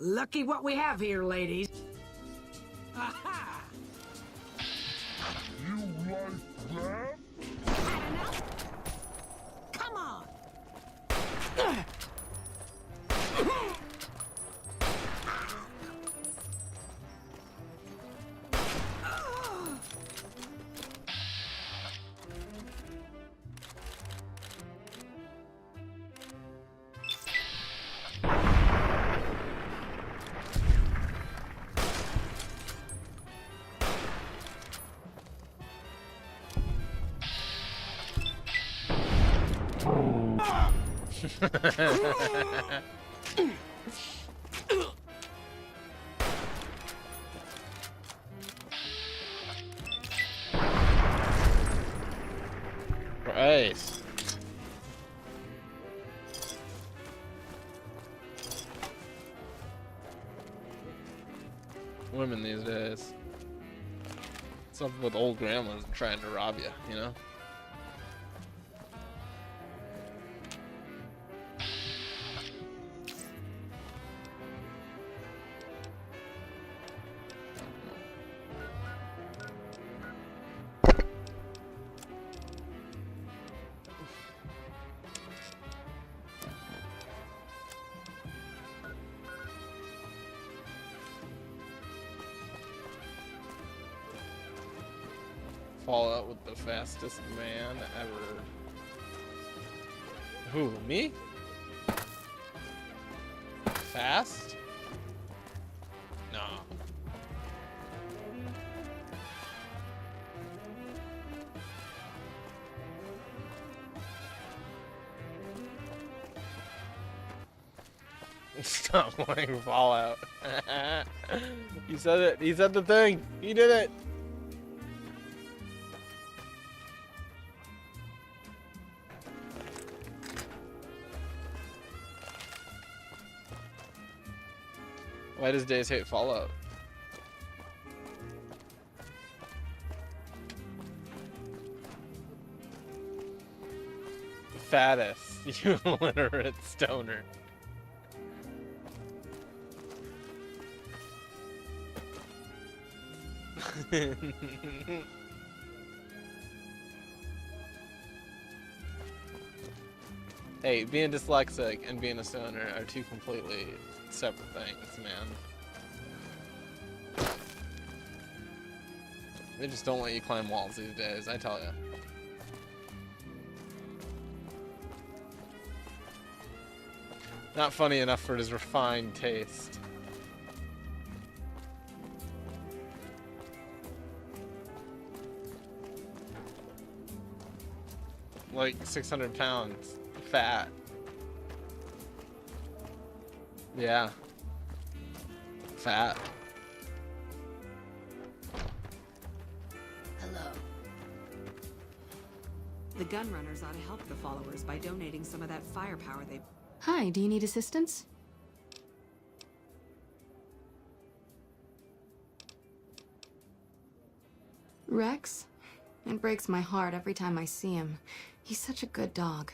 Lucky what we have here, ladies. Aha! You like that? Had enough? Come on! Right. Women these days. Something with old grandmas trying to rob you, you know? Fallout with the fastest man ever. Who, me? Fast? No. Stop playing Fallout. He said it. He said the thing. He did it. Why does Days hate Fallout? Fattest, you illiterate stoner. Hey, being dyslexic and being a stoner are two completely separate things, man. They just don't let you climb walls these days, I tell ya. Not funny enough for his refined taste. Like 600 pounds. Fat. Yeah. Fat. Hello. The gunrunners ought to help the followers by donating some of that firepower they... Hi, do you need assistance? Rex? It breaks my heart every time I see him. He's such a good dog.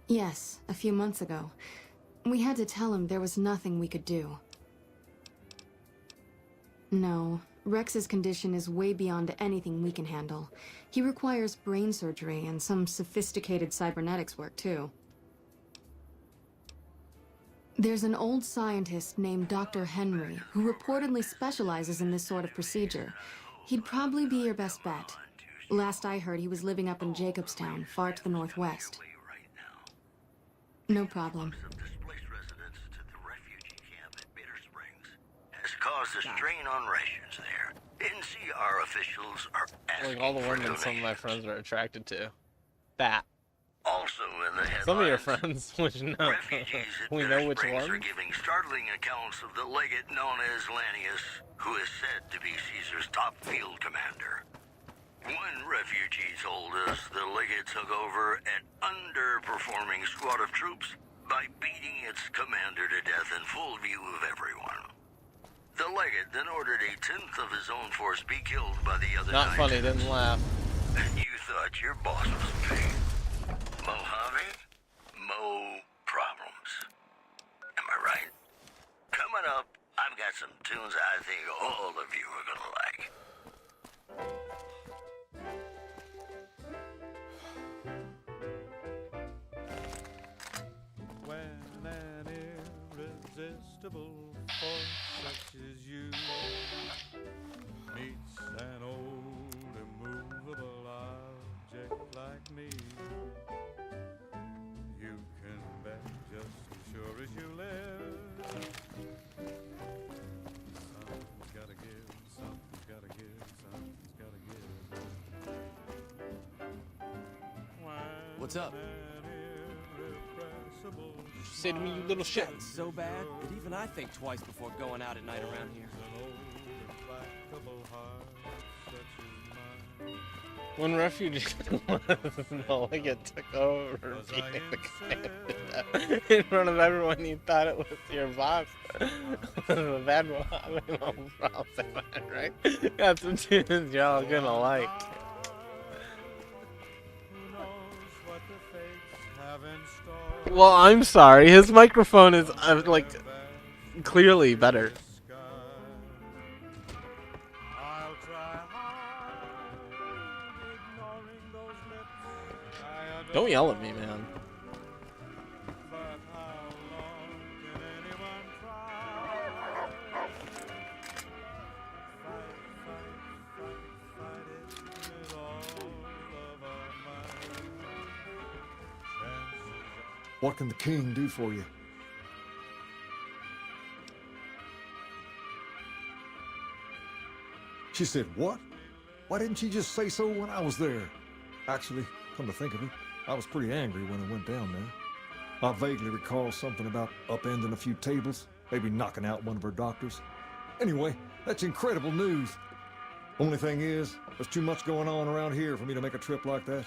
Yes, a few months ago. We had to tell him there was nothing we could do. No, Rex's condition is way beyond anything we can handle. He requires brain surgery and some sophisticated cybernetics work, too. There's an old scientist named Dr. Henry who reportedly specializes in this sort of procedure. He'd probably be your best bet. Last I heard, he was living up in Jacobstown, far to the northwest. No problem. Displaced residents to the refugee camp at Bitter Springs has caused a strain on rations there. NCR officials are asking Like all the for women some of my donations. friends are attracted to. Fat. Also in the headlines, Some of your friends, which no, refugees at we Bitter know which Springs are ones. giving startling accounts of the legate known as Lannius, who is said to be Caesar's top field commander. One refugee told us the legate took over an underperforming squad of troops by beating its commander to death in full view of everyone. The legate then ordered a tenth of his own force be killed by the other Not nine. funny, didn't laugh. And you thought your boss was paid. Mojave? Mo problems. impossible for such as you. Meets an old immovable object like me. You can bet just as sure as you live. Something's gotta give, something's gotta give, something's gotta give. What's up? Say to me, you little shit. It's so bad that even I think twice before going out at night around here. When refugee was like it took over being the candidate in front of everyone, you thought it was your boss. The bad one, right? Got some tunes y'all gonna like. Well, I'm sorry. His microphone is like clearly better. Don't yell at me, man. What can the king do for you? She said, what? Why didn't she just say so when I was there? Actually, come to think of it, I was pretty angry when I went down there. I vaguely recall something about upending a few tables, maybe knocking out one of her doctors. Anyway, that's incredible news. Only thing is, there's too much going on around here for me to make a trip like that.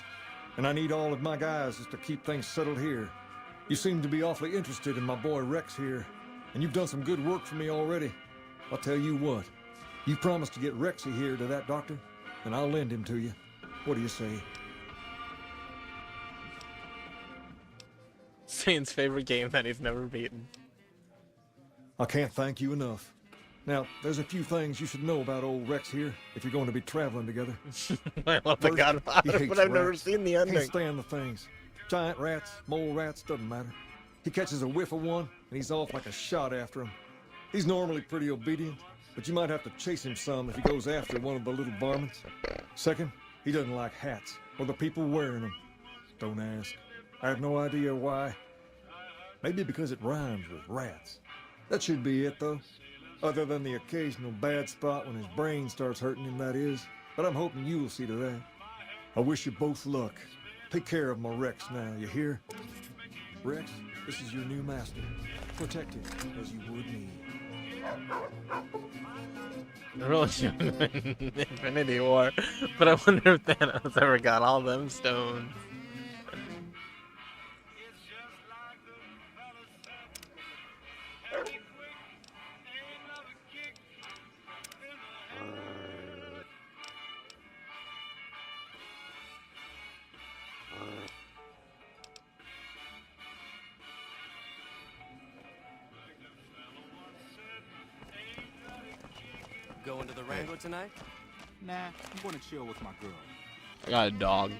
And I need all of my guys just to keep things settled here. You seem to be awfully interested in my boy Rex here, and you've done some good work for me already. I'll tell you what, you promised to get Rexy here to that doctor, and I'll lend him to you. What do you say? Saint's favorite game that he's never beaten. I can't thank you enough. Now, there's a few things you should know about old Rex here if you're going to be traveling together. I love the First, Godfather, he but hates I've never rats. seen the ending. Can't stand the things. Giant rats, mole rats, doesn't matter. He catches a whiff of one, and he's off like a shot after him. He's normally pretty obedient, but you might have to chase him some if he goes after one of the little varmints. Second, he doesn't like hats, or the people wearing them. Don't ask. I have no idea why. Maybe because it rhymes with rats. That should be it, though. Other than the occasional bad spot when his brain starts hurting him, that is. But I'm hoping you will see to that. I wish you both luck. Take care of my Rex now, you hear? Rex, this is your new master. Protect him as you would me. I really should have been Infinity War, but I wonder if Thanos ever got all them stones. Going to the Wrangler tonight? Nah, I'm gonna chill with my girl. I got a dog.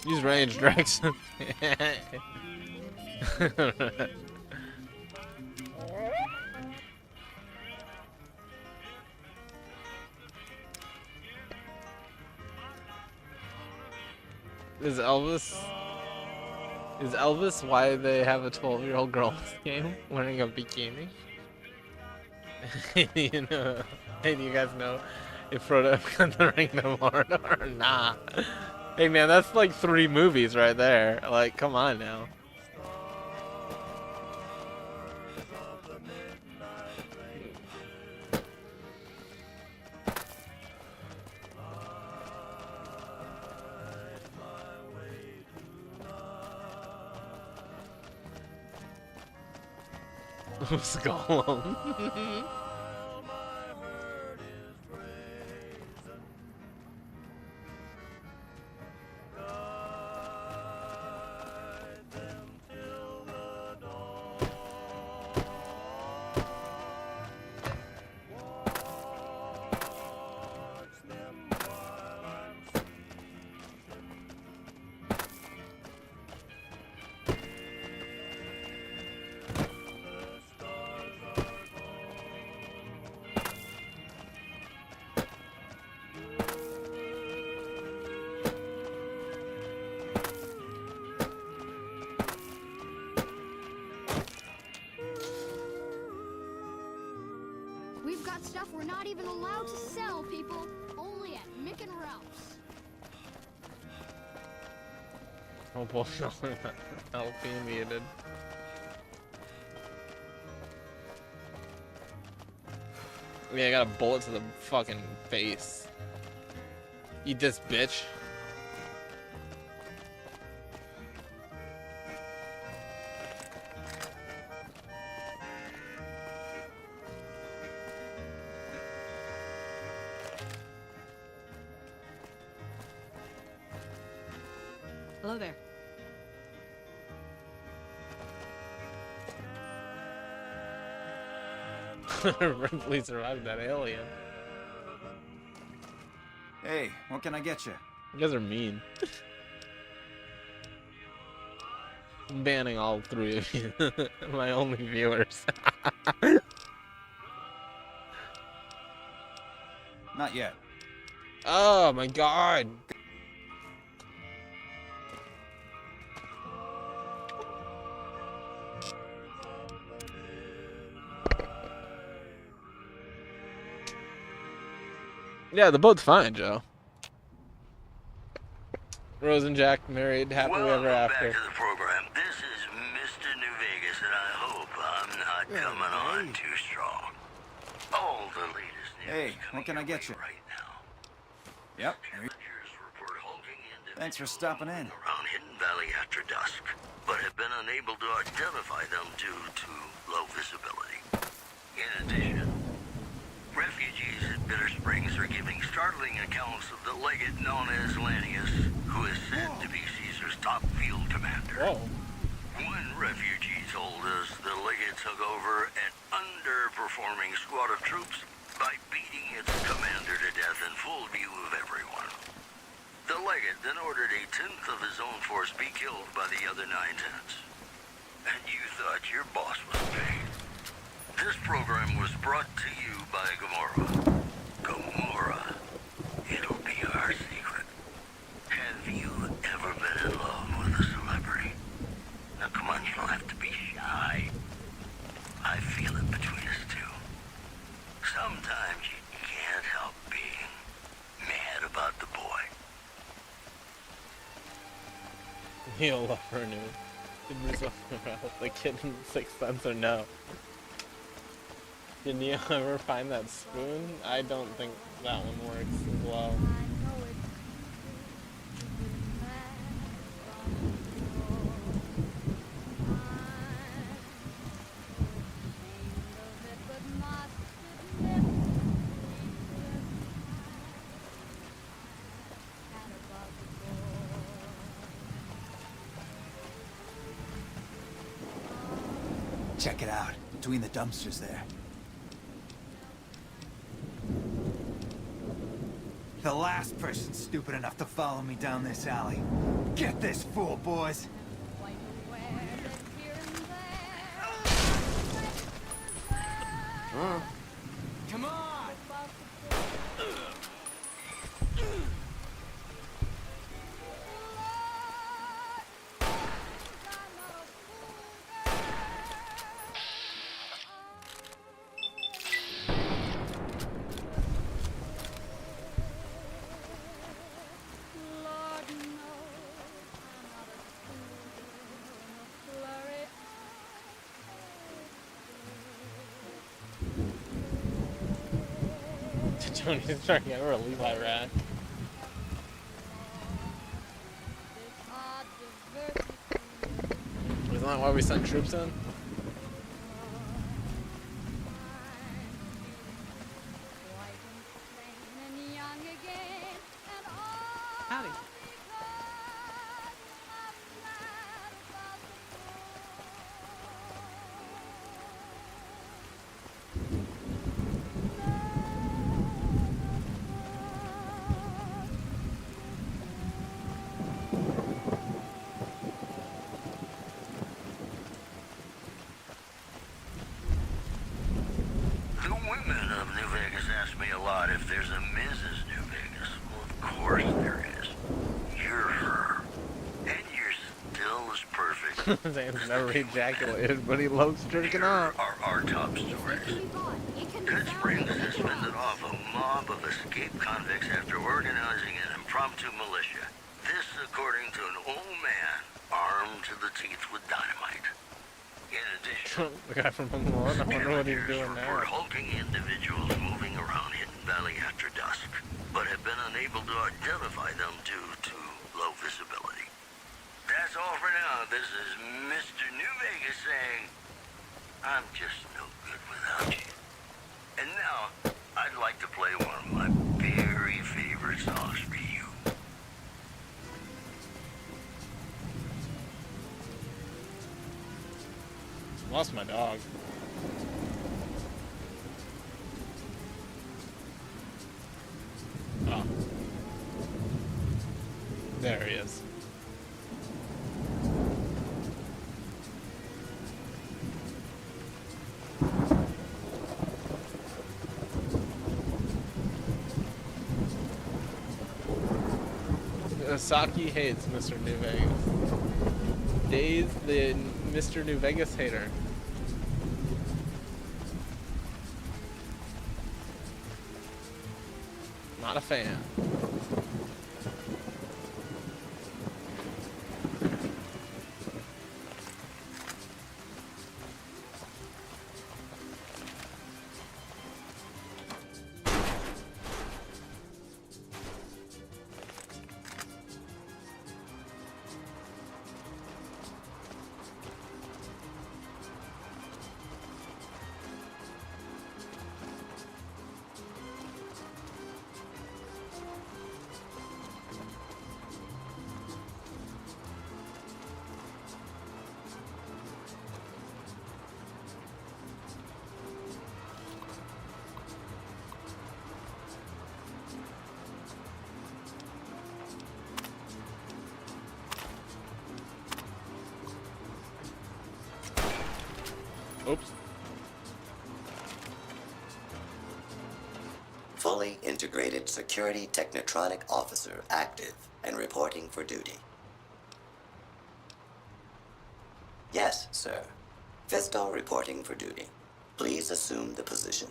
Use range, Drex. Is Elvis why they have a 12-year-old girl in this game wearing a bikini? You know, hey, do you guys know if Frodo got the ring to Mordor or not? Hey man, that's like 3 movies right there. Like, come on now. Gollum. got stuff we're not even allowed to sell, people. Only at Mick and Ralph's. Oh boy, LP muted. Yeah, I got a bullet to the fucking face. Eat this, bitch. Hello there. Ripley survived that alien. Hey, what can I get you? You guys are mean. I'm banning all three of you. My only viewers. Not yet. Oh my god. Yeah, the boat's fine, Joe. Rose and Jack married happily ever after. Back to the program. This is Mr. New Vegas, and I hope I'm not coming on too strong. All the latest news. Hey, what can I get you? Right now. Yep. Villagers report hulking Thanks for stopping in. around Hidden Valley after dusk, but have been unable to identify them due to low visibility. In addition, refugees at Bitter Springs are giving startling accounts of the legate known as Lanius, who is said to be Caesar's top field commander. Whoa. One refugee told us the legate took over an underperforming squad of troops by beating its commander to death in full view of everyone. The legate then ordered a tenth of his own force be killed by the other 9/10. And you thought your boss was paid. This program was brought to you by Gamora. Gamora. It'll be our secret. Have you ever been in love with a celebrity? Now come on, you don't have to be shy. I feel it between us two. Sometimes you can't help being mad about the boy. You'll love her new. Did Bruce help the kid in Sixth Sense or no? Did you ever find that spoon? I don't think that one works as well. Check it out. Between the dumpsters there. The last person stupid enough to follow me down this alley. Get this fool, boys! Come on! Tony's trying to get her a Levi rat. Isn't that why we sent troops in? Howdy. Sam's never ejaculated, but he loves jerking off. Are our top stories. It can be bought. It can be Good found Springs and has taken fended out. off a mob of escaped convicts after organizing an impromptu militia. This according to an old man armed to the teeth with dynamite. In addition, The guy from Home Alone, I wonder what he's doing report now. hulking individuals moving around Hidden Valley after dusk, but have been unable to identify them due to low visibility. That's all for now. This is Mr. New Vegas saying, I'm just no good without you. And now, I'd like to play one of my very favorite songs for you. Lost my dog. Oh. There he is. Saki hates Mr. New Vegas. Days the Mr. New Vegas hater. Not a fan. Oops. Fully integrated security technotronic officer active and reporting for duty. Yes, sir. Fisto reporting for duty. Please assume the position.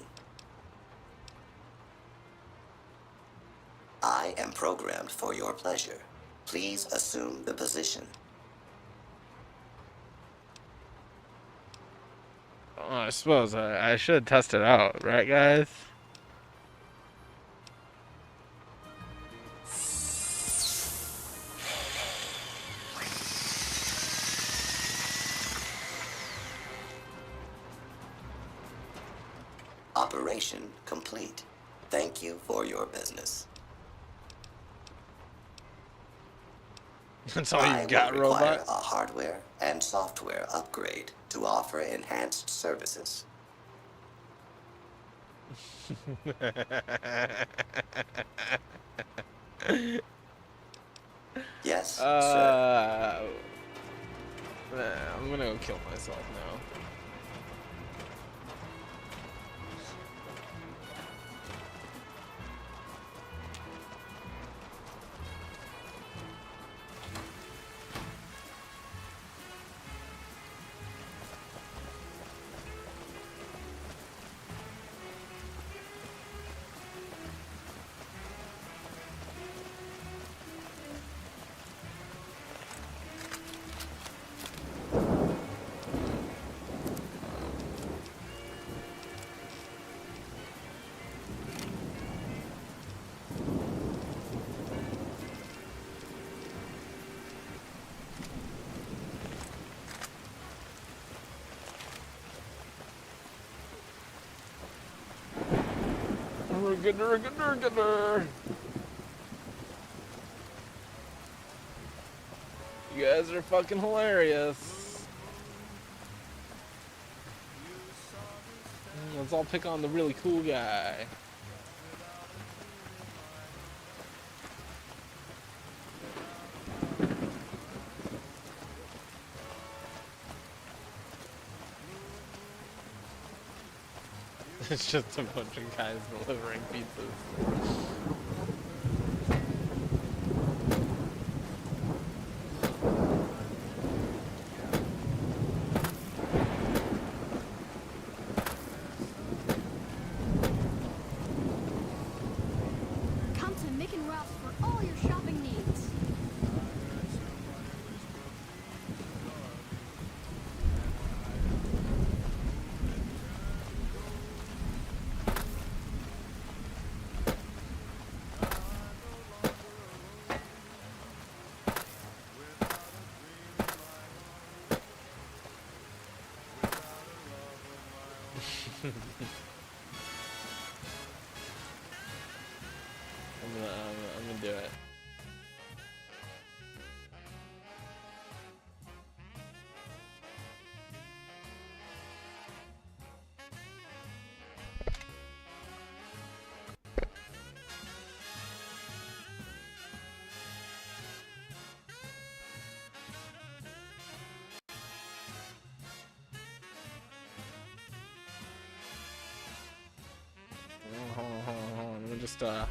I am programmed for your pleasure. Please assume the position. Well, I suppose I should test it out, right, guys? Operation complete. Thank you for your business. That's all I you've got, will require robot? a hardware and software upgrade to offer enhanced services. Yes, sir. I'm gonna go kill myself now. You guys are fucking hilarious. Let's all pick on the really cool guy. It's just a bunch of guys delivering pizzas. I'm gonna do it. Hold on. Let me just hold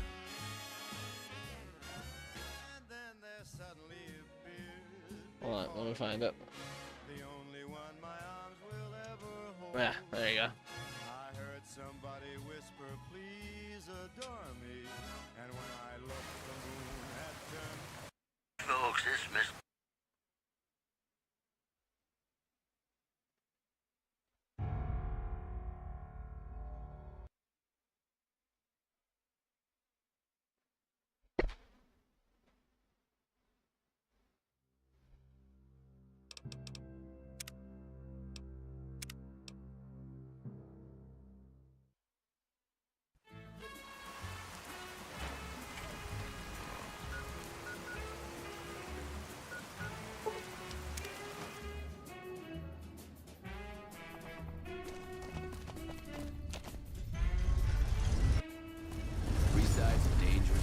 on, let me find it. Yeah, there you go. I heard somebody whisper, please adore me. And when I looked, the moon had turned. Folks, this Miss Three sides of dangerous.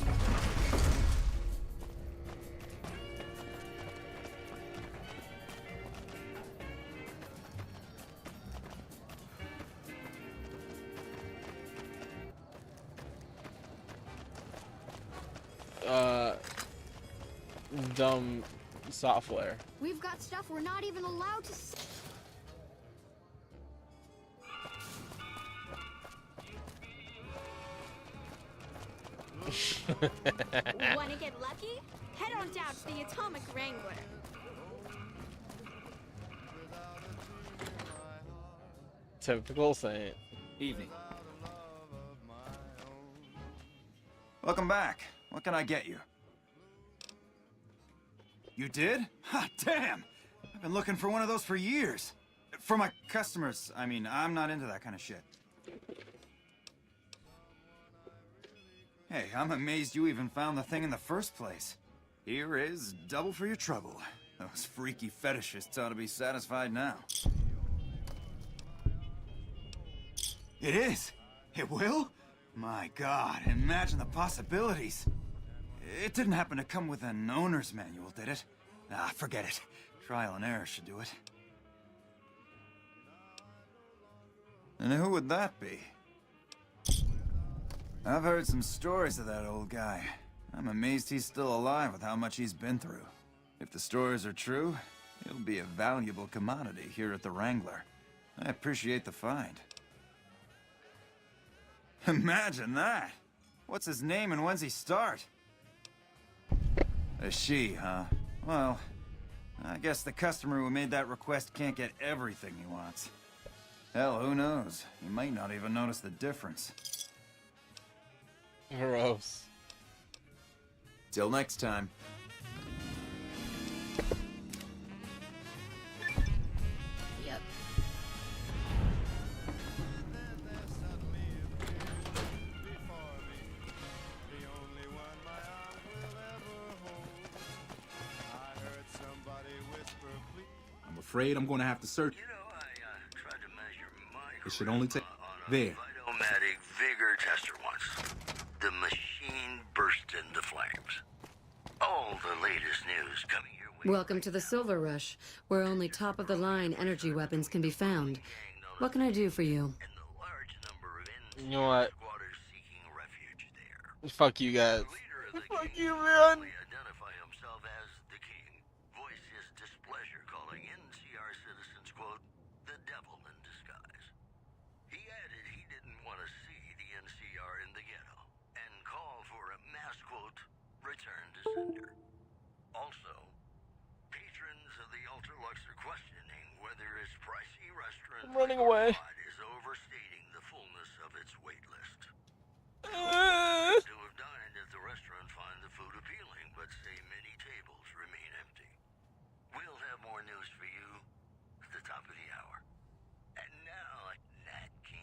Dumb software. We've got stuff we're not even allowed to see. Want to get lucky? Head on down to the Atomic Wrangler. Typical Saint. Evening. Welcome back. What can I get you? You did? Ha, damn! I've been looking for one of those for years. For my customers, I mean, I'm not into that kind of shit. Hey, I'm amazed you even found the thing in the first place. Here is double for your trouble. Those freaky fetishists ought to be satisfied now. It is! It will? My God, imagine the possibilities. It didn't happen to come with an owner's manual, did it? Ah, forget it. Trial and error should do it. And who would that be? I've heard some stories of that old guy. I'm amazed he's still alive with how much he's been through. If the stories are true, he'll be a valuable commodity here at the Wrangler. I appreciate the find. Imagine that! What's his name and when's he start? A she, huh? Well, I guess the customer who made that request can't get everything he wants. Hell, who knows? He might not even notice the difference. Gross. Till next time. Yep. I'm afraid I'm going to have to search. You know, I tried to measure my It should only take... on a There. Vitomatic vigor tester once. The machine burst into flames. All the latest news coming your way. Welcome to the Silver Rush, where only top-of-the-line energy weapons can be found. What can I do for you? And the large number of You know what? squatters seeking refuge there. Fuck you guys. The leader of the Fuck king you, would man. openly identify himself as the king, voice his displeasure, calling NCR citizens, quote, the devil in disguise. He added he didn't want to see the NCR in the ghetto, and call for a mass, quote, return to sender. Also, patrons of the Ultralux are questioning whether its pricey restaurant I'm running away. is overstating the fullness of its wait list. Uh, To have dined at the restaurant find the food appealing, but say many tables remain empty. We'll have more news for you at the top of the hour. And now, Nat King.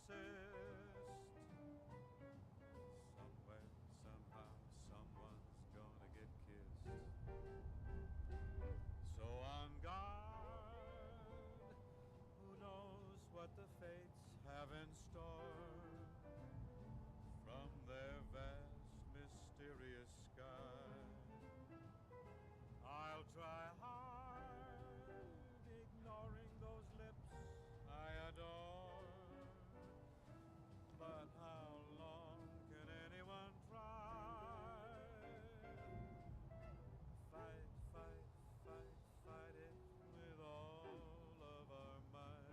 insist. Somewhere, somehow, someone's gonna get kissed. So on guard, who knows what the fates have in store from their vast, mysterious sky. I'll try hard, ignoring those lips I adore. But how long can anyone try? Fight, fight, fight, fight it with all of our might.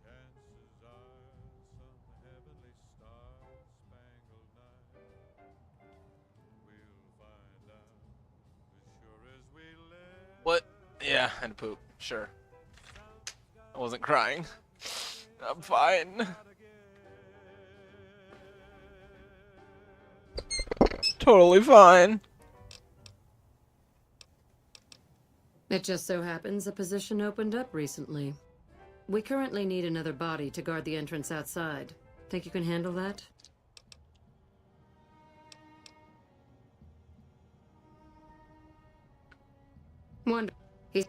Chances are some heavenly star-spangled night we'll find out as sure as we live. What? Yeah, I had to poop. Sure. I wasn't crying. I'm fine. Totally fine. It just so happens a position opened up recently. We currently need another body to guard the entrance outside. Think you can handle that? Wonder. He's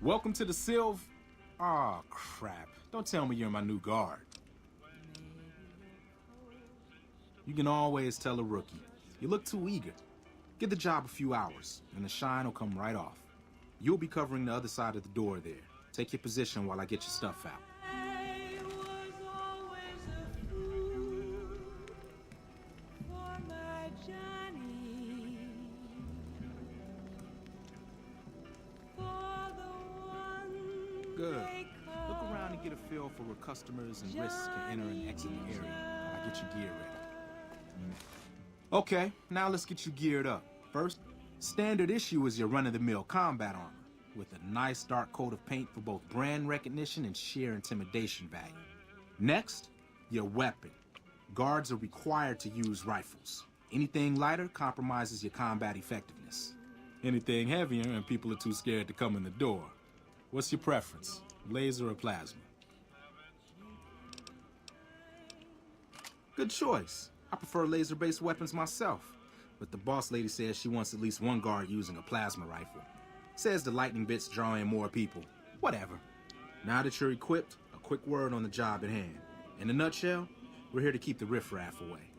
Welcome to the Sylv. Aw, crap. Don't tell me you're my new guard. You can always tell a rookie. You look too eager. Give the job a few hours, and the shine will come right off. You'll be covering the other side of the door there. Take your position while I get your stuff out. Good. Look around and get a feel for where customers and risks can enter and exit the area while I get your gear ready. Okay, now let's get you geared up. First, standard issue is your run-of-the-mill combat armor, with a nice dark coat of paint for both brand recognition and sheer intimidation value. Next, your weapon. Guards are required to use rifles. Anything lighter compromises your combat effectiveness. Anything heavier and people are too scared to come in the door. What's your preference, laser or plasma? Good choice. I prefer laser-based weapons myself, but the boss lady says she wants at least one guard using a plasma rifle. Says the lightning bits draw in more people. Whatever. Now that you're equipped, a quick word on the job at hand. In a nutshell, we're here to keep the riffraff away.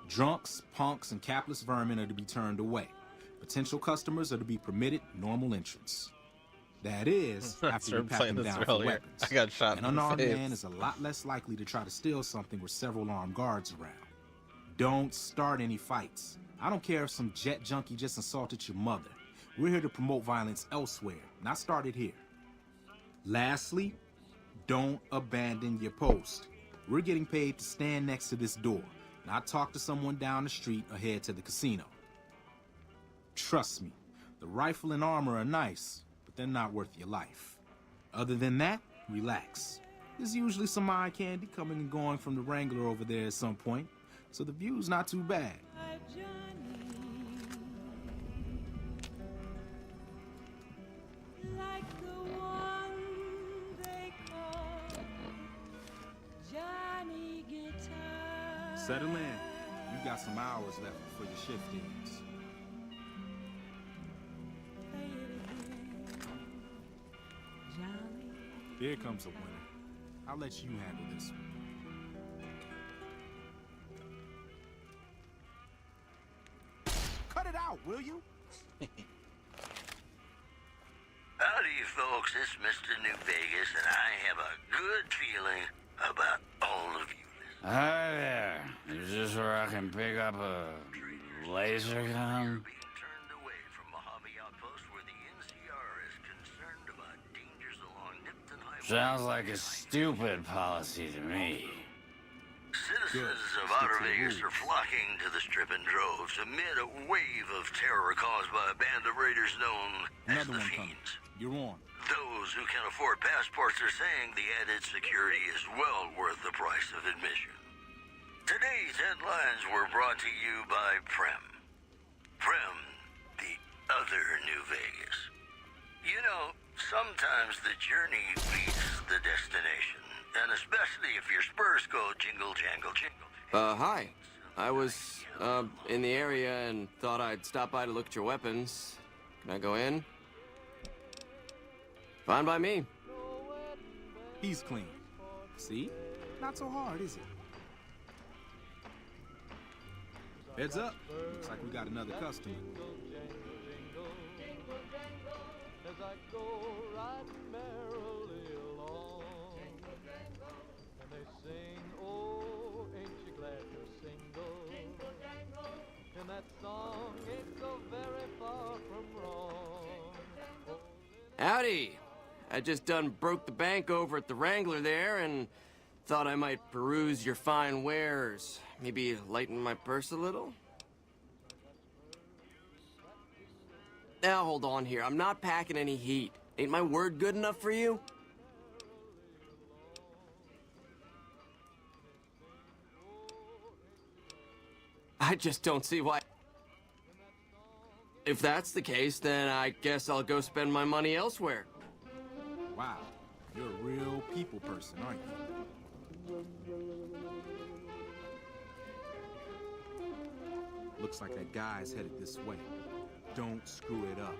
Drunks, punks, and capless vermin are to be turned away. Potential customers are to be permitted normal entrance. That is, after you pat them down for weapons. I got shot An in the unarmed face. man is a lot less likely to try to steal something with several armed guards around. Don't start any fights. I don't care if some jet junkie just insulted your mother. We're here to promote violence elsewhere, not start it here. Lastly, don't abandon your post. We're getting paid to stand next to this door, not talk to someone down the street or head to the casino. Trust me, the rifle and armor are nice, but they're not worth your life. Other than that, relax. There's usually some eye candy coming and going from the Wrangler over there at some point, so the view's not too bad. Settle in. You got some hours left before your shift ends. Here comes a winner. I'll let you handle this one. Cut it out, will you? Howdy, folks. It's Mr. New Vegas, and I have a good feeling about all of you. Hi there. Is this where I can pick up a laser gun? Being turned away from Mojave Outpost where the NCR is concerned about dangers along Nipton Highway. Sounds like a stupid policy to me. Citizens of Outer Vegas are flocking to the Strip in droves amid a wave of terror caused by a band of raiders known as the Fiends. You're on. Those who can afford passports are saying the added security is well worth the price of admission. Today's headlines were brought to you by Prem. Prem, the other New Vegas. You know, sometimes the journey beats the destination, and especially if your spurs go jingle, jangle, jingle. Hi. I was, in the area and thought I'd stop by to look at your weapons. Can I go in? Fine by me. He's clean. See? Not so hard, is it? Heads up. Looks like we got another customer. Howdy. I just done broke the bank over at the Wrangler there and thought I might peruse your fine wares. Maybe lighten my purse a little? Now hold on here. I'm not packing any heat. Ain't my word good enough for you? I just don't see why. If that's the case, then I guess I'll go spend my money elsewhere. Wow. You're a real people person, aren't you? Looks like that guy's headed this way. Don't screw it up.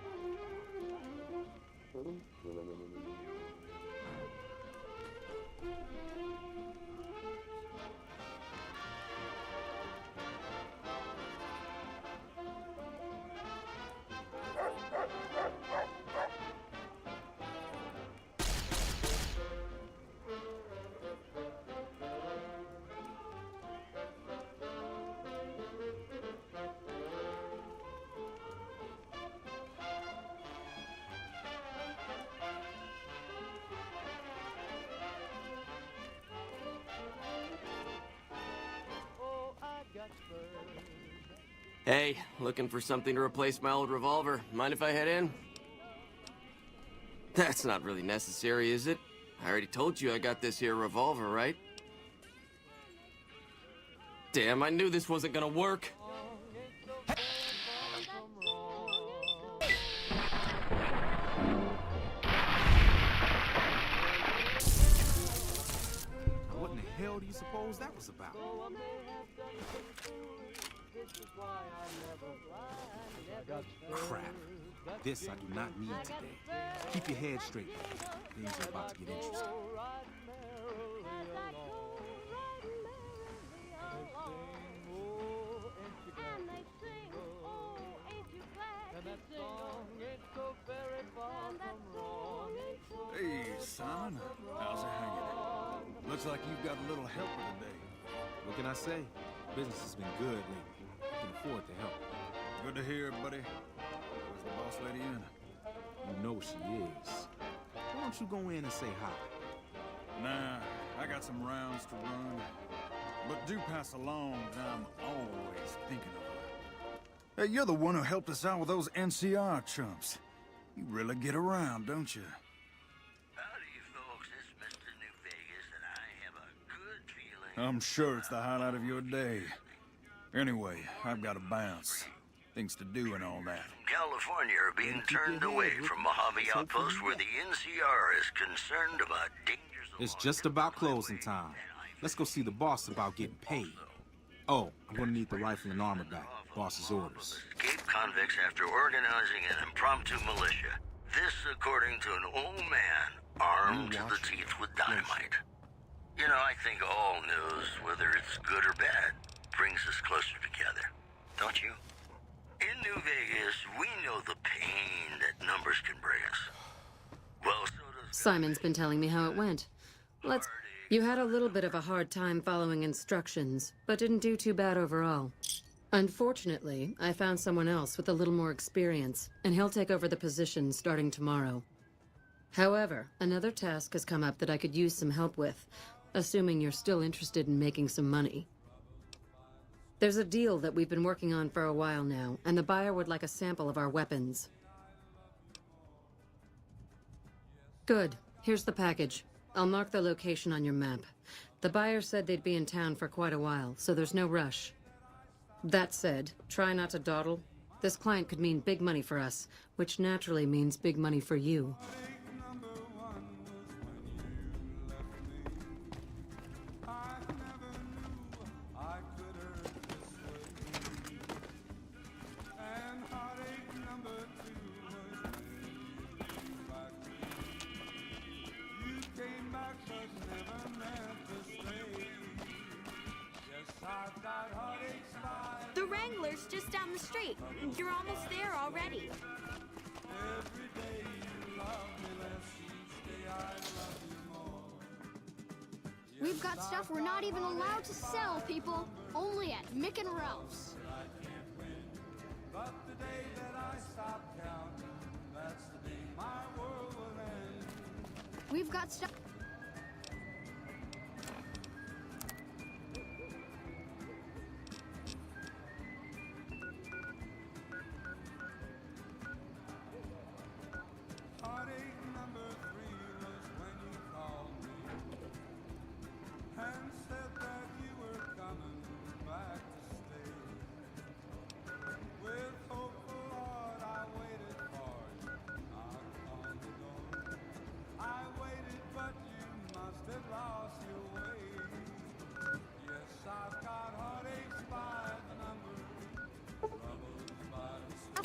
Hey, looking for something to replace my old revolver. Mind if I head in? That's not really necessary, is it? I already told you I got this here revolver, right? Damn, I knew this wasn't gonna work. What in the hell do you suppose that was about? Crap. This I do not need today. Keep your head straight. Things are about to get interesting. Hey, Simon. How's it hanging? Looks like you've got a little helper today. What can I say? Business has been good lately. I can afford to help. Good to hear, buddy. Where's the boss lady in? You know she is. Why don't you go in and say hi? Nah, I got some rounds to run. But do pass along that I'm always thinking of her. Hey, you're the one who helped us out with those NCR chumps. You really get around, don't you? Howdy, folks. It's Mr. New Vegas, and I have a good feeling. I'm sure it's the highlight of your day. Anyway, I've got to bounce. Things to do and all that. California are being turned away from Mojave Outpost where the NCR is concerned about dangers of It's just about closing time. Let's go see the boss about getting paid. Oh, I'm gonna need the rifle and armor back. Boss's orders. escaped convicts after organizing an impromptu militia. This according to an old man armed to the teeth with dynamite. You know, I think all news, whether it's good or bad, brings us closer together. Don't you? In New Vegas, we know the pain that numbers can bring us. Well, so does... Simon's been telling me how it went. You had a little bit of a hard time following instructions, but didn't do too bad overall. Unfortunately, I found someone else with a little more experience, and he'll take over the position starting tomorrow. However, another task has come up that I could use some help with, assuming you're still interested in making some money. There's a deal that we've been working on for a while now, and the buyer would like a sample of our weapons. Good. Here's the package. I'll mark the location on your map. The buyer said they'd be in town for quite a while, so there's no rush. That said, try not to dawdle. This client could mean big money for us, which naturally means big money for you. The Wrangler's just down the street. You're almost there already. We've got stuff we're not even allowed to sell, people. Only at Mick and Ralph's. We've got stuff.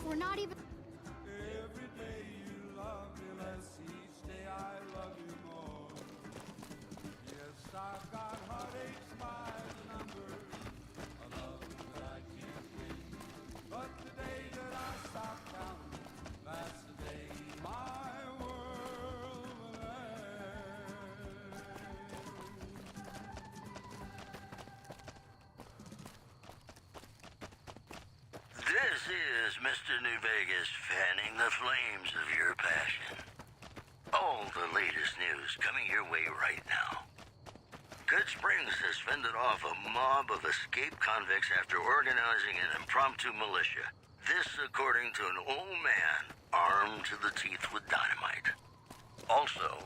We're not even. Every day you love me less, each day I love you more. Yes, I've got heartaches by the number, a love that I can't win. But the day that I stop counting, that's the day my world will end. This is Mr. New Vegas fanning the flames of your passion. All the latest news coming your way right now. Good Springs has fended off a mob of escaped convicts after organizing an impromptu militia. This according to an old man armed to the teeth with dynamite. Also,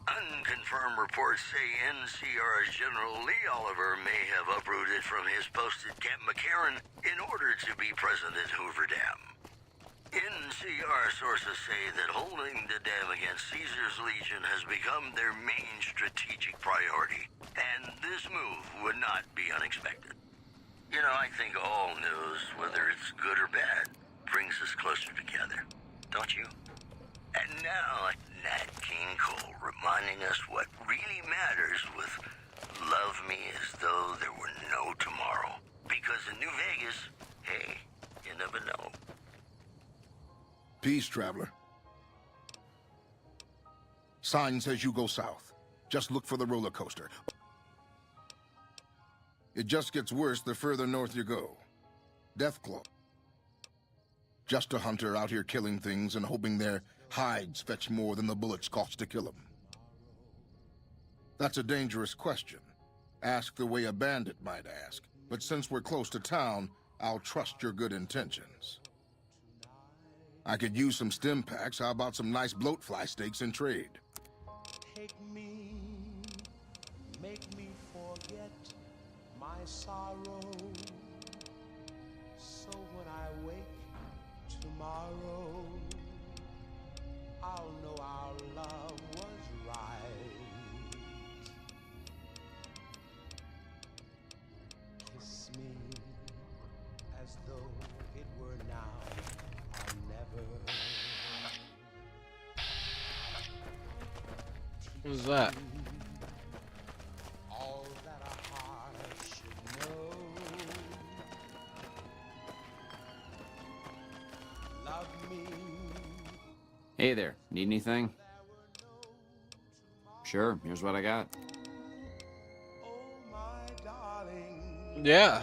unconfirmed reports say NCR's General Lee Oliver may have uprooted from his post at Camp McCarran in order to be present at Hoover Dam. NCR sources say that holding the dam against Caesar's Legion has become their main strategic priority, and this move would not be unexpected. You know, I think all news, whether it's good or bad, brings us closer together, don't you? And now, Nat King Cole reminding us what really matters with Love Me As Though There Were No Tomorrow. Because in New Vegas, hey, you never know. Peace, traveler. Sign says you go south. Just look for the roller coaster. It just gets worse the further north you go. Deathclaw. Just a hunter out here killing things and hoping their hides fetch more than the bullets cost to kill them. That's a dangerous question. Ask the way a bandit might ask. But since we're close to town, I'll trust your good intentions. I could use some stim packs. How about some nice bloatfly steaks in trade? Take me, make me forget my sorrow. So when I wake tomorrow, I'll know our love was right. Kiss me as though it were now or never. Who's that? All that a heart should know. Love me. Hey there, need anything? Sure, here's what I got. Yeah.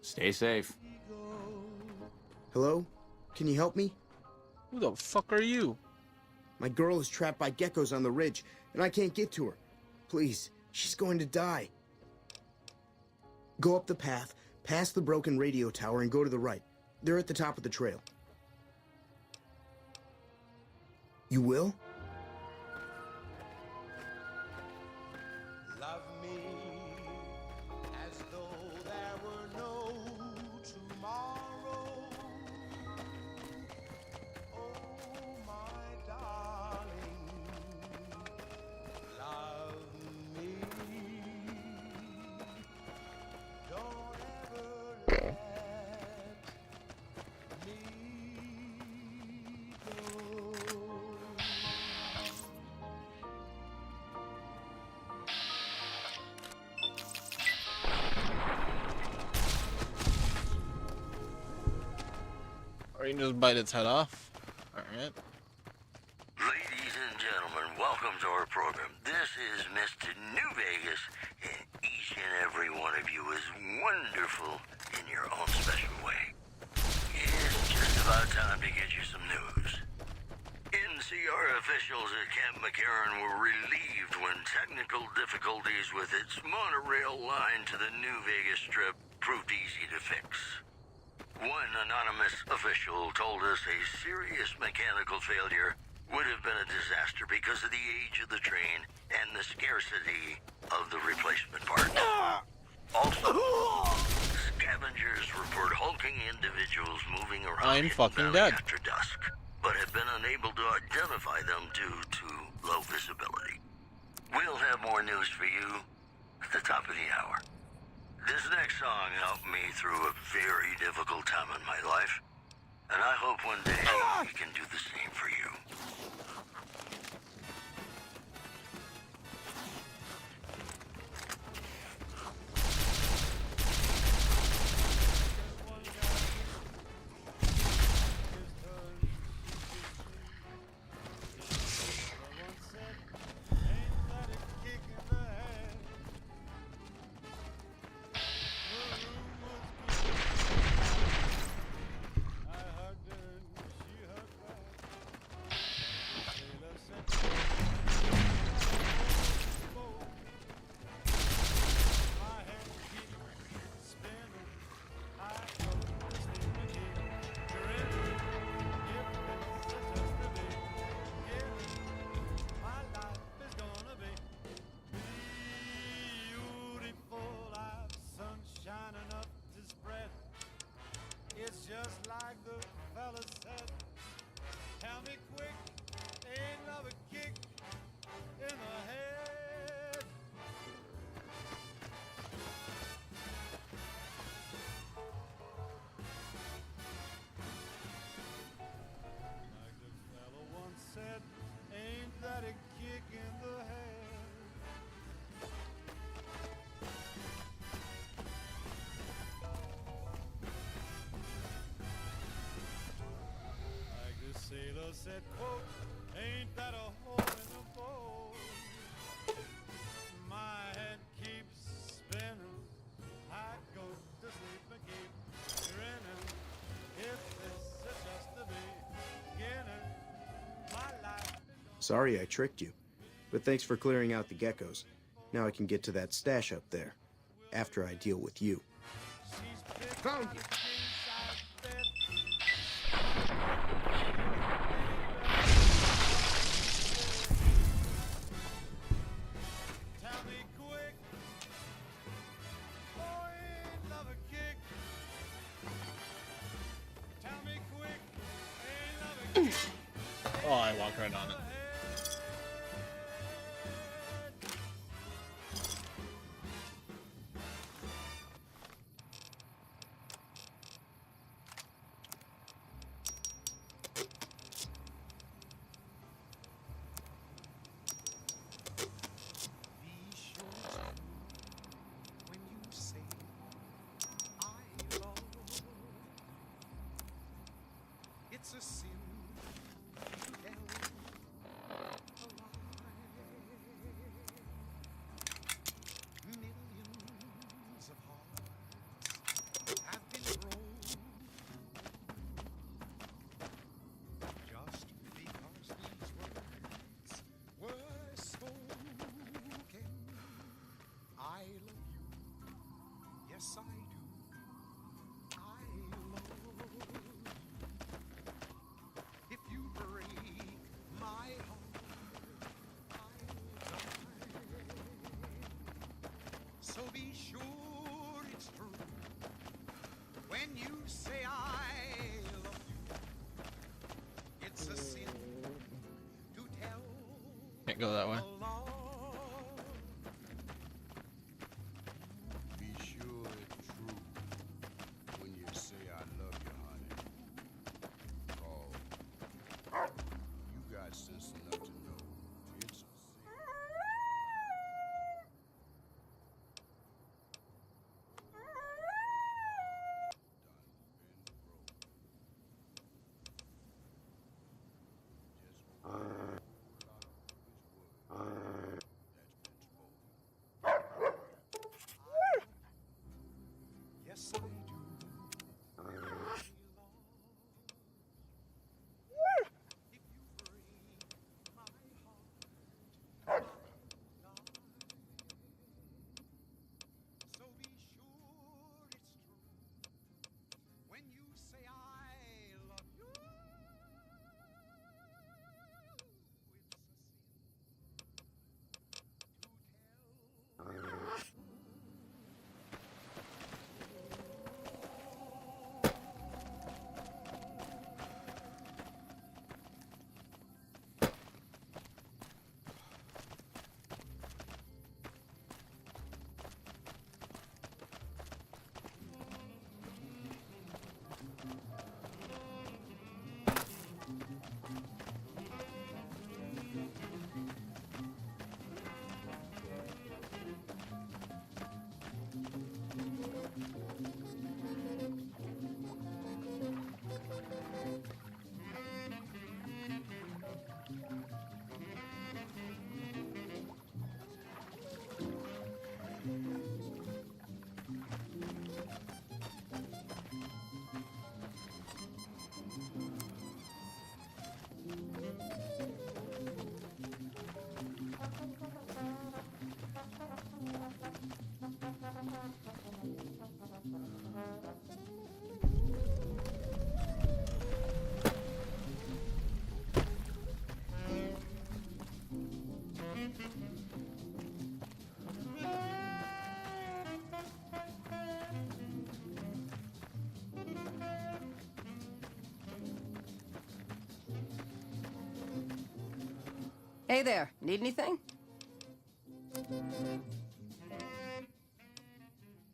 Stay safe. Hello? Can you help me? Who the fuck are you? My girl is trapped by geckos on the ridge, and I can't get to her. Please, she's going to die. Go up the path, past the broken radio tower, and go to the right. They're at the top of the trail. You will? Or you can just bite its head off. Alright. Ladies and gentlemen, welcome to our program. This is Mr. New Vegas, and each and every one of you is wonderful in your own special way. It's just about time to get you some news. NCR officials at Camp McCarran were relieved when technical difficulties with its monorail line to the New Vegas Strip proved easy to fix. One anonymous official told us a serious mechanical failure would have been a disaster because of the age of the train and the scarcity of the replacement part. Also, scavengers report hulking individuals moving around I'm fucking dead. after dusk, but have been unable to identify them due to low visibility. We'll have more news for you at the top of the hour. This next song helped me through a very difficult time in my life, and I hope one day we can do the same for you. It's just like the fella said. Tell me quick, ain't love a kick in the head? Like the fella once said, ain't that a kick in the head? Sailor said, quote, ain't that a hole in the boat? My head keeps spinning, I go to sleep and keep grinning. If this is just the beginning, my life. Sorry I tricked you, but thanks for clearing out the geckos. Now I can get to that stash up there, after I deal with you. Found you! Oh, I walked right on it. It's a sin to tell a lie. Millions of hearts have been broken just because these words were spoken. I love you, yes I do. I love you. If you break my heart, I'll die. So be sure it's true when you say I love you. It's a sin to tell. Can't go that way. Be sure it's true when you say I love you, honey. Oh, you got sense enough to know it's a sin. Yes, I do. So be sure it's true when you say I love you. Hey there, need anything?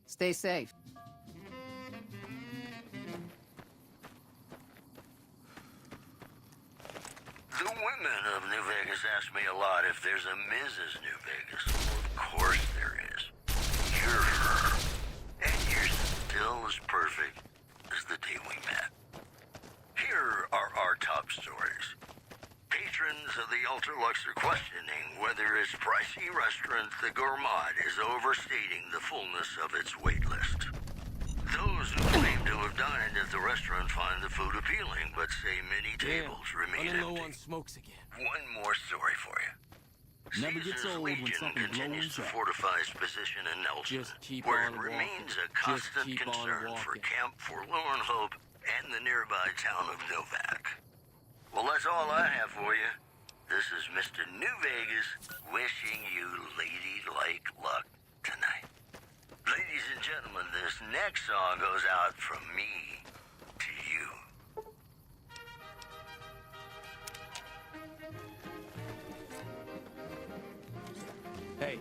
Stay safe. The women of New Vegas ask me a lot if there's a Mrs. New Vegas. Of course there is. You're her. And you're still as perfect as the day we met. Here are our top stories. Patrons of the Ultralux are questioning whether its pricey restaurant, the Gourmand, is overstating the fullness of its wait list. Those who claim to have dined at the restaurant find the food appealing, but say many tables remain running low empty. on smokes again. One more story for you. Never gets Caesar's old when Legion something continues to blows up. fortify its position in Nelson, Just keep where on it remains walking. a constant Just keep on concern for walking. Camp Forlorn Hope and the nearby town of Novak. Well, that's all I have for you. This is Mr. New Vegas wishing you ladylike luck tonight. Ladies and gentlemen, this next song goes out from me to you. Hey.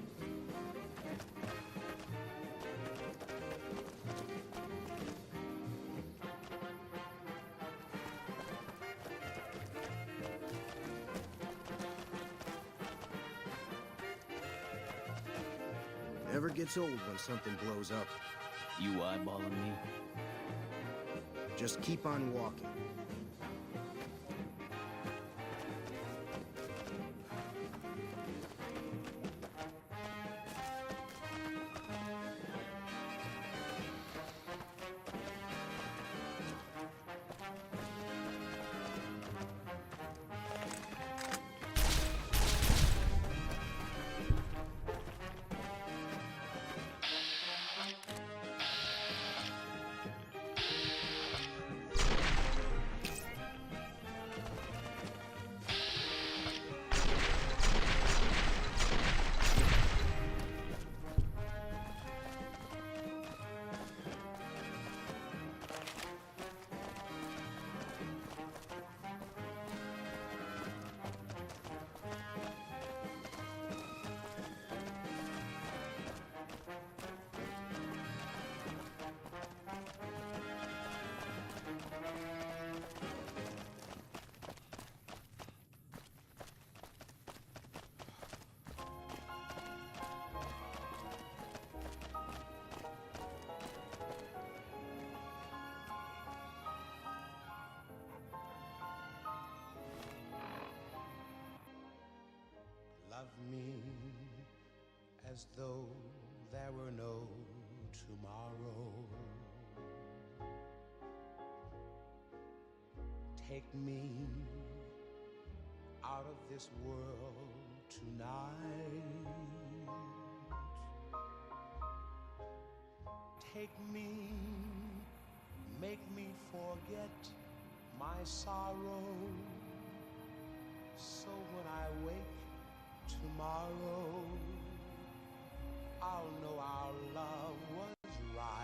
Never gets old when something blows up. You eyeballing me? Just keep on walking. Love me as though there were no tomorrow. take me out of this world tonight. Take me, make me forget my sorrow, so when I wake tomorrow, I'll know our love was right.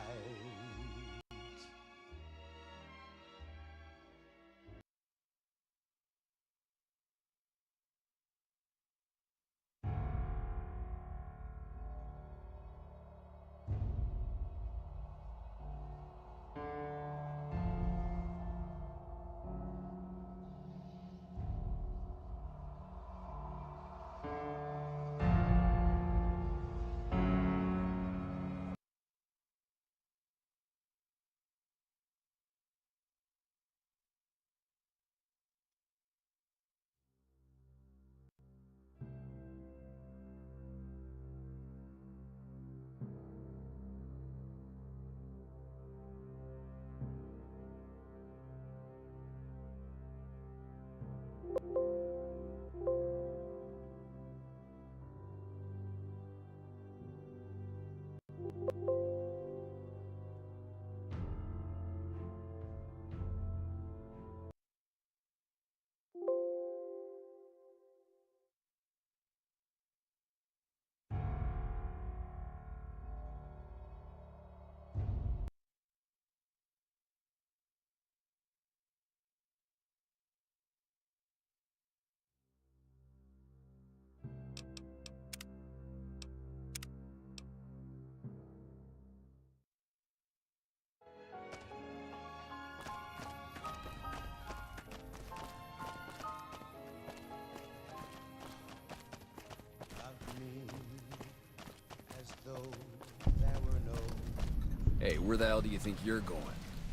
Hey, where the hell do you think you're going?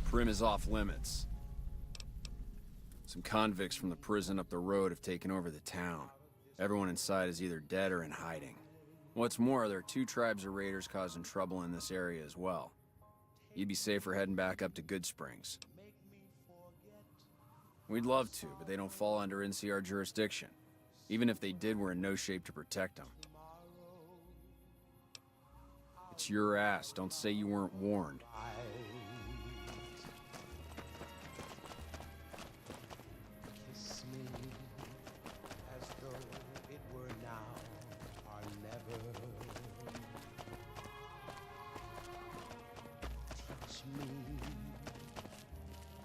Prim is off limits. Some convicts from the prison up the road have taken over the town. Everyone inside is either dead or in hiding. What's more, there are 2 tribes of raiders causing trouble in this area as well. You'd be safer heading back up to Good Springs. We'd love to, but they don't fall under NCR jurisdiction. Even if they did, we're in no shape to protect them. It's your ass. Don't say you weren't warned. Kiss me as though it were now or never. Teach me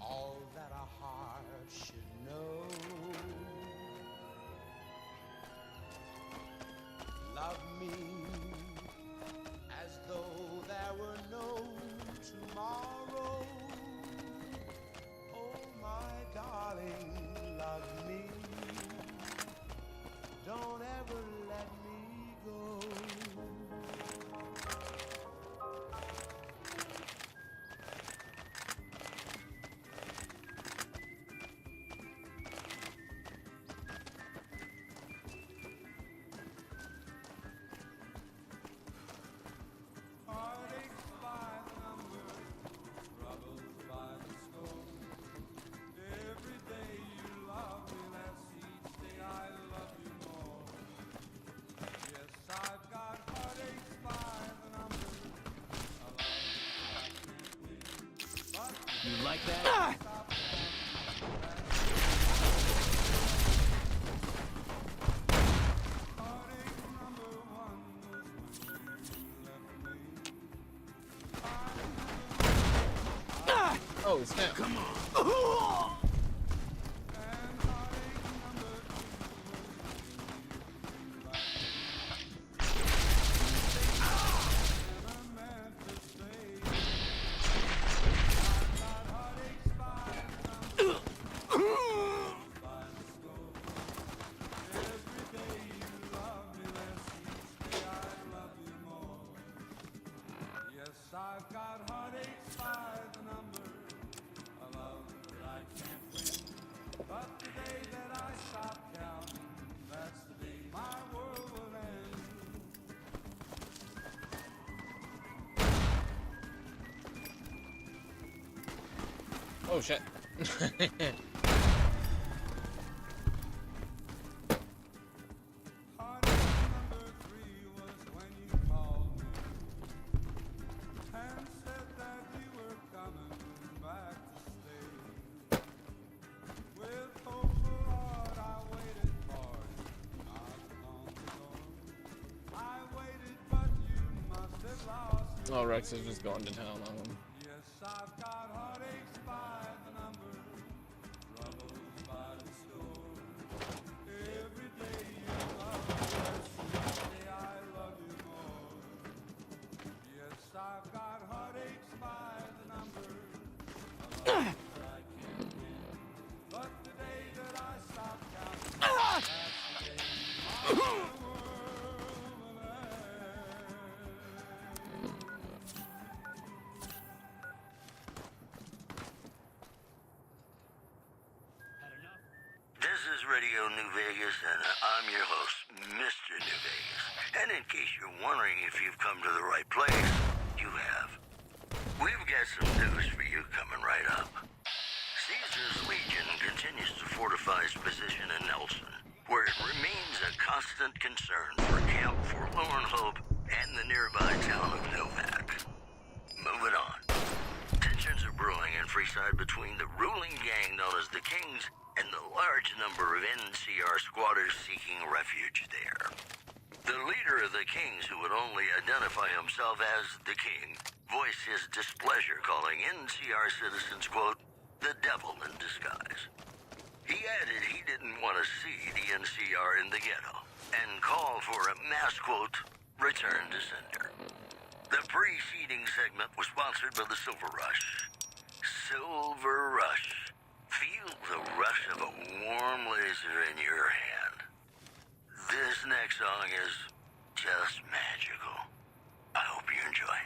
all that a heart should know. Love me as though there were no tomorrow. Oh, my darling, love me. Don't ever let me go. Heartaches by the number, troubles by the score. Every day you love me less, each day I love you more. Yes, I've got heartaches by the number. I love you, but You like that? heartache number 1 was when you left me. Oh, snap. Come on. I've got heartaches by the number, a love that I can't win. But the day that I stop counting, that's the day my world will end. Oh shit. Oh, Rex is just going to town on him. Yes, I've got heartaches by the number, troubles by the store. Every day you love me less, each day I love you more. Yes, I've got heartaches by the number, a love that I can't win. But the day that I stop counting, that's the day my world will end. This is Radio New Vegas, and I'm your host, Mr. New Vegas. And in case you're wondering if you've come to the right place, you have. We've got some news for you coming right up. Caesar's Legion continues to fortify its position in Nelson, where it remains a constant concern for Camp Forlorn Hope and the nearby town of Novak. Moving on. Tensions are brewing in Freeside between the ruling gang known as the Kings and the large number of NCR squatters seeking refuge there. The leader of the Kings, who would only identify himself as the King, voiced his displeasure, calling NCR citizens, quote, the devil in disguise. He added he didn't want to see the NCR in the ghetto and called for a mass, quote, return to sender. The preceding segment was sponsored by the Silver Rush. Silver Rush. Feel the rush of a warm laser in your hand. This next song is just magical. I hope you enjoy.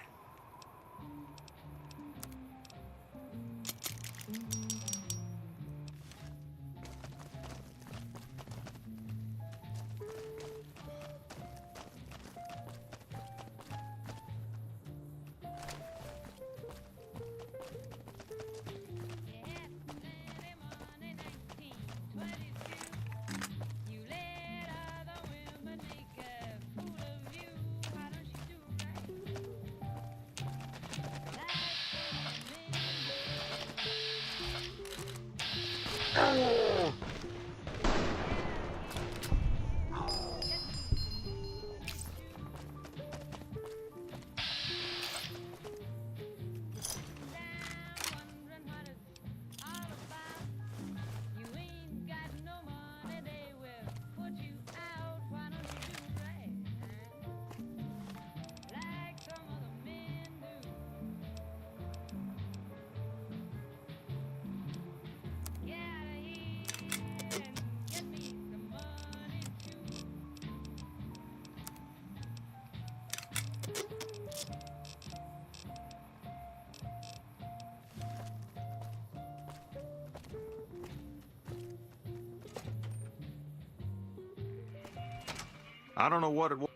I don't know what it was.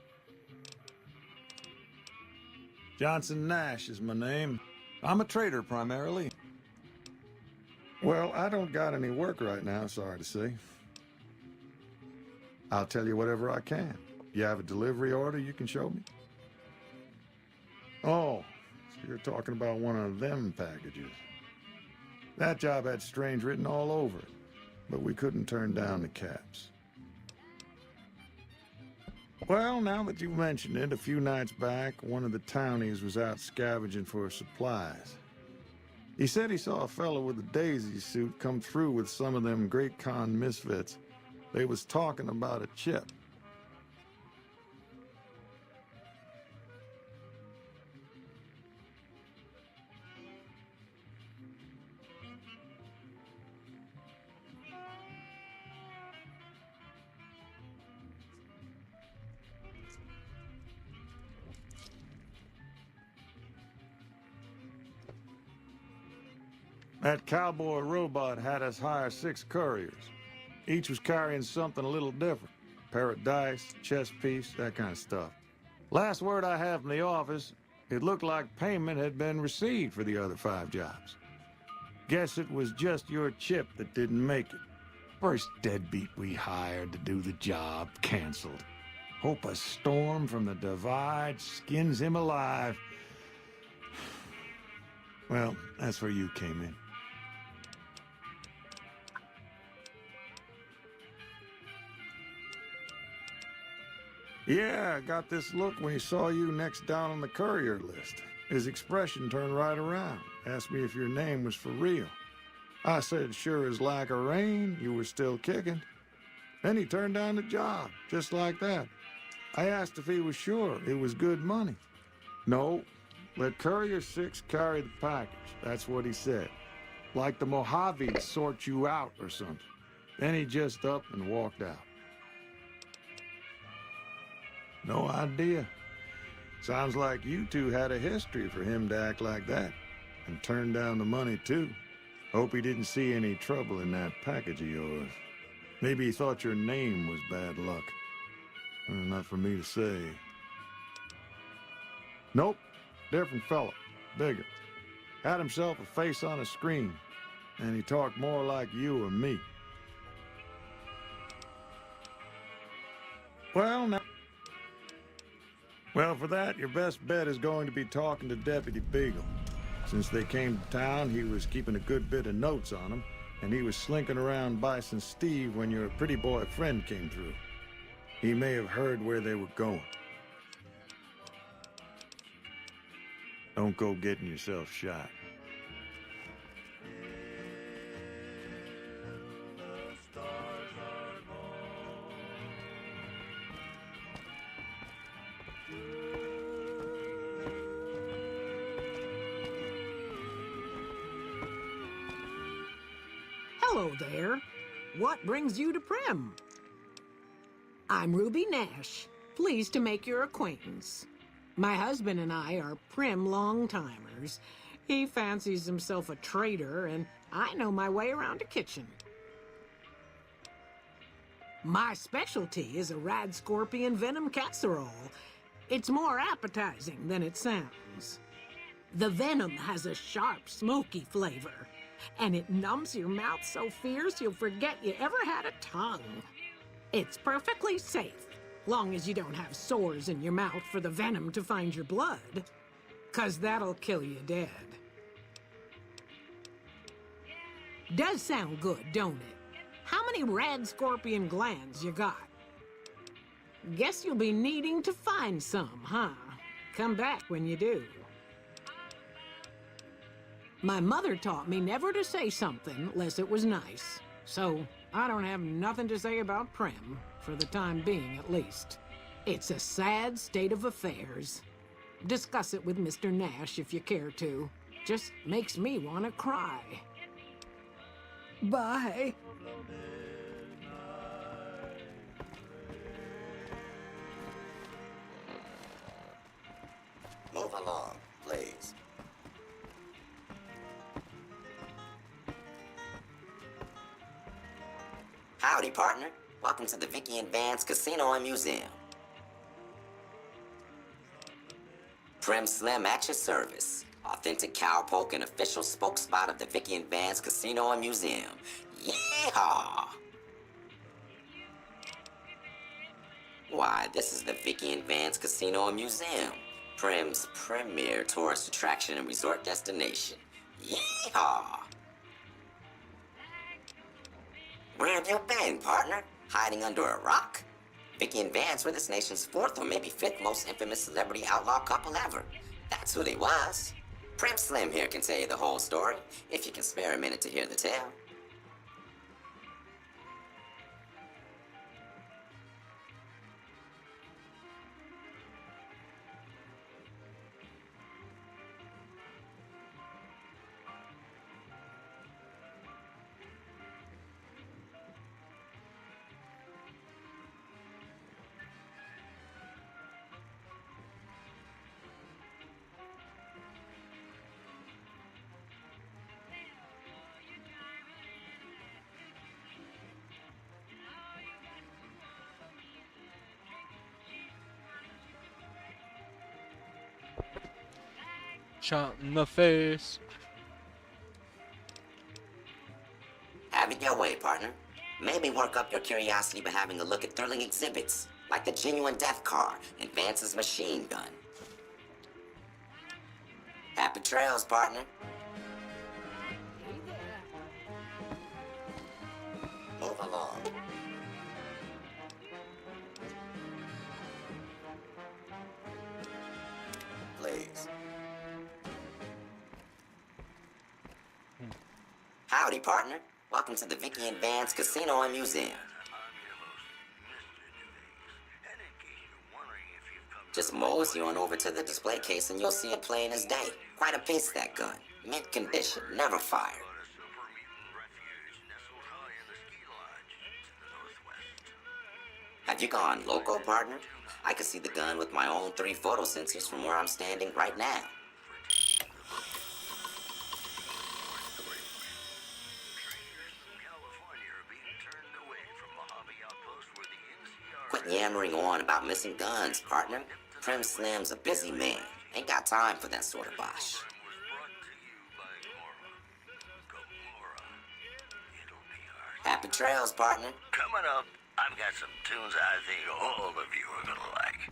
Johnson Nash is my name. I'm a trader primarily. Well, I don't got any work right now, sorry to say. I'll tell you whatever I can. You have a delivery order you can show me? Oh, so you're talking about one of them packages. That job had strange written all over it, but we couldn't turn down the caps. Well, now that you mentioned it, a few nights back, one of the townies was out scavenging for supplies. He said he saw a fellow with a daisy suit come through with some of them Great Con misfits. They was talking about a chip. That cowboy robot had us hire 6 couriers. Each was carrying something a little different. Pair of dice, chess piece, that kind of stuff. Last word I have from the office, it looked like payment had been received for the other 5 jobs. Guess it was just your chip that didn't make it. First deadbeat we hired to do the job canceled. Hope a storm from the divide skins him alive. Well, that's where you came in. Yeah, I got this look when he saw you next down on the courier list. His expression turned right around, asked me if your name was for real. I said, sure as like a rain, you were still kicking. Then he turned down the job, just like that. I asked if he was sure it was good money. No, let Courier 6 carry the package, that's what he said. Like the Mojave'd sort you out or something. Then he just up and walked out. No idea. Sounds like you two had a history for him to act like that. And turn down the money, too. Hope he didn't see any trouble in that package of yours. Maybe he thought your name was bad luck. Not for me to say. Nope. Different fella. Bigger. Had himself a face on a screen. And he talked more like you or me. Well, now... Well, for that, your best bet is going to be talking to Deputy Beagle. Since they came to town, he was keeping a good bit of notes on them, and he was slinking around Bison Steve when your pretty boy friend came through. He may have heard where they were going. Don't go getting yourself shot. Hello there. What brings you to Prim? I'm Ruby Nash. Pleased to make your acquaintance. My husband and I are Prim long-timers. He fancies himself a trader, and I know my way around a kitchen. My specialty is a rad scorpion venom casserole. It's more appetizing than it sounds. The venom has a sharp, smoky flavor, and it numbs your mouth so fierce you'll forget you ever had a tongue. It's perfectly safe, long as you don't have sores in your mouth for the venom to find your blood, 'cause that'll kill you dead. Does sound good, don't it? How many rad scorpion glands you got? Guess you'll be needing to find some, huh? Come back when you do. My mother taught me never to say something unless it was nice. So I don't have nothing to say about Prim, for the time being at least. It's a sad state of affairs. Discuss it with Mr. Nash if you care to. Just makes me want to cry. Bye. Move along, please. Howdy, partner. Welcome to the Vicky and Vance Casino and Museum. Prim Slim at your service. Authentic cowpoke and official spokespot of the Vicky and Vance Casino and Museum. Yeehaw! Why, this is the Vicky and Vance Casino and Museum. Prim's premier tourist attraction and resort destination. Yeehaw! Where have you been, partner? Hiding under a rock? Vicky and Vance were this nation's fourth or maybe fifth most infamous celebrity outlaw couple ever. That's who they was. Prim Slim here can tell you the whole story, if you can spare a minute to hear the tale. Shot in the face. Have it your way, partner. Maybe work up your curiosity by having a look at thrilling exhibits, like the genuine death car and Vance's machine gun. Happy trails, partner. Move along. Please. Howdy, partner. Welcome to the Vicky and Vance Casino and Museum. Just mosey on over to the display case and you'll see it plain as day. Quite a piece, that gun. Mint condition, never fired. Have you gone loco, partner? I can see the gun with my own 3 photo sensors from where I'm standing right now. Quit yammering on about missing guns, partner. Prim Slim's a busy man. Ain't got time for that sort of bosh. Happy trails, partner. Coming up, I've got some tunes I think all of you are gonna like.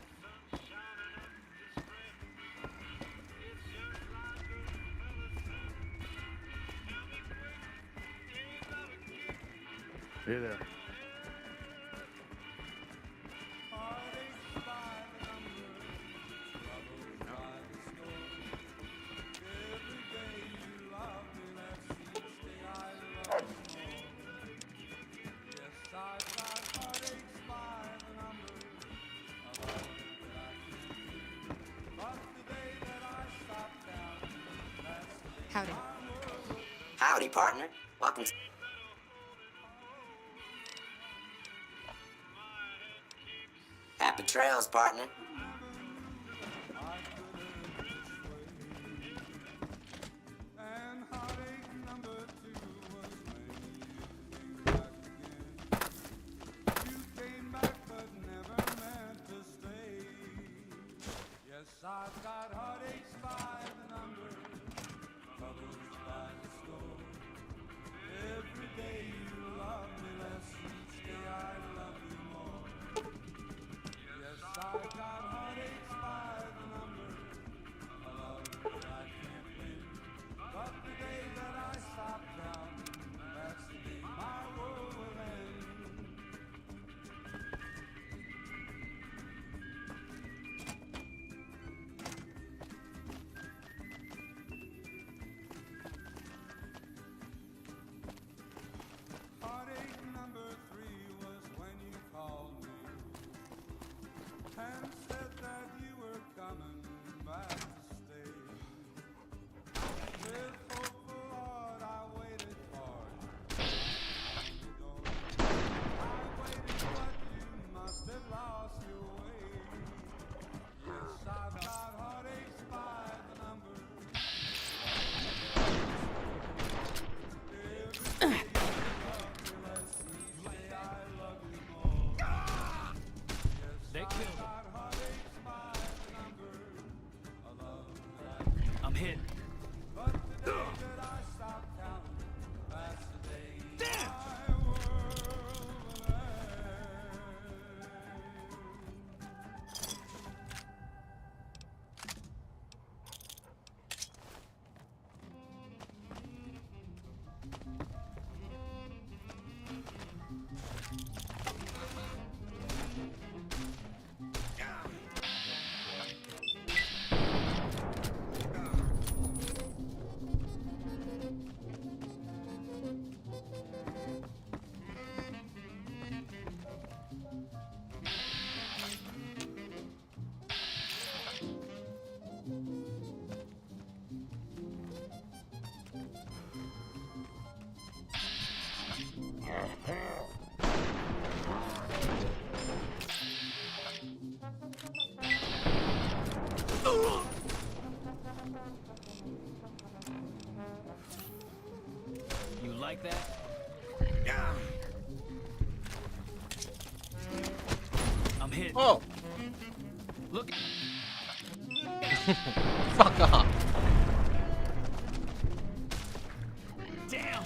Hey there. Howdy. Howdy, partner. Welcome to... Happy trails, partner. I've got heartaches by the number, troubles by the score. Every day you love me less, each day I love you more. Yes, I've got heartaches by the number, a love that I can't win. But the day that I stop counting, that's the day my world will end. Heartache number 3 was when you called me and said that you were coming back to stay. With hopeful heart I waited for you. I waited, but you must have lost your way. Yes, I've got heartaches by the number. They killed him. I'm hit. Damn! You like that? I'm hit. Oh! Look. Fuck off. Damn.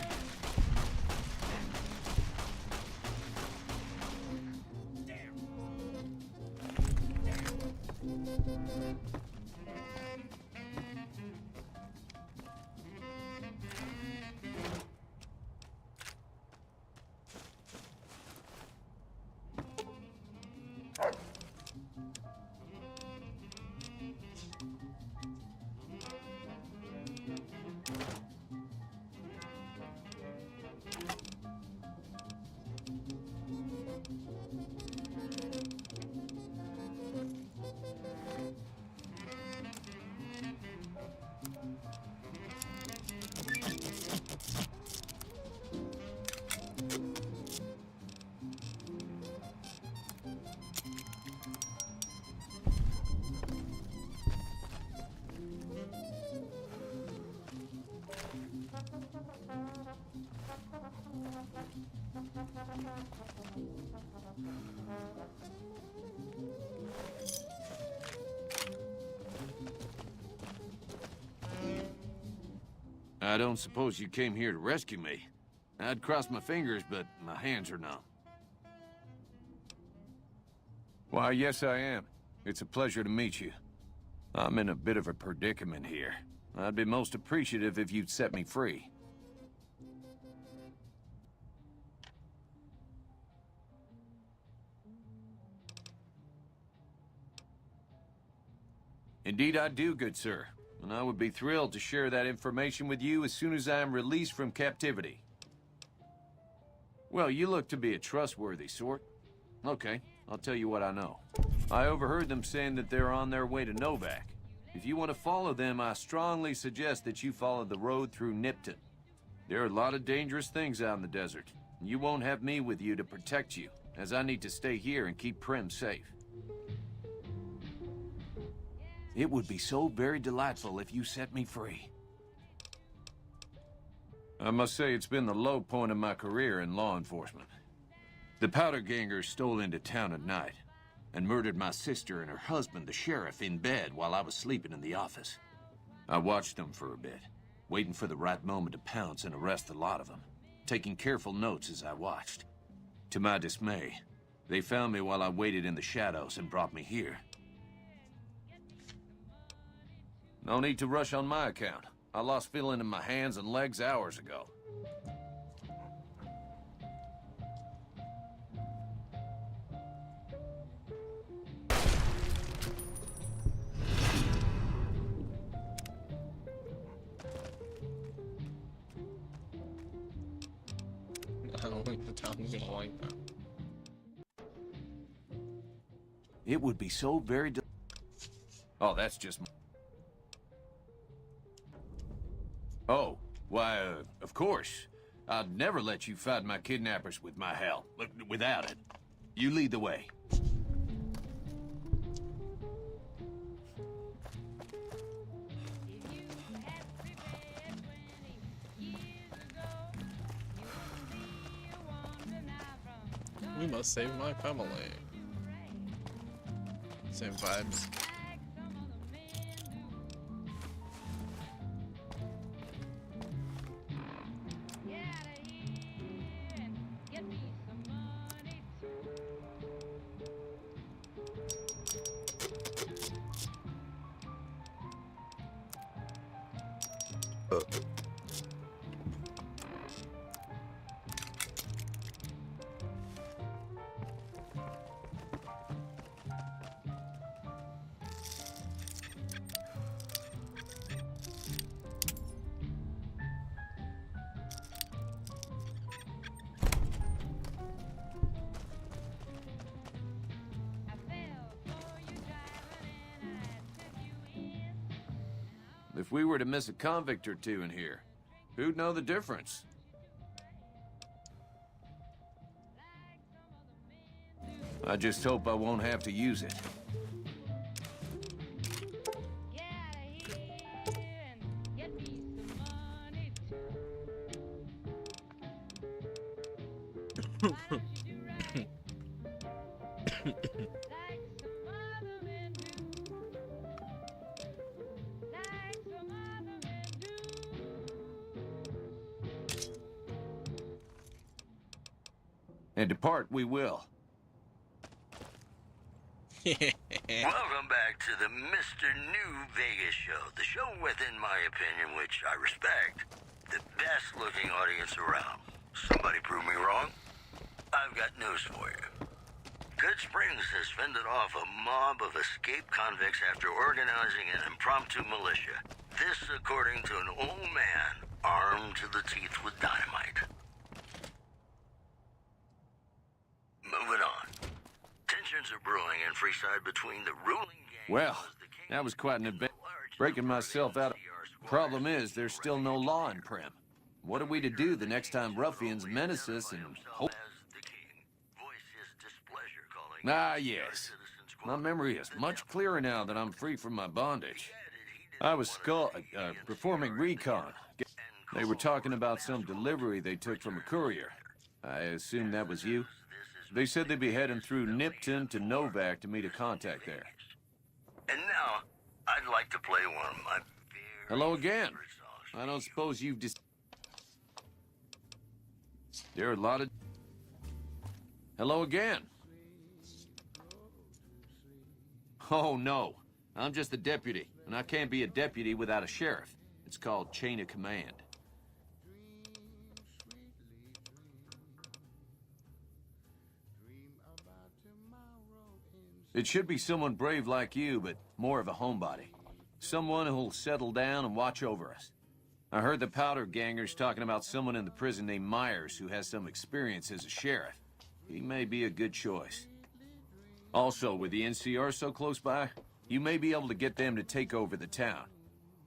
I don't suppose you came here to rescue me. I'd cross my fingers, but my hands are numb. Why, yes, I am. It's a pleasure to meet you. I'm in a bit of a predicament here. I'd be most appreciative if you'd set me free. Indeed I do, good sir. And I would be thrilled to share that information with you as soon as I am released from captivity. Well, you look to be a trustworthy sort. Okay, I'll tell you what I know. I overheard them saying that they're on their way to Novak. If you want to follow them, I strongly suggest that you follow the road through Nipton. There are a lot of dangerous things out in the desert. And you won't have me with you to protect you, as I need to stay here and keep Prim safe. It would be so very delightful if you set me free. I must say it's been the low point of my career in law enforcement. The powder gangers stole into town at night and murdered my sister and her husband, the sheriff, in bed while I was sleeping in the office. I watched them for a bit, waiting for the right moment to pounce and arrest the lot of them, taking careful notes as I watched. To my dismay, they found me while I waited in the shadows and brought me here. No need to rush on my account. I lost feeling in my hands and legs hours ago. I don't think the town's gonna like that. It would be so very Oh, that's just... Oh, why, of course. I'd never let you fight my kidnappers with my help. Without it. You lead the way. We must save my family. Same vibes. If we were to miss a convict or two in here, who'd know the difference? I just hope I won't have to use it. And depart we will. Welcome back to the Mr. New Vegas show. The show with, in my opinion, which I respect, the best looking audience around. Somebody prove me wrong? I've got news for you. Good Springs has fended off a mob of escaped convicts after organizing an impromptu militia. This according to an old man armed to the teeth with dynamite. Moving on. Tensions are brewing in Freeside between the ruling gang... Well, that was quite an event. Breaking myself out of... Problem is, there's still no law in Prim. What are we to do the next time ruffians menace us and hope... Ah, yes. My memory is much clearer now that I'm free from my bondage. I was performing recon. They were talking about some delivery they took from a courier. I assume that was you? They said they'd be heading through Nipton to Novak to meet a contact there. And now, I'd like to play one of my Hello again. I don't suppose you've just... There are a lot of... Hello again. Oh, no. I'm just a deputy, and I can't be a deputy without a sheriff. It's called chain of command. It should be someone brave like you, but more of a homebody. Someone who'll settle down and watch over us. I heard the powder gangers talking about someone in the prison named Myers who has some experience as a sheriff. He may be a good choice. Also, with the NCR so close by, you may be able to get them to take over the town.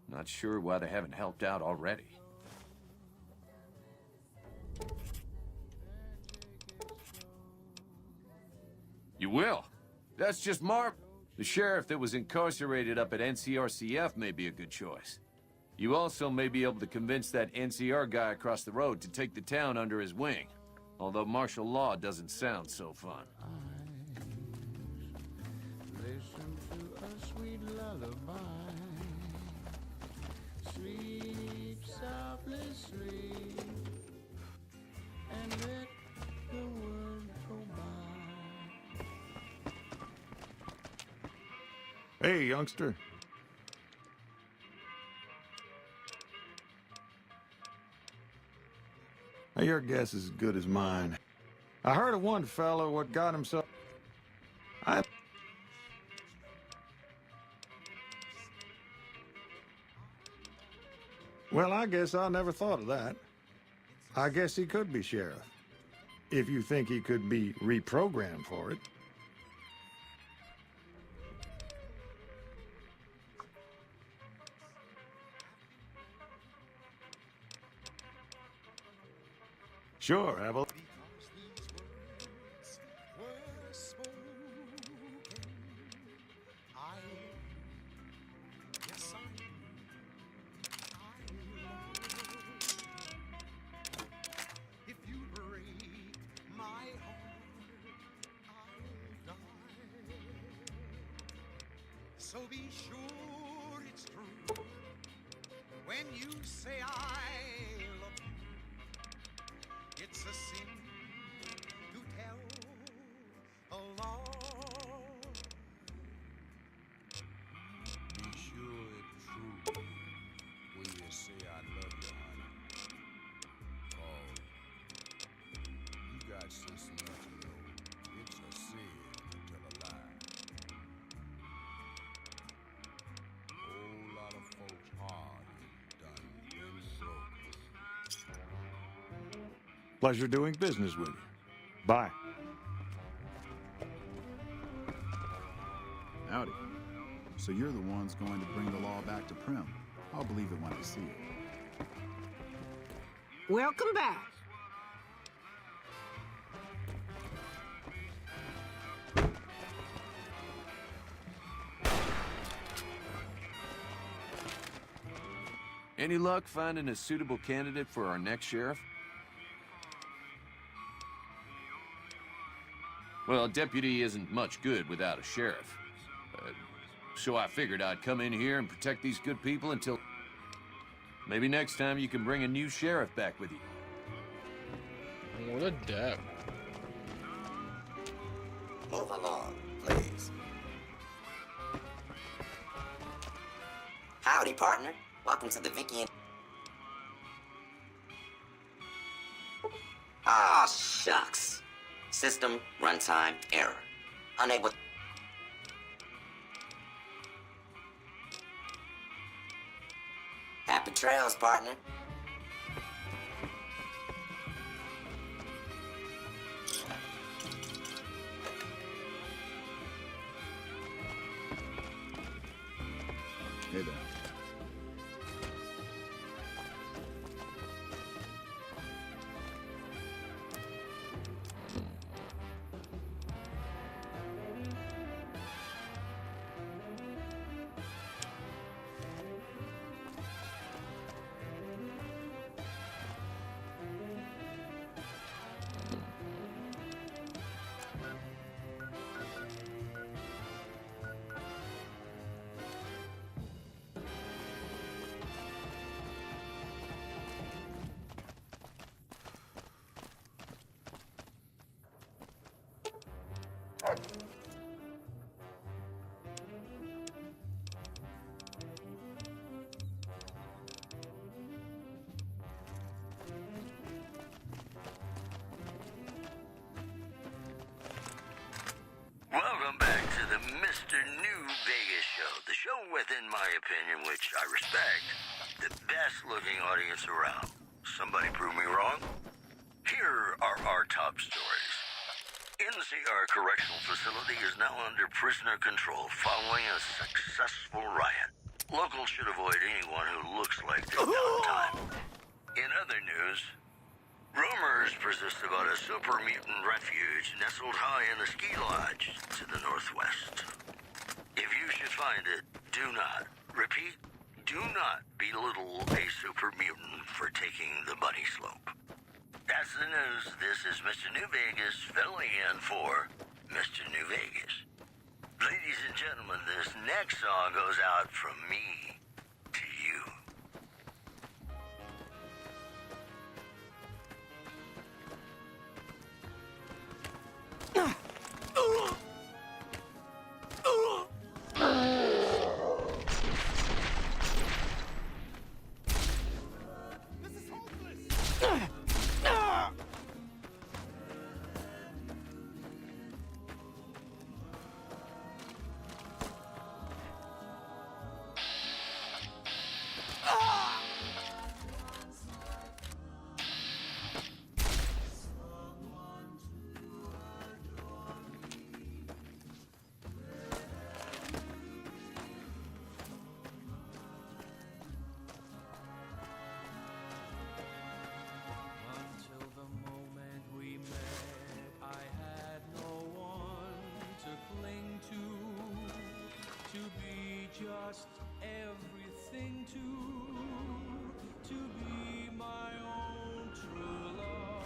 Not sure why they haven't helped out already. You will? That's just The sheriff that was incarcerated up at NCRCF may be a good choice. You also may be able to convince that NCR guy across the road to take the town under his wing. Although martial law doesn't sound so fun. Listen to a sweet lullaby. Sleep softly, sleep, and let the world go by. Hey, youngster. Your guess is as good as mine. I heard of one fellow what got himself... Well, I guess I never thought of that. I guess he could be sheriff. If you think he could be reprogrammed for it. Sure, Abel. If you break my heart, I'll die. So be sure it's true when you say I love you. It's a sin to tell a lie. Be sure it's true when you say I love you, honey. Oh, you got sense enough to know it's a sin to tell a lie. Whole lot of folks hard done been broken. Pleasure doing business with you. Bye. Howdy. So you're the ones going to bring the law back to Prim. I'll believe it when I see it. Welcome back. Any luck finding a suitable candidate for our next sheriff? Well, a deputy isn't much good without a sheriff. So I figured I'd come in here and protect these good people until... Maybe next time you can bring a new sheriff back with you. What a dep. Move along, please. Howdy, partner. Welcome to the Vicky and... Ah, shucks. System runtime error. Unable... Happy trails, partner. Hey there. show. The show with, in my opinion, which I respect, the best-looking audience around. Somebody prove me wrong? Here are our top stories. NCR Correctional Facility is now under prisoner control following a successful riot. Locals should avoid anyone who looks like they've done time. In other news, rumors persist about a super mutant refuge nestled high in the ski lodge to the northwest. If you should find it, do not, repeat, do not belittle a super mutant for taking the bunny slope. That's the news. This is Mr. New Vegas filling in for Mr. New Vegas. Ladies and gentlemen, this next song goes out from me to you. Until the moment we met, I had no one to cling to be just everything to be my own true love.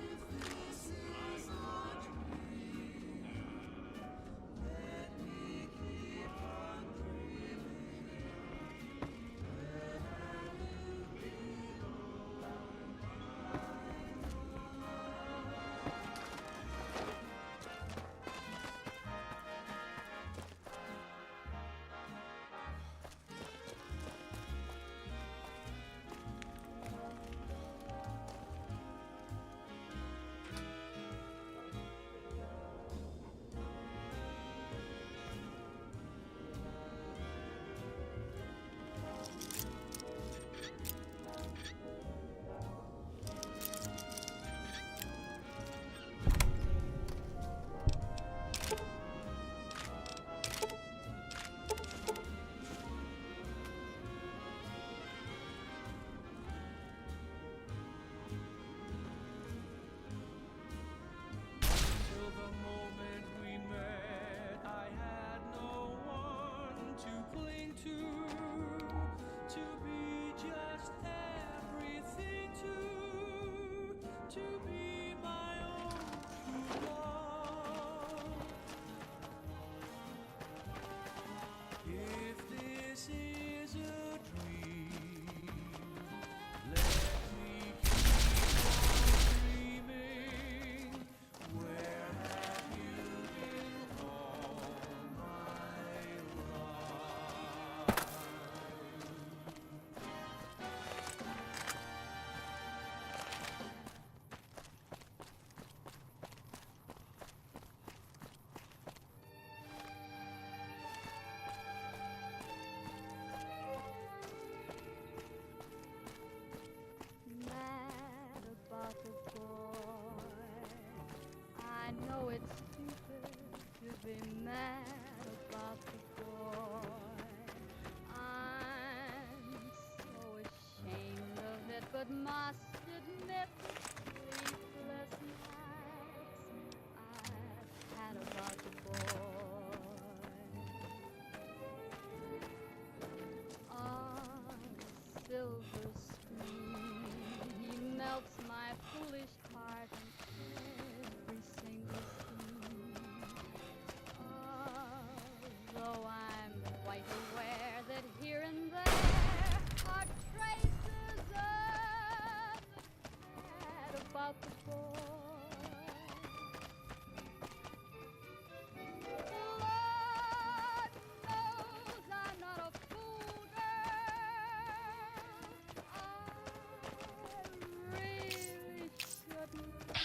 If this is a dream, let me keep on dreaming. Till the moment we met, I had no one to cling to be just everything to be my own true love. If this is a dream, let me keep on dreaming. Where have you been all my life? Mad about the boy. I know it's stupid to be mad about the boy. I'm so ashamed of it, but must admit the sleepless nights I've had about the boy. A silver screen, he melts my foolish heart in every single scene. Although I'm quite aware that here and there are traces of the bad about the boy. Lord knows I'm not a fool, girl. I really shouldn't care.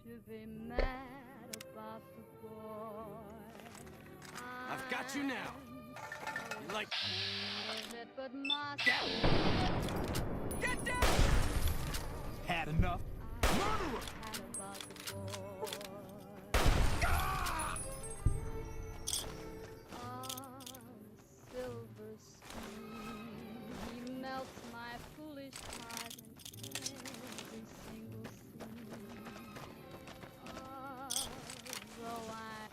to be mad about the boy. I've got you now. You like It, but my Get down! Had enough? Murderer! had about the boy. Silver spoon, he melts my foolish heart in every single scene. Though I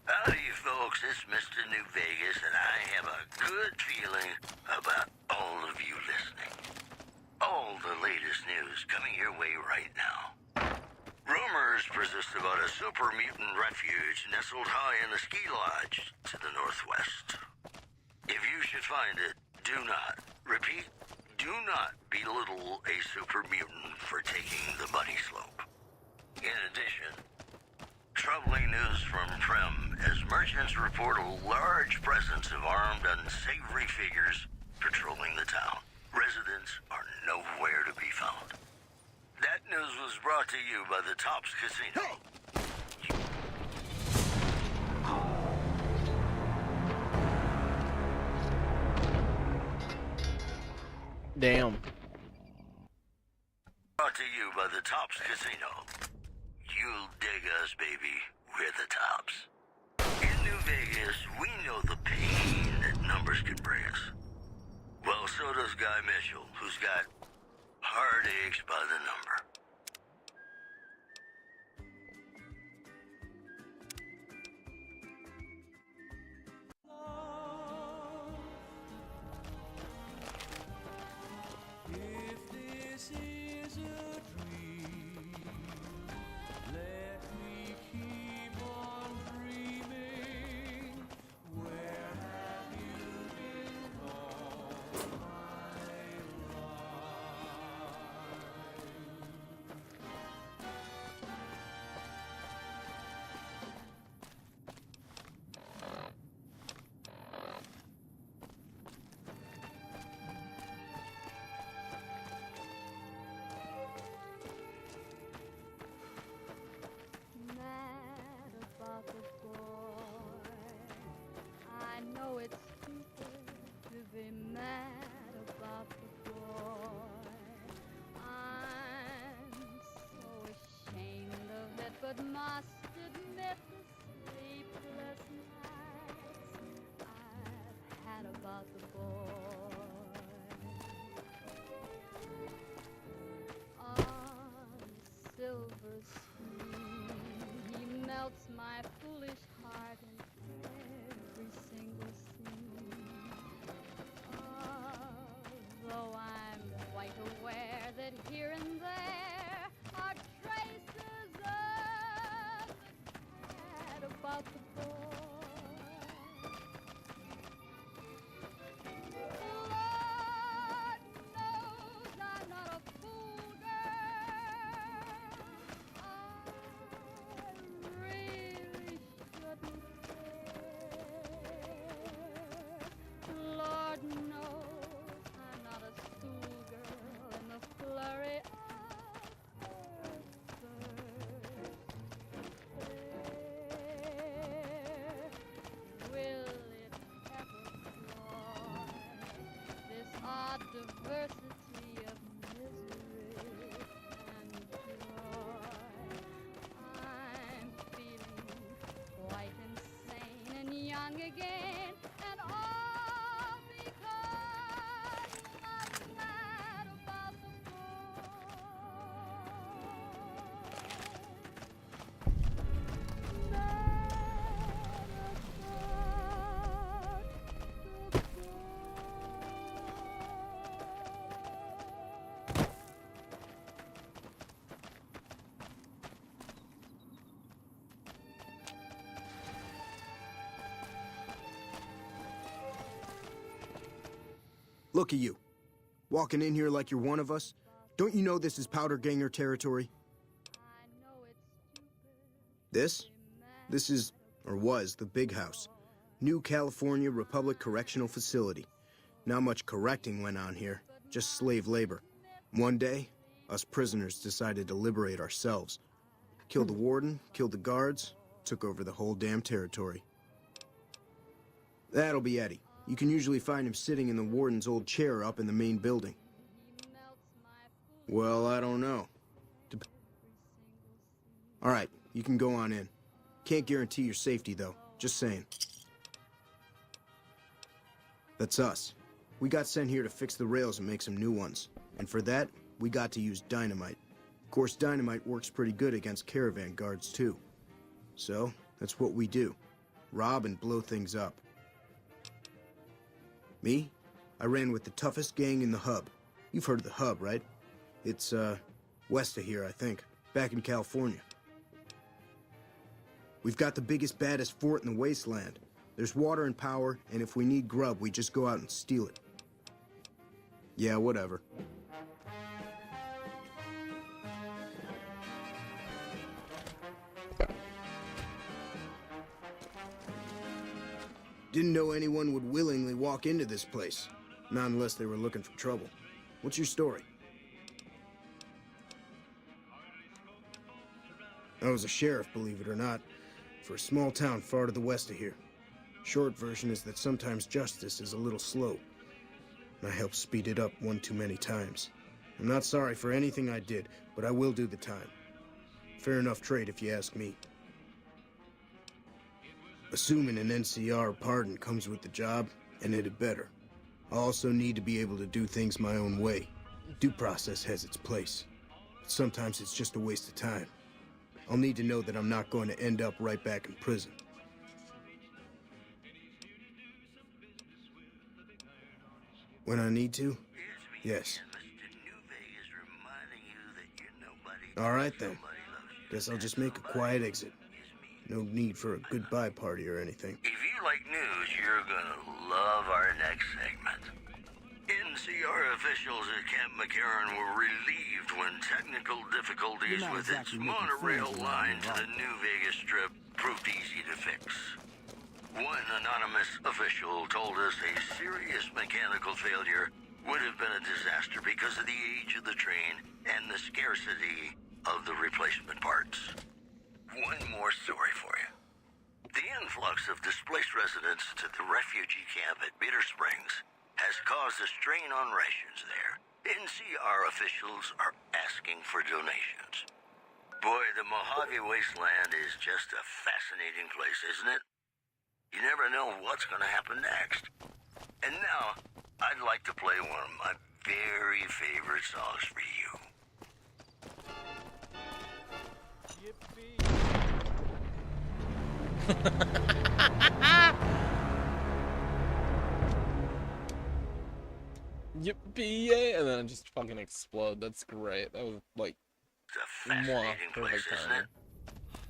Howdy, folks. It's Mr. New Vegas, and I have a good feeling about all of you listening. All the latest news coming your way right now. Rumors persist about a super mutant refuge nestled high in the ski lodge to the northwest. If you should find it, do not, repeat, do not belittle a super mutant for taking the bunny slope. In addition, troubling news from Prim as merchants report a large presence of armed, unsavory figures patrolling the town. Residents are nowhere to be found. That news was brought to you by the Tops Casino. Damn. Brought to you by the Tops Casino. You'll dig us, baby. We're the tops. In New Vegas, we know the pain that numbers can bring us. Well, so does Guy Mitchell, who's got heartaches by the number. If this is a dream, let me keep on dreaming. Where have you been all my mad about the boy. I know it's stupid to be mad about the boy. I'm so ashamed of it, but must admit the sleepless nights I've had about the boy. On silver spoon, he melts my foolish heart in every single scene. Though I'm quite aware that here and there are traces of diversity of misery and joy. I'm feeling quite insane and young again, and all because I'm mad about the Look at you. Walking in here like you're one of us. Don't you know this is Powder Ganger territory? This? This is, or was, the Big House. New California Republic Correctional Facility. Not much correcting went on here, just slave labor. One day, us prisoners decided to liberate ourselves. Killed the warden, killed the guards, took over the whole damn territory. That'll be Eddie. You can usually find him sitting in the warden's old chair up in the main building. Well, I don't know. All right, you can go on in. Can't guarantee your safety, though. Just saying. That's us. We got sent here to fix the rails and make some new ones. And for that, we got to use dynamite. Of course, dynamite works pretty good against caravan guards, too. So, that's what we do. Rob and blow things up. Me? I ran with the toughest gang in the hub. You've heard of the hub, right? It's, west of here, I think. Back in California. We've got the biggest, baddest fort in the wasteland. There's water and power, and if we need grub, we just go out and steal it. Yeah, whatever. Didn't know anyone would willingly walk into this place. Not unless they were looking for trouble. What's your story? I was a sheriff, believe it or not, for a small town far to the west of here. Short version is that sometimes justice is a little slow, and I helped speed it up one too many times. I'm not sorry for anything I did, but I will do the time. Fair enough trade if you ask me. Assuming an NCR pardon comes with the job, and it had better. I also need to be able to do things my own way. Due process has its place, but sometimes it's just a waste of time. I'll need to know that I'm not going to end up right back in prison. When I need to? Yes. All right then. Guess I'll just make a quiet exit. No need for a goodbye party or anything. If you like news, you're gonna love our next segment. NCR officials at Camp McCarran were relieved when technical difficulties with its monorail line to the New Vegas Strip proved easy to fix. One anonymous official told us a serious mechanical failure would have been a disaster because of the age of the train and the scarcity of the replacement parts. One more story for you. The influx of displaced residents to the refugee camp at Bitter Springs has caused a strain on rations there. NCR officials are asking for donations. Boy, the Mojave Wasteland is just a fascinating place, isn't it? You never know what's going to happen next. And now, I'd like to play one of my very favorite songs for you. Yippee! And then it just fucking explode. That's great. That was like, It's a fascinating place, isn't it?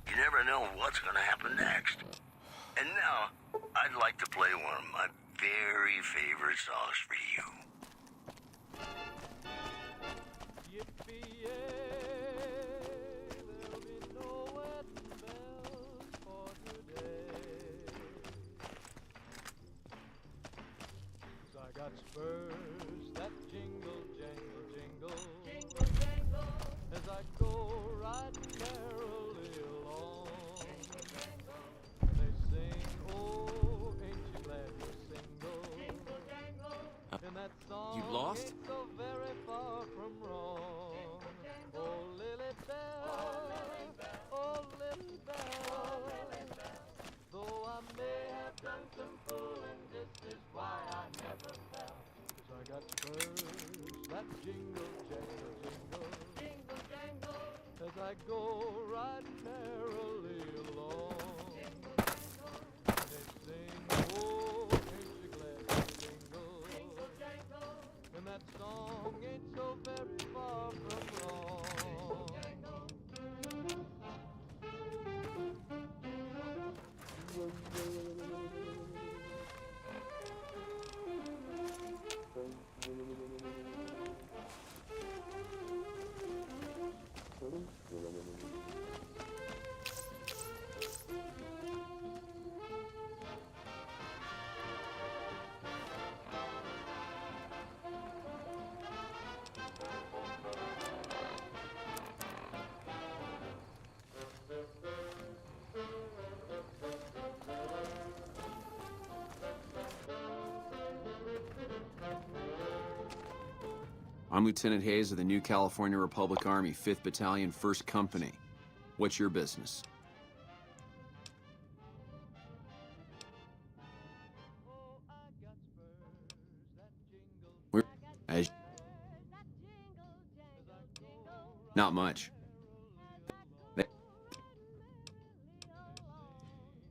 You never know what's going to happen next. And now, I'd like to play one of my very favorite songs for you. I got spurs that jingle, jangle, jingle, jingle, jangle, as I go riding merrily along. Jingle, jangle. They sing, oh, ain't you glad you're single? Jingle, jangle. And that song You lost? spurs that jingle, jangle, jingle, jingle, jangle, as I go riding merrily along. Jingle, jangle, and they sing, oh, ain't you glad to jingle, jingle, jangle, and that song ain't so very far from wrong. Jingle, jangle. I'm Lieutenant Hayes of the New California Republic Army, 5th Battalion, 1st Company. What's your business? As not much. The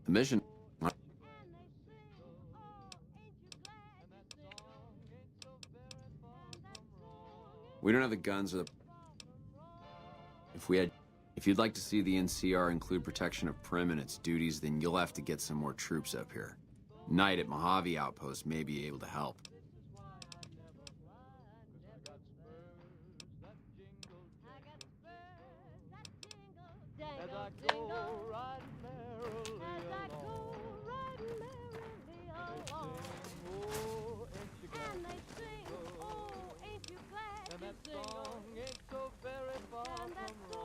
mission. We don't have the guns or the... If you'd like to see the NCR include protection of Prim and its duties, then you'll have to get some more troops up here. Knight at Mojave Outpost may be able to help. As I go riding merrily along, and they sing, oh, ain't you glad, and that song ain't so very far from wrong.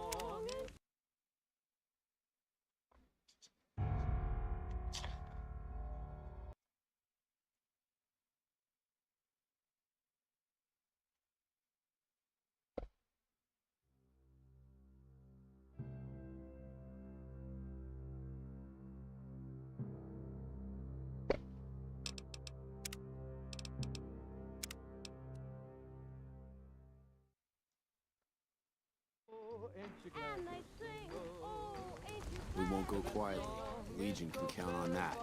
We won't go quietly. The Legion can count on that.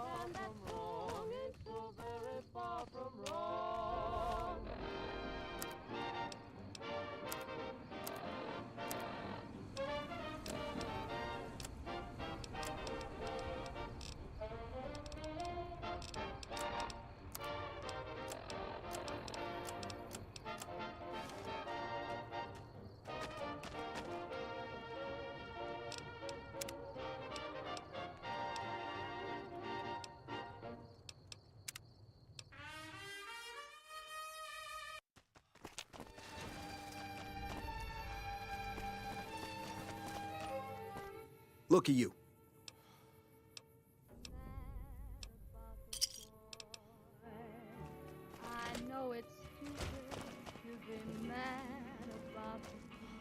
Look at you. I know it's stupid to be mad about the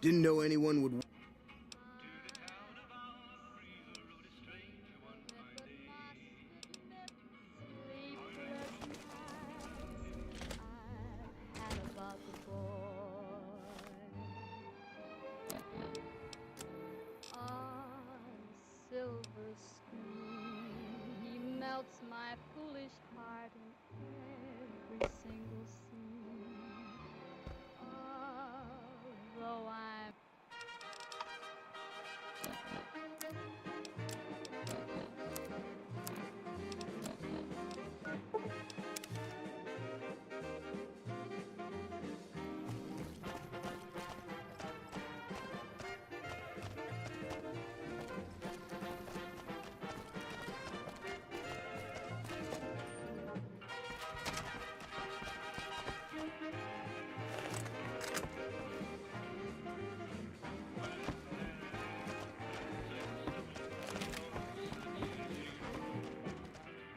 Didn't know anyone would... silver screen. He melts my foolish heart in every single scene. Although I'm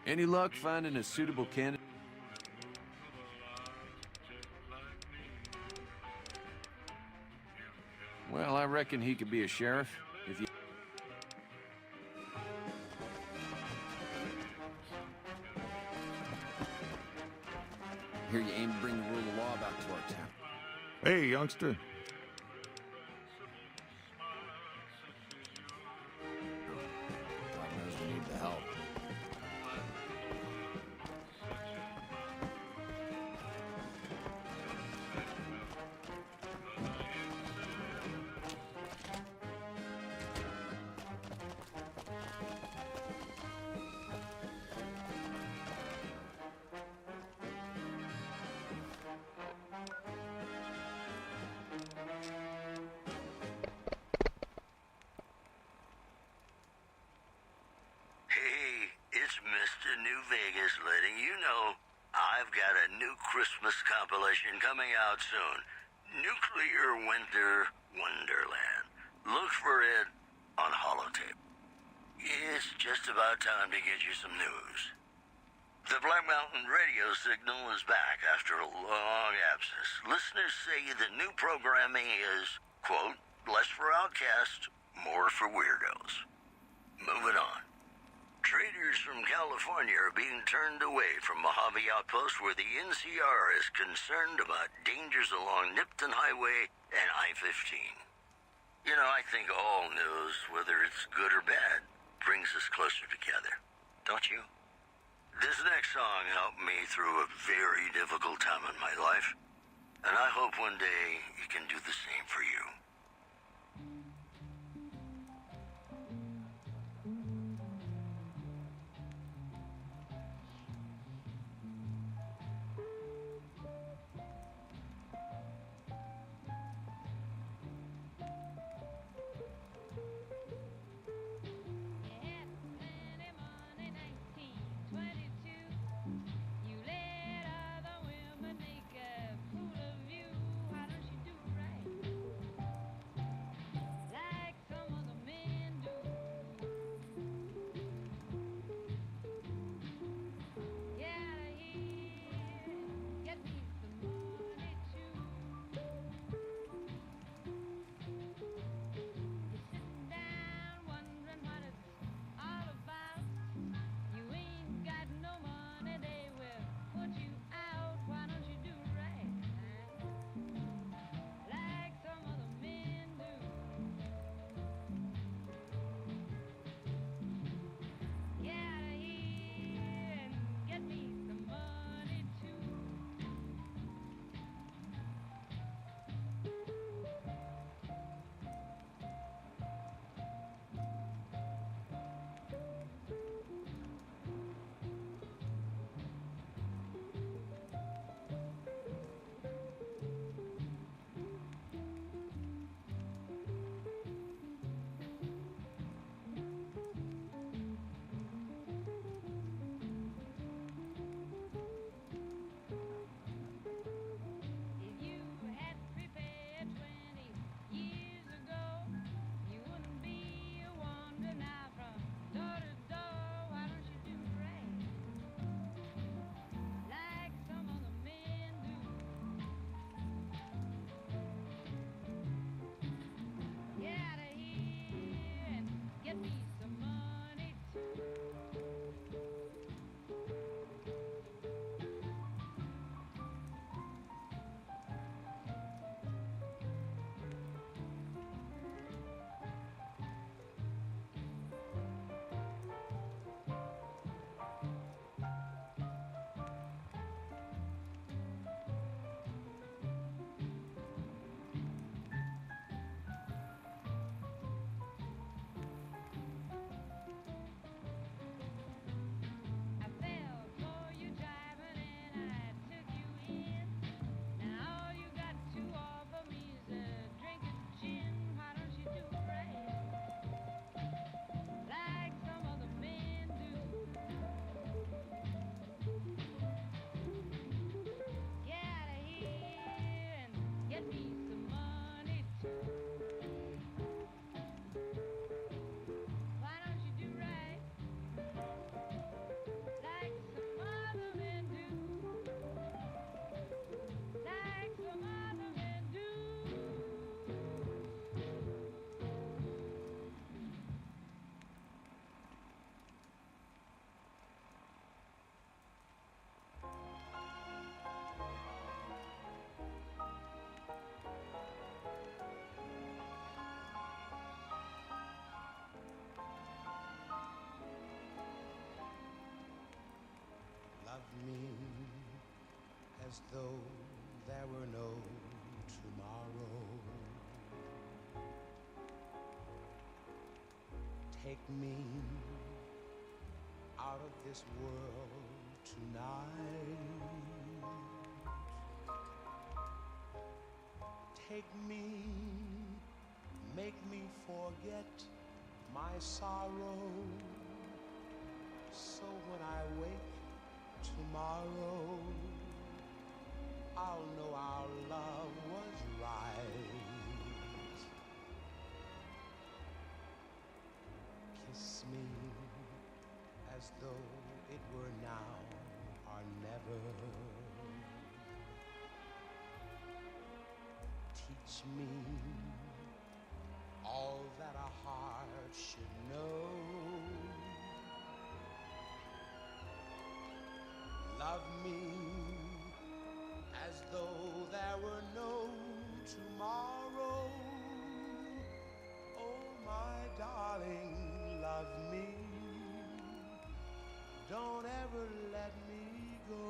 Any luck finding a suitable candidate? Well, I reckon he could be a sheriff if you... Hear you aim to bring the rule of law back to our town. Hey, youngster. God knows we need the help. Hey, it's Mr. New Vegas letting you know I've got a new Christmas compilation coming out soon. Nuclear Winter Wonderland. Look for it on holotape. It's just about time to get you some news. The Black Mountain radio signal is back after a long absence. Listeners say the new programming is, quote, less for outcasts, more for weirdos. Moving on. Traders from California are being turned away from Mojave Outpost where the NCR is concerned about dangers along Nipton Highway and I-15. You know, I think all news, whether it's good or bad, brings us closer together. Don't you? This next song helped me through a very difficult time in my life, and I hope one day it can do the same for you. me as though there were no tomorrow. Take me out of this world tonight. Take me, make me forget my sorrow, so when I wake tomorrow, I'll know our love was right. Kiss me as though it were now or never. Teach me all that a heart should know. Love me as though there were no tomorrow. Oh, my darling, love me. Don't ever let me go.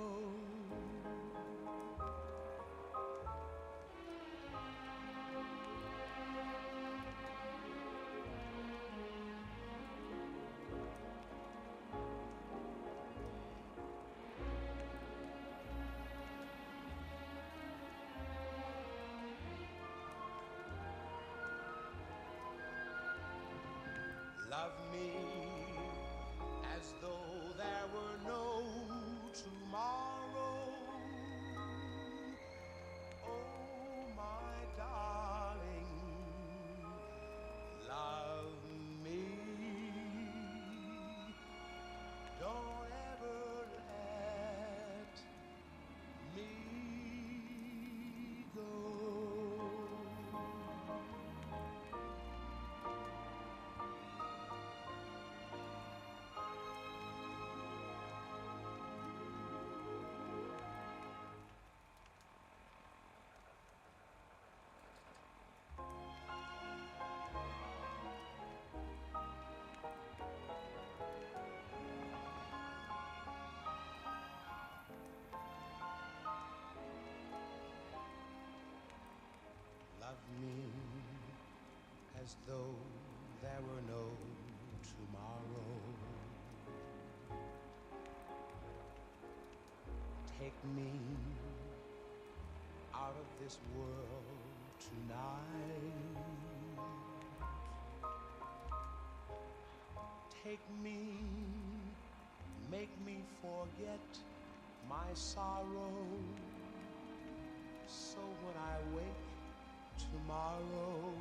Love me as though there were no tomorrow. Oh, my darling, love me. Don't ever let me go. Love me as though there were no tomorrow. Take me out of this world tonight. Take me, make me forget my sorrow, so when I wake tomorrow,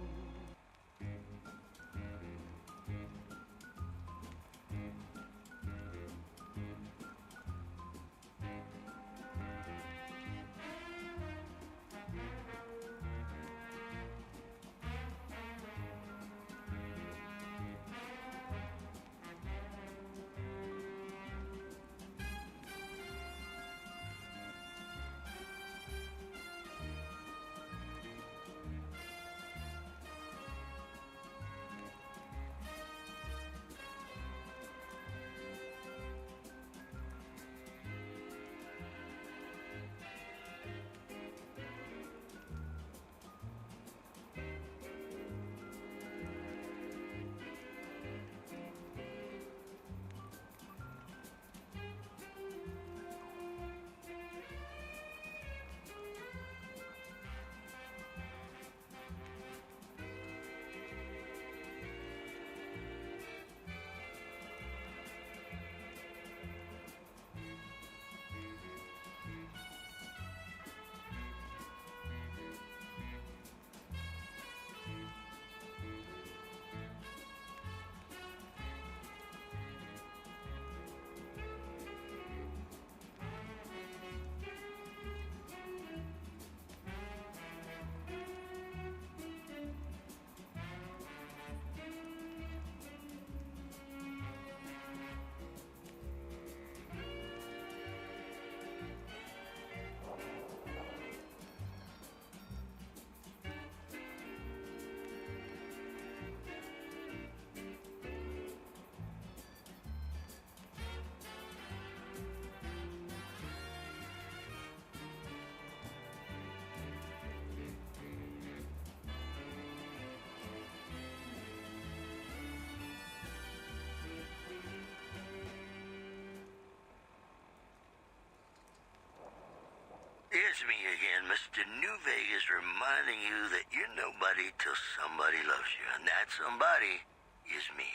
It's me again, Mr. New Vegas, reminding you that you're nobody till somebody loves you, and that somebody is me.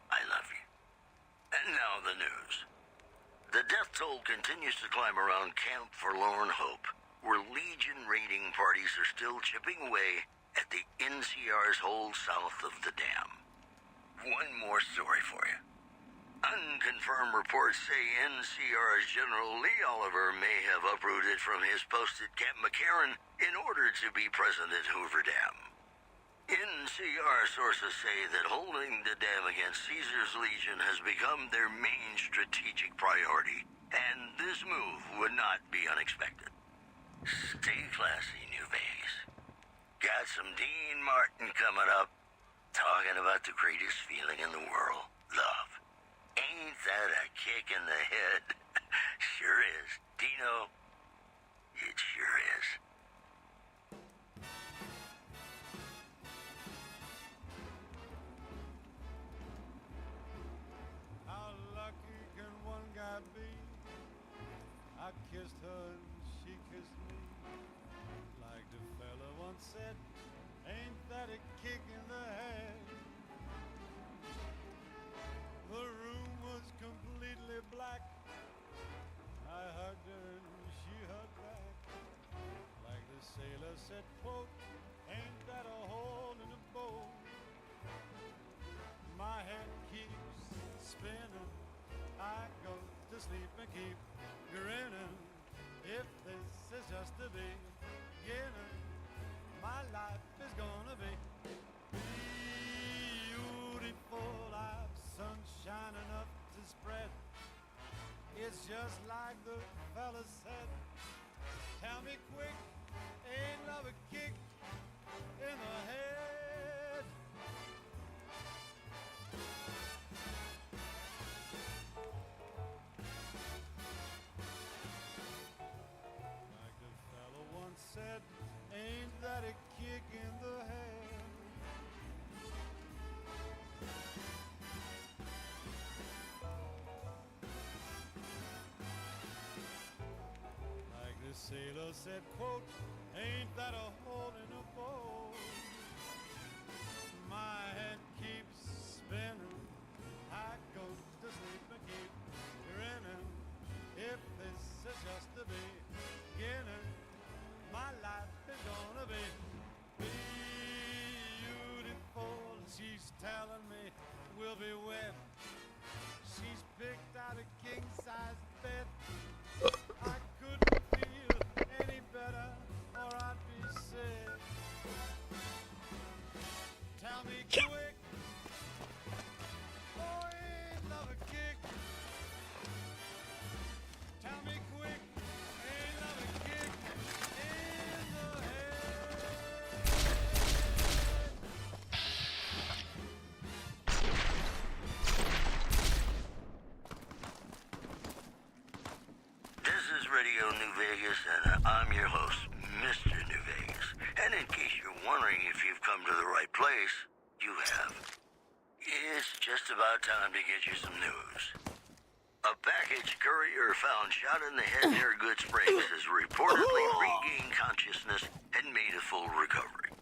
I love you. And now the news. The death toll continues to climb around Camp Forlorn Hope, where Legion raiding parties are still chipping away at the NCR's hold south of the dam. One more story for you. Unconfirmed reports say NCR's General Lee Oliver may have uprooted from his post at Camp McCarran in order to be present at Hoover Dam. NCR sources say that holding the dam against Caesar's Legion has become their main strategic priority, and this move would not be unexpected. Stay classy, New Vegas. Got some Dean Martin coming up, talking about the greatest feeling in the world, love. Ain't that a kick in the head? Sure is. Dino, it sure is. How lucky can one guy be? I kissed her and she kissed me. Like the fella once said, ain't that a kick in the head? The room was completely black. I hugged her and she hugged back. Like the sailor said, quote, ain't that a hole in a boat? My head keeps spinning. I go to sleep and keep grinning. If this is just the beginning, my life is gonna be beautiful. I've sunshine enough to spread. It's just like the fella said. Tell me quick, ain't love a kick in the head? Like the fella once said, ain't that a kick in the head? Like the sailor said, quote, ain't that a hole in a boat? My head keeps spinning. I go to sleep and keep grinning. If this is just the beginning, my life is gonna be beautiful. She's telling me we'll be wed. She's picked out a king-size bed. I couldn't feel any better, or I'd be sick. Tell me quick, oh, ain't love a kick? Tell me quick, ain't love a kick in the head? This is Radio New Vegas, and I'm your host, Mr. New Vegas. And in case you're wondering if you've come to the right place, you have. It's just about time to get you some news. A package courier found shot in the head near Good Springs has reportedly regained consciousness and made a full recovery.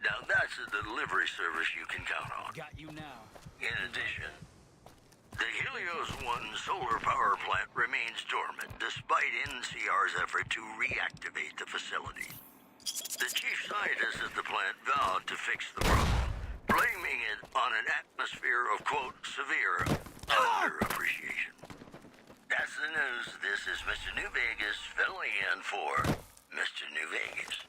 Now that's a delivery service you can count on. Got you now. In addition, the Helios 1 solar power plant remains dormant despite NCR's effort to reactivate the facility. The chief scientist at the plant vowed to fix the problem, blaming it on an atmosphere of, quote, severe underappreciation. That's the news. This is Mr. New Vegas filling in for Mr. New Vegas.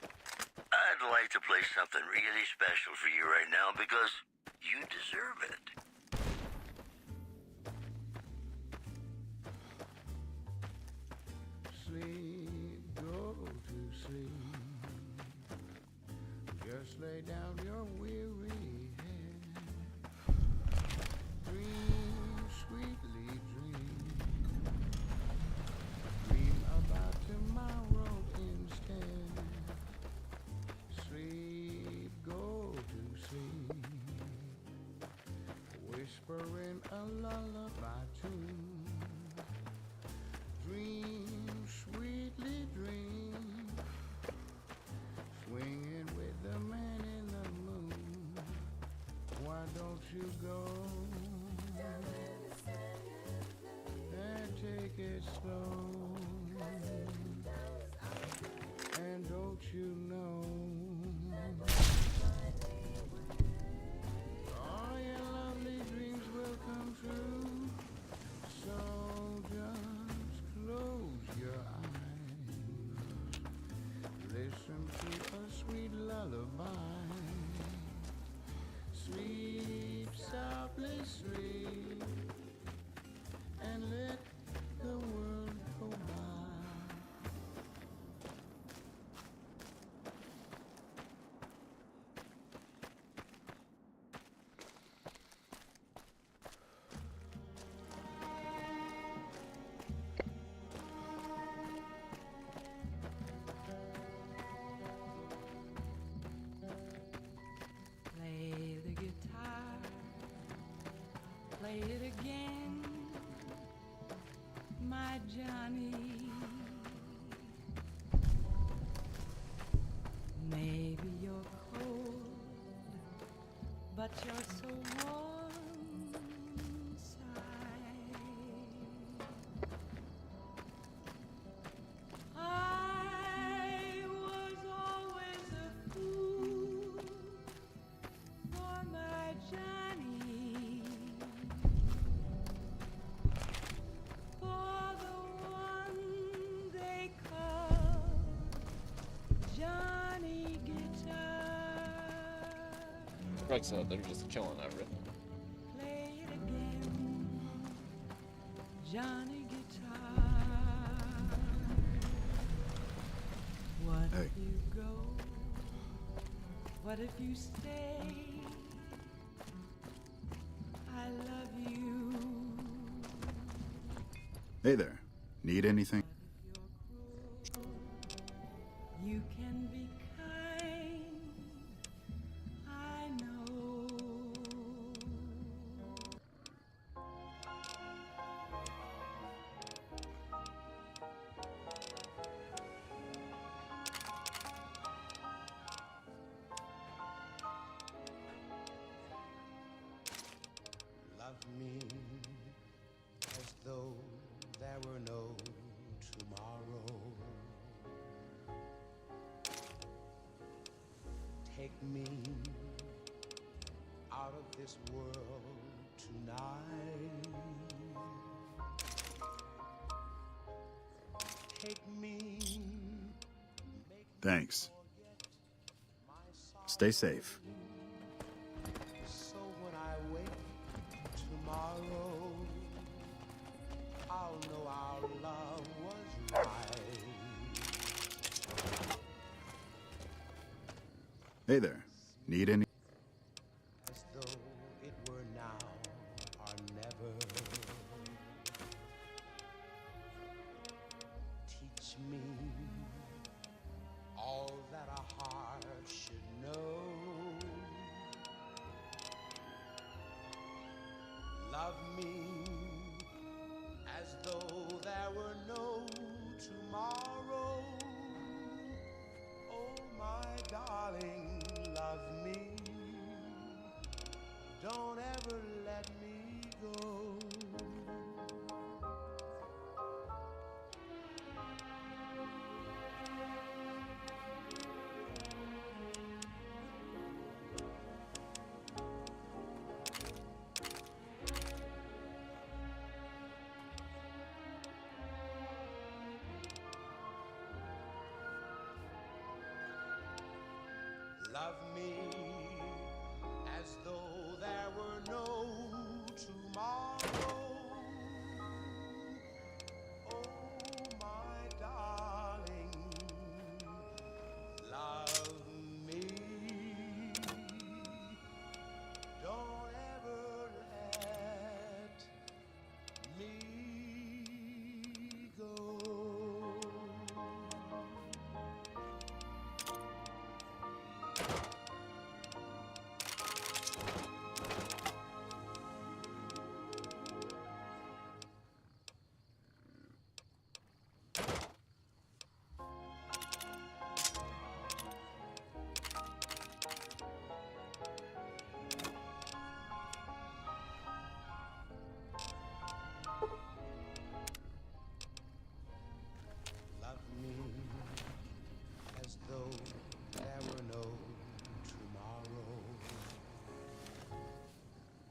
I'd like to play something really special for you right now because you deserve it. Sleep, go to sleep. Just lay down your weary head. Dream, sweetly dream. Dream about tomorrow instead. Sleep, go to sleep. Whispering a lullaby tune. Dream, sweetly dream. you go and take it slow. And don't you know all your lovely dreams will come true. So just close your eyes, listen to a sweet lullaby. Sleep softly, sleep, and let the world go by. Play the guitar, play it again, my Johnny. Maybe you're cold, but you're so warm inside. I was always a fool for my Johnny, for the one they call Johnny Guitar. Like so, they're just killing everything. Play it again, Johnny Guitar. What Hey. if you go? What if you stay? I love you. Hey there. Need anything? You can be kind, I know. Love me as though there were no tomorrow. Take me out of this world tonight. Take me. Thanks. Stay safe. So when I wake tomorrow, I'll know our love was right. Hey there. Need any? As though it were now or never. Teach me all that a heart should know. Love me as though there were no tomorrow. Oh, my darling, love me. Don't ever let me go. Love me as though there were no tomorrow. Oh, my darling, love me. Don't ever let me go.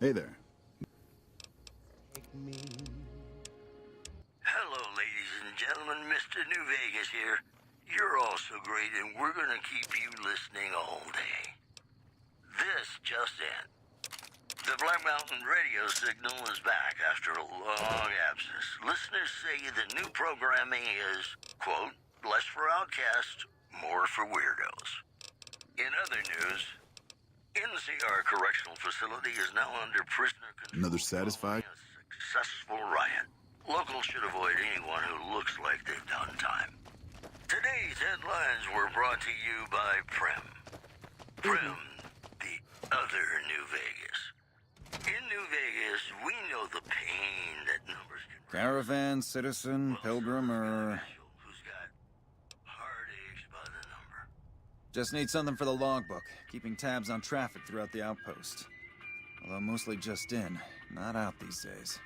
Hey there. Hello, ladies and gentlemen. Mr. New Vegas here. You're all so great, and we're gonna keep you listening all day. This just in. The Black Mountain radio signal is back after a long absence. Listeners say the new programming is, quote, less for outcasts, more for weirdos. In other news, NCR Correctional Facility is now under prisoner control. Another satisfied? Successful riot. Locals should avoid anyone who looks like they've done time. Today's headlines were brought to you by Prim. Prim, the other New Vegas. In New Vegas, we know the pain that numbers can bring. Caravan, citizen, pilgrim, or... Who's got heartaches by the number. Just need something for the logbook, keeping tabs on traffic throughout the outpost. Although mostly just in, not out these days.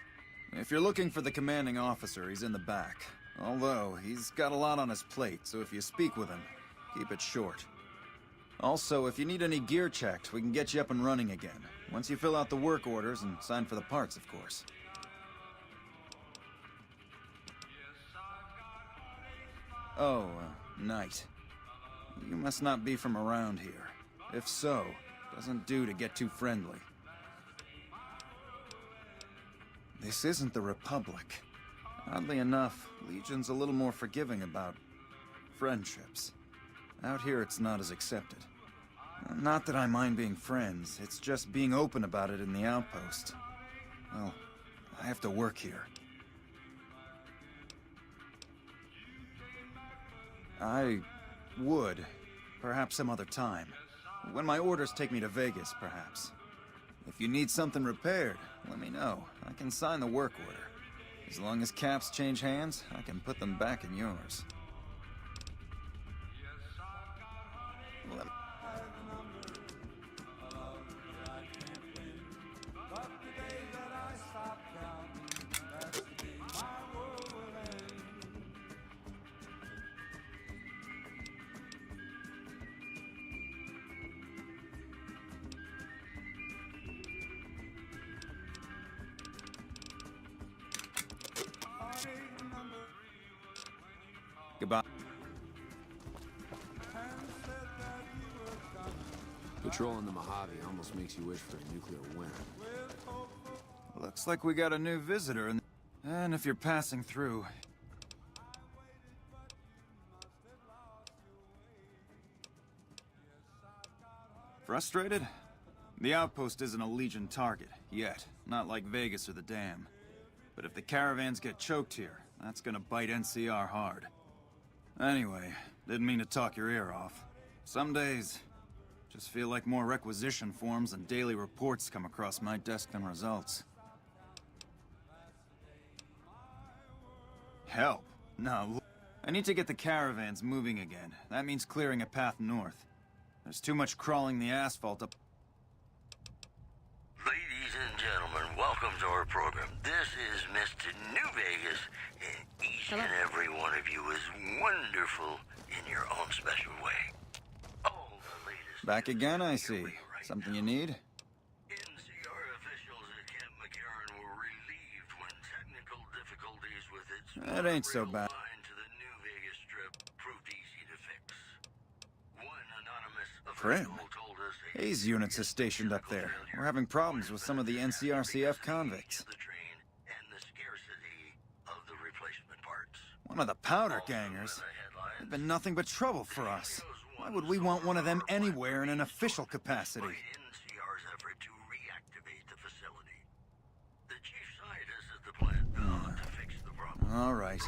If you're looking for the commanding officer, he's in the back. Although, he's got a lot on his plate, so if you speak with him, keep it short. Also, if you need any gear checked, we can get you up and running again. Once you fill out the work orders and sign for the parts, of course. Oh, Knight. You must not be from around here. If so, doesn't do to get too friendly. This isn't the Republic. Oddly enough, Legion's a little more forgiving about friendships. Out here, it's not as accepted. Not that I mind being friends, it's just being open about it in the outpost. Well, I have to work here. I would. Perhaps some other time. When my orders take me to Vegas, perhaps. If you need something repaired, let me know. I can sign the work order. As long as caps change hands, I can put them back in yours. Goodbye. Patrolling the Mojave almost makes you wish for a nuclear winter. Looks like we got a new visitor, and if you're passing through... Frustrated? The outpost isn't a Legion target, yet. Not like Vegas or the Dam. But if the caravans get choked here, that's gonna bite NCR hard. Anyway, didn't mean to talk your ear off. Some days, just feel like more requisition forms and daily reports come across my desk than results. Help? No. I need to get the caravans moving again. That means clearing a path north. There's too much crawling the asphalt up. Ladies and gentlemen, welcome to our program. This is Mr. New Vegas, and each and every one of you is wonderful in your own special way. All the latest... Back again, I see. Something you need? NCR officials at Camp McCarran were relieved when technical difficulties with its That ain't so bad. line to the New Vegas Strip proved easy to fix. One anonymous Prim. official told us Hayes units is stationed up there. We're having problems with some of the NCRCF convicts. One of the powder gangers. They've been nothing but trouble for us. Why would we want one of them anywhere in an official capacity? NCR's effort to reactivate the facility. The chief scientist at the plant vowed to fix the problem. All right.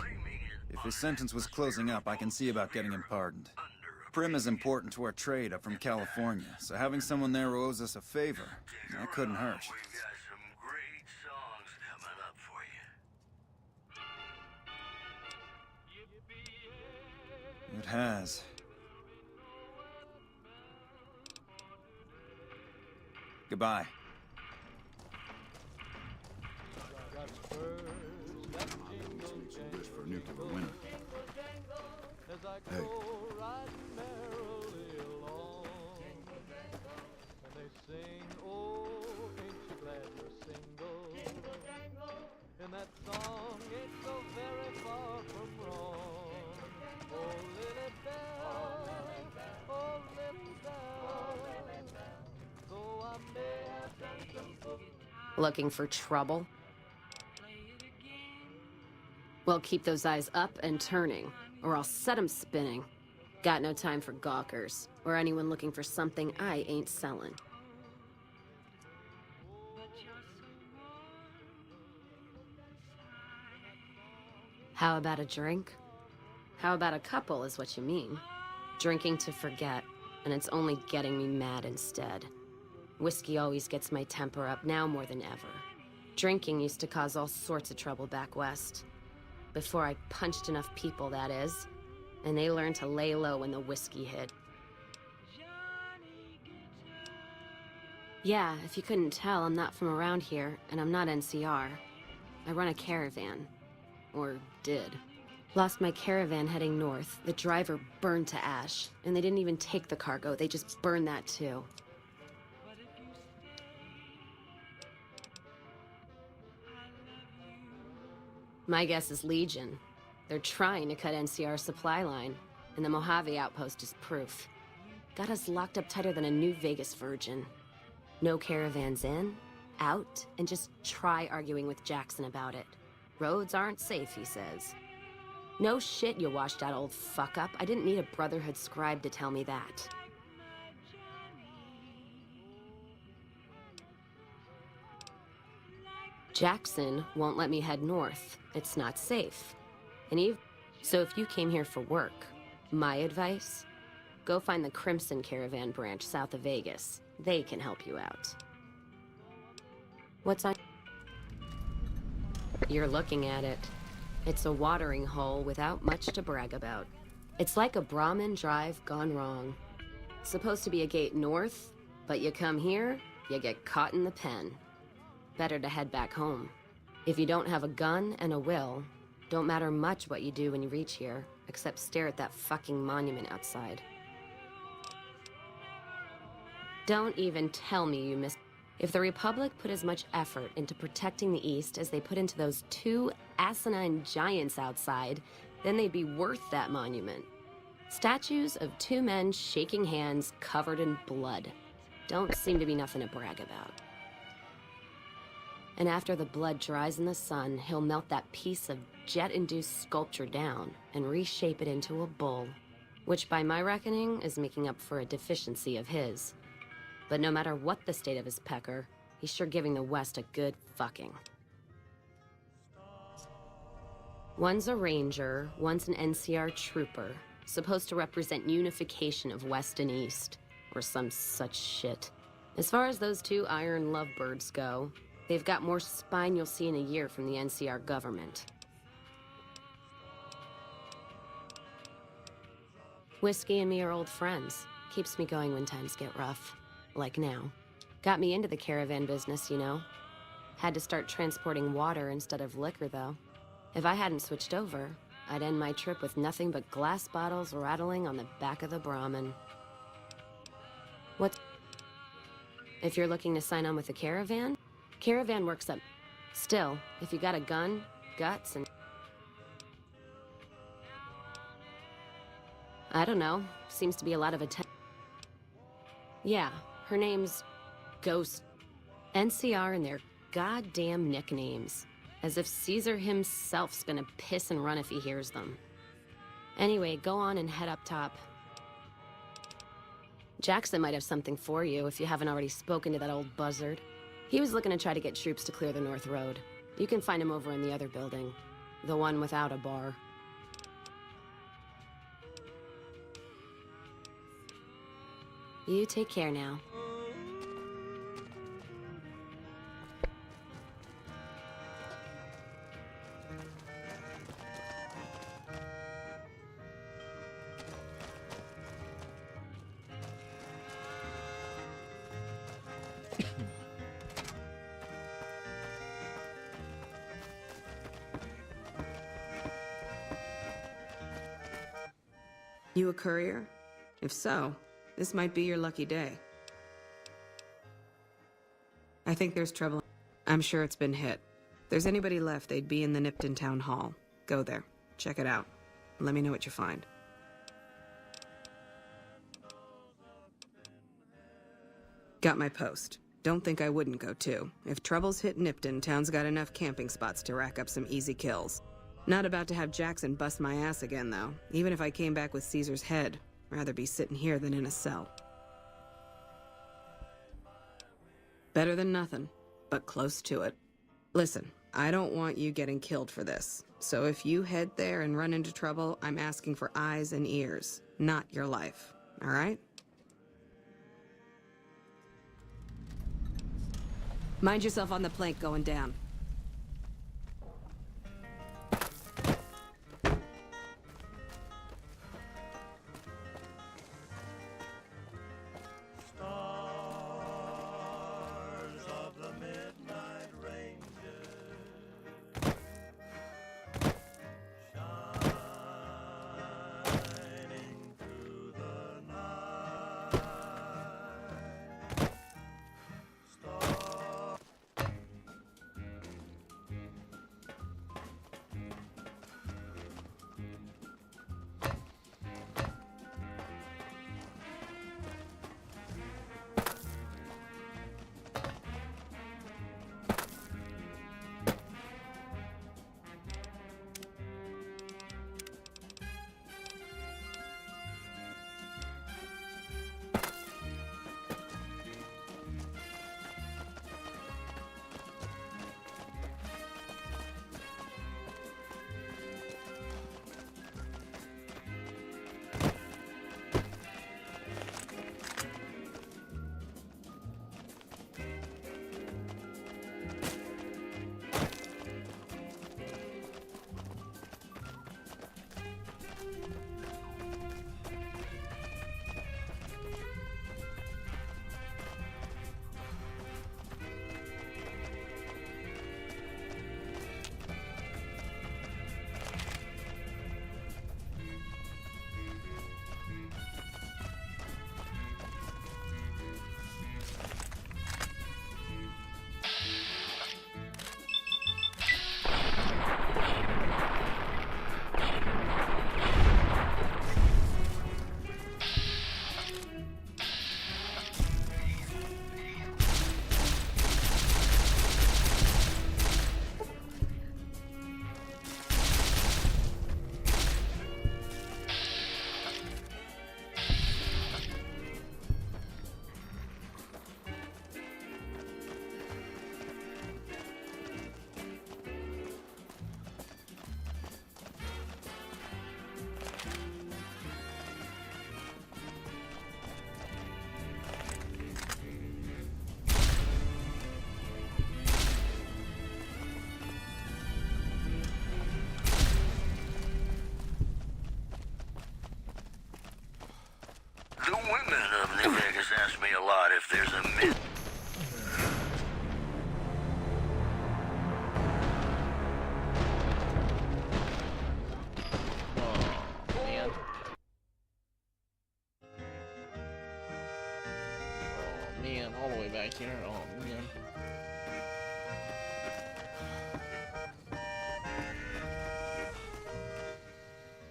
If his sentence was closing up, I can see about getting him pardoned. Prim is important to our trade up from California, so having someone there who owes us a favor, that couldn't hurt. We've got some great songs coming up for you. It has. Goodbye. Wish for a nuclear winter. Hey. glad you're single. And that song ain't so very far from wrong. Oh, Lily Bell, oh, Lily Bell. Though I may have done some Looking for trouble? Well, keep those eyes up and turning, or I'll set 'em spinning. Got no time for gawkers, or anyone looking for something I ain't selling. How about a drink? How about a couple is what you mean. Drinking to forget, and it's only getting me mad instead. Whiskey always gets my temper up, now more than ever. Drinking used to cause all sorts of trouble back west. Before I punched enough people, that is. And they learned to lay low when the whiskey hit. Yeah, if you couldn't tell, I'm not from around here, and I'm not NCR. I run a caravan. Or did. Lost my caravan heading north. The driver burned to ash. And they didn't even take the cargo, they just burned that too. My guess is Legion. They're trying to cut NCR's supply line, and the Mojave outpost is proof. Got us locked up tighter than a New Vegas virgin. No caravans in, out, and just try arguing with Jackson about it. Roads aren't safe, he says. No shit, you washed out old fuck-up. I didn't need a Brotherhood scribe to tell me that. Jackson won't let me head north. It's not safe. And so if you came here for work, my advice, go find the Crimson Caravan branch south of Vegas. They can help you out. What's on? You're looking at it. It's a watering hole without much to brag about. It's like a Brahmin drive gone wrong. It's supposed to be a gate north, but you come here, you get caught in the pen. Better to head back home. If you don't have a gun and a will, don't matter much what you do when you reach here, except stare at that fucking monument outside. Don't even tell me you missed. If the Republic put as much effort into protecting the East as they put into those two asinine giants outside, then they'd be worth that monument. Statues of two men shaking hands covered in blood. Don't seem to be nothing to brag about. And after the blood dries in the sun, he'll melt that piece of jet-induced sculpture down and reshape it into a bull, which by my reckoning is making up for a deficiency of his. But no matter what the state of his pecker, he's sure giving the West a good fucking. One's a ranger, one's an NCR trooper, supposed to represent unification of West and East, or some such shit. As far as those two iron lovebirds go, they've got more spine you'll see in a year from the NCR government. Whiskey and me are old friends. Keeps me going when times get rough. Like now. Got me into the caravan business, you know. Had to start transporting water instead of liquor, though. If I hadn't switched over, I'd end my trip with nothing but glass bottles rattling on the back of the Brahmin. What? If you're looking to sign on with the caravan? Caravan works up. Still, if you got a gun, guts, and... I don't know. Seems to be a lot of attention. Yeah, her name's Ghost. NCR and their goddamn nicknames. As if Caesar himself's gonna piss and run if he hears them. Anyway, go on and head up top. Jackson might have something for you if you haven't already spoken to that old buzzard. He was looking to try to get troops to clear the North Road. You can find him over in the other building. The one without a bar. You take care now. You a courier? If so, this might be your lucky day. I think there's trouble. I'm sure it's been hit. If there's anybody left, they'd be in the Nipton Town Hall. Go there. Check it out. Let me know what you find. Got my post. Don't think I wouldn't go too. If trouble's hit Nipton, town's got enough camping spots to rack up some easy kills. Not about to have Jackson bust my ass again, though. Even if I came back with Caesar's head, rather be sitting here than in a cell. Better than nothing, but close to it. Listen, I don't want you getting killed for this. So if you head there and run into trouble, I'm asking for eyes and ears, not your life. All right? Mind yourself on the plank going down. The women of New Vegas ask me a lot if there's a myth. Man. Oh, man, all the way back here. Oh, man.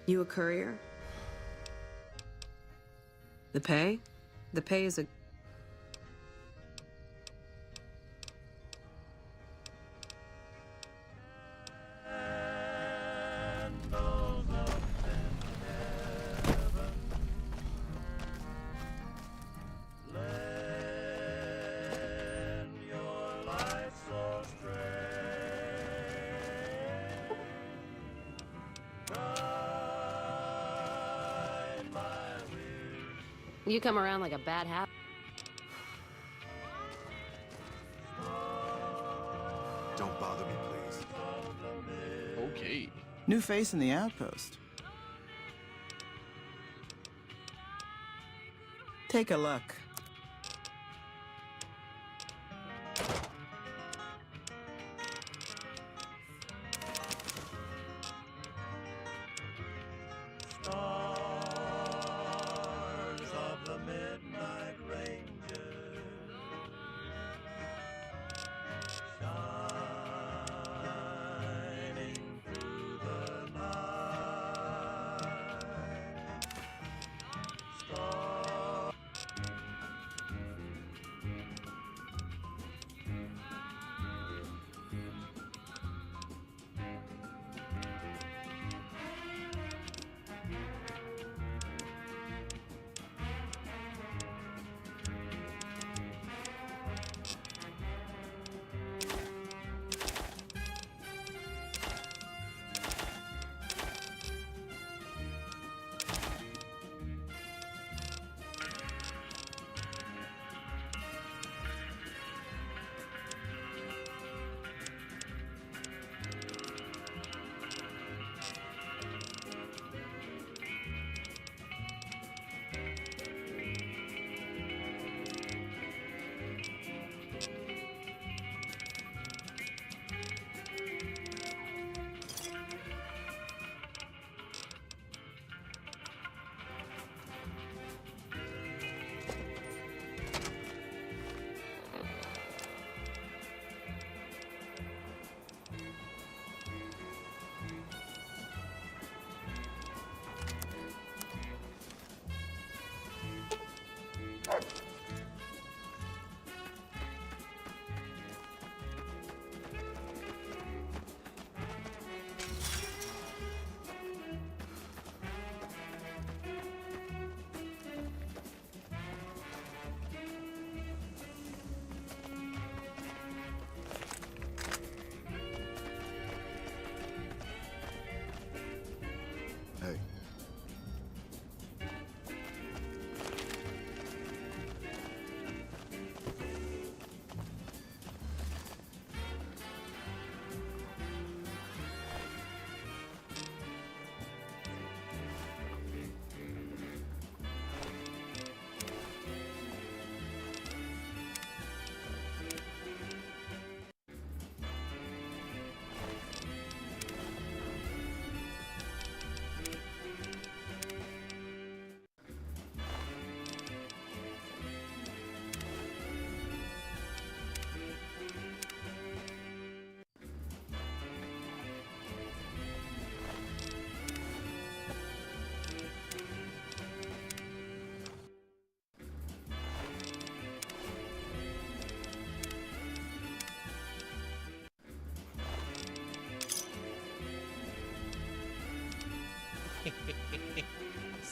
You a courier? The pay? The pay is a... You come around like a bad habit. Don't bother me, please. Okay. New face in the outpost. Take a look. Midnight Rangers.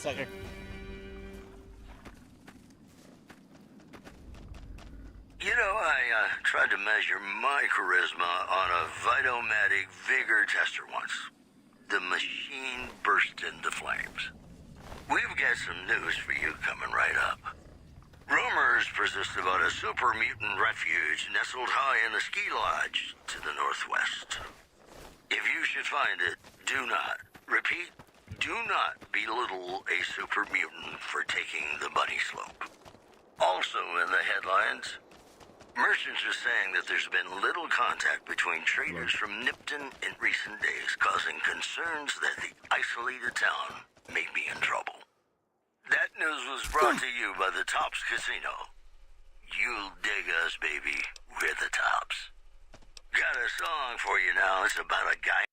sucker. You know, I tried to measure my charisma on a Vitomatic vigor tester once. The machine burst into flames. We've got some news for you coming right up. Rumors persist about a super mutant refuge nestled high in the ski lodge to the northwest. If you should find it, do not, repeat, do not belittle a super mutant for taking the bunny slope. Also in the headlines, merchants are saying that there's been little contact between traders from Nipton in recent days, causing concerns that the isolated town may be in trouble. That news was brought to you by the Tops Casino. You'll dig us, baby. We're the Tops. Got a song for you now. It's about a guy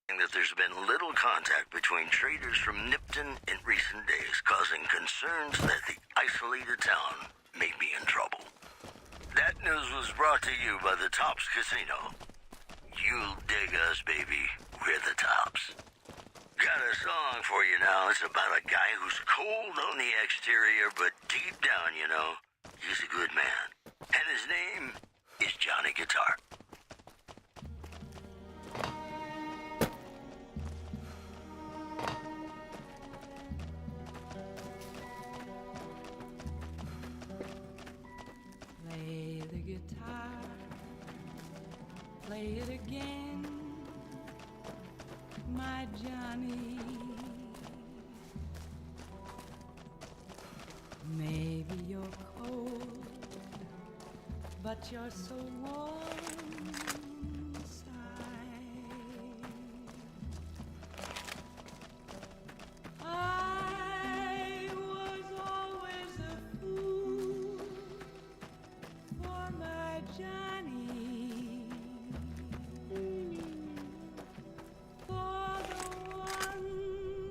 saying that there's been little contact between traders from Nipton in recent days, causing concerns that the isolated town may be in trouble. That news was brought to you by the Tops Casino. You'll dig us, baby. We're the Tops. Got a song for you now. It's about a guy who's cold on the exterior, but deep down, you know, he's a good man. And his name is Johnny Guitar. Play the guitar, play it again, my Johnny. Maybe you're cold, but you're so warm inside. I was always a fool for my Johnny, for the one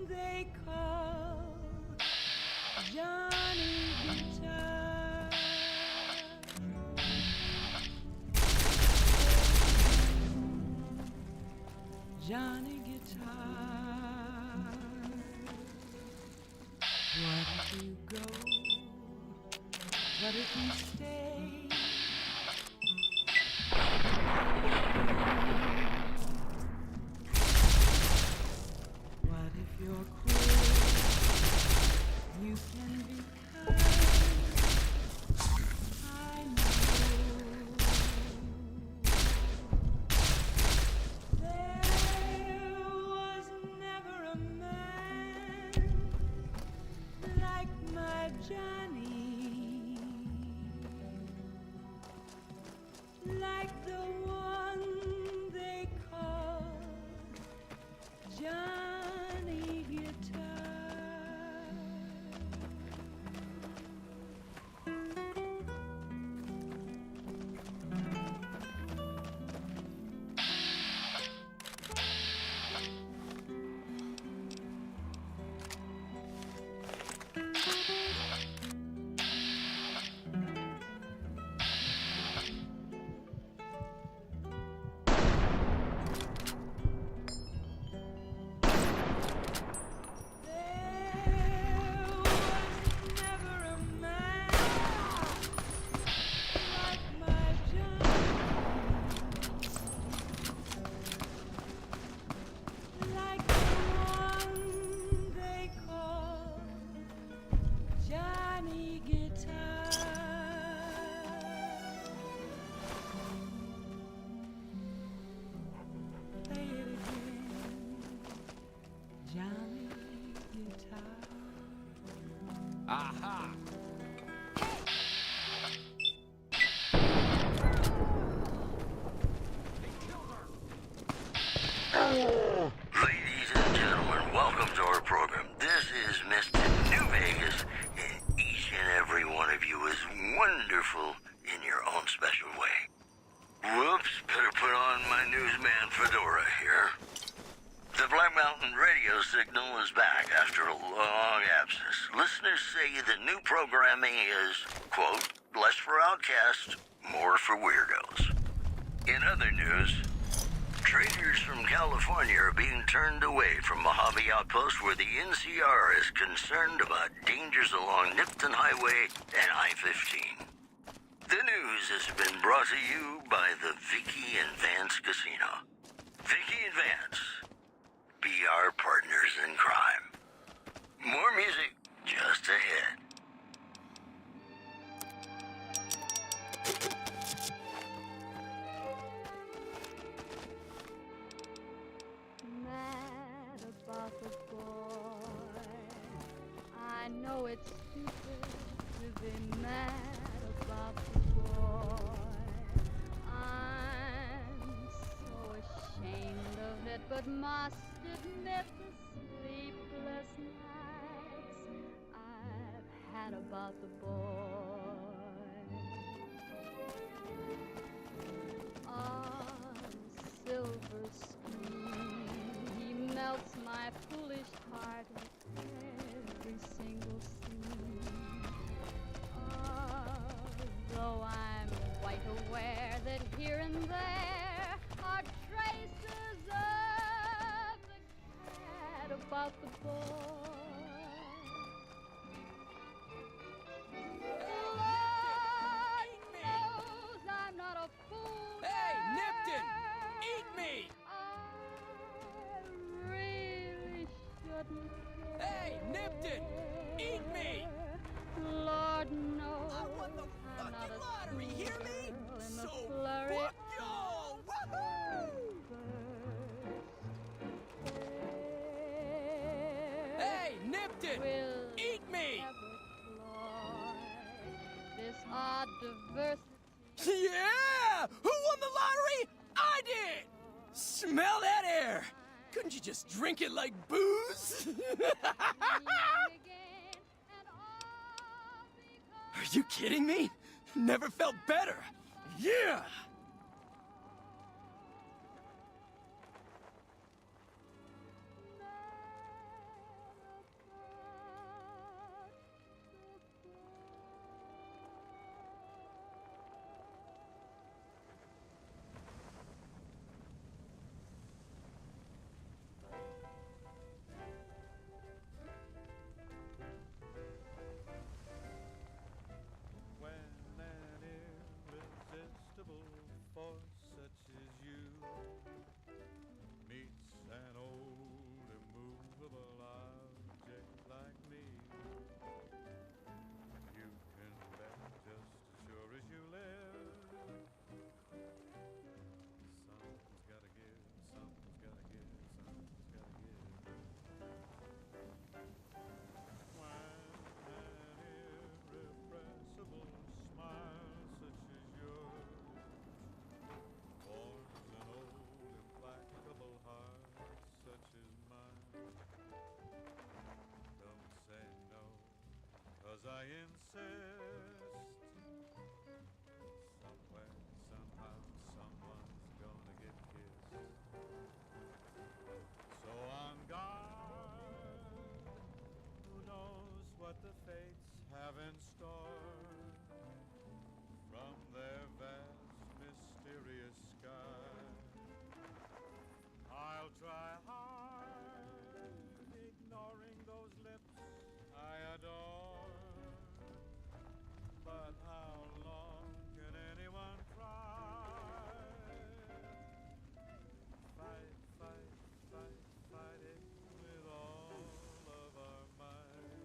they call Johnny Guitar. Johnny Guitar. What if you go? What if you stay? What if you're cruel? You can be kind. I know. There was never a man like my Johnny, like the one they call Johnny Guitar. Johnny Guitar. Play it again, Johnny Guitar. Aha! Ladies and gentlemen, welcome to our program. This is Mr. New Vegas, and each and every one of you is wonderful in your own special way. Whoops, better put on my newsman fedora here. The Black Mountain radio signal is back after a long absence. Listeners say the new programming is, quote, less for outcasts, more for weirdos. In other news, Traders from California are being turned away from Mojave Outpost where the NCR is concerned about dangers along Nipton Highway and I-15. The news has been brought to you by the Vicky and Vance Casino. Vicky and Vance, be our partners in crime. More music just ahead. Mad about the boy. I know it's stupid to be mad about the boy. I'm so ashamed of it, but must admit the sleepless nights I've had about the boy. On silver screen, he melts my foolish heart at every single scene. Though I'm quite aware that here and there are traces of the cat about the boy. Lord knows I'm not a fool. Hey, Nipton! Eat me! I really shouldn't care. Hey, Nipton! Eat me! Lord knows I won the I'm not fucking a lottery, hear me? schoolgirl in the So flurry fuck y'all! Woohoo! Hey, Nipton! Will Eat me! ever cloy this odd diversity. Yeah! Who won the lottery? I did! Smell that air! Couldn't you just drink it like booze? Are you kidding me? Never felt better. Yeah! When an irresistible force such as you meets an old immovable object like me, you can bet just as sure as you live, something's gotta give, something's gotta give, something's gotta give. When an irrepressible smile such as yours warms an old implacable heart such as mine, don't say no, 'cause I insist. Somewhere, somehow, someone's gonna get kissed. So on guard, who knows what the fates have in store from their vast, mysterious sky. I'll try hard, ignoring those lips I adore. But how long can anyone try? Fight, fight, fight, fight it with all of our might.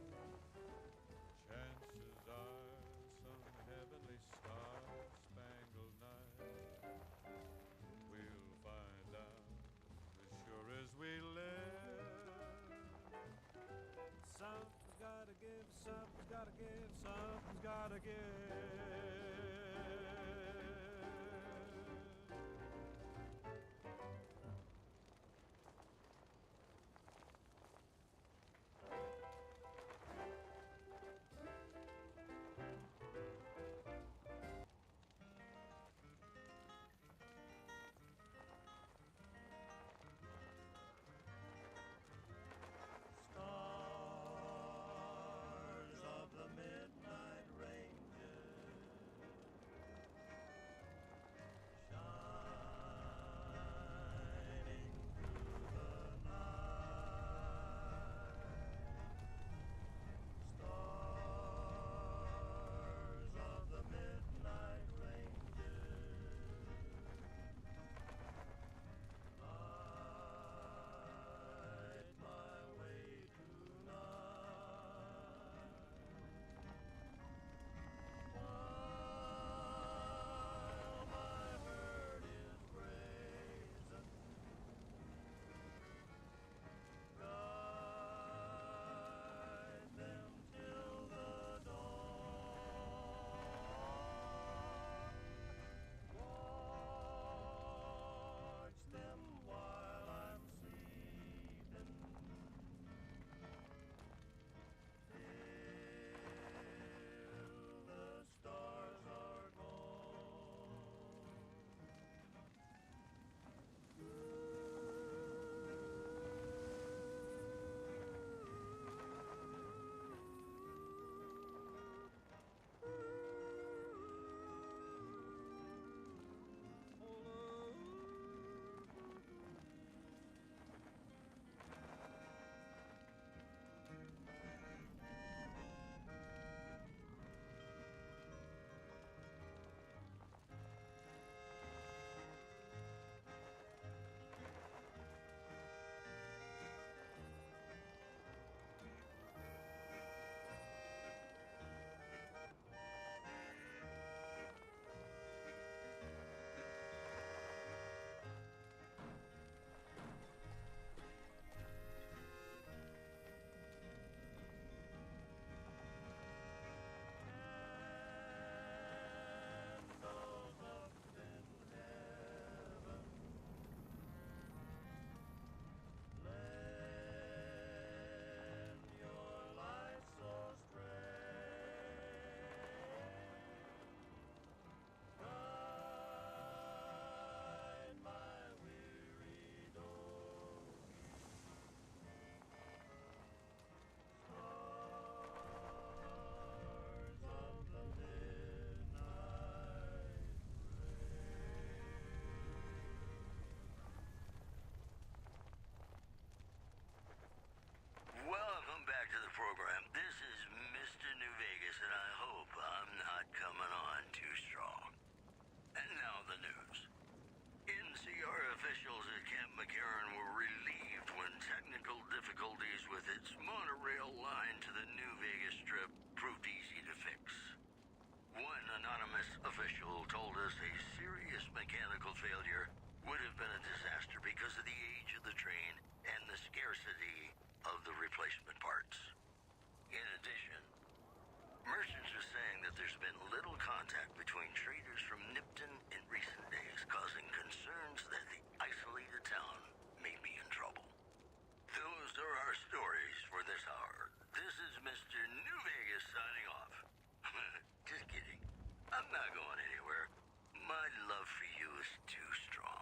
Chances are some heavenly star-spangled night we'll find out as sure as we live. Something's gotta give, something's gotta give, something's gotta give. Stars of the midnight ranges, failure would have been a disaster because of the age of the train and the scarcity of the replacement parts. In addition, merchants are saying that there's been little contact between traders from Nipton in recent days, causing concerns that the isolated town may be in trouble. Those are our stories for this hour. This is Mr. New Vegas signing off. Just kidding. I'm not going anywhere. My love for you is too strong.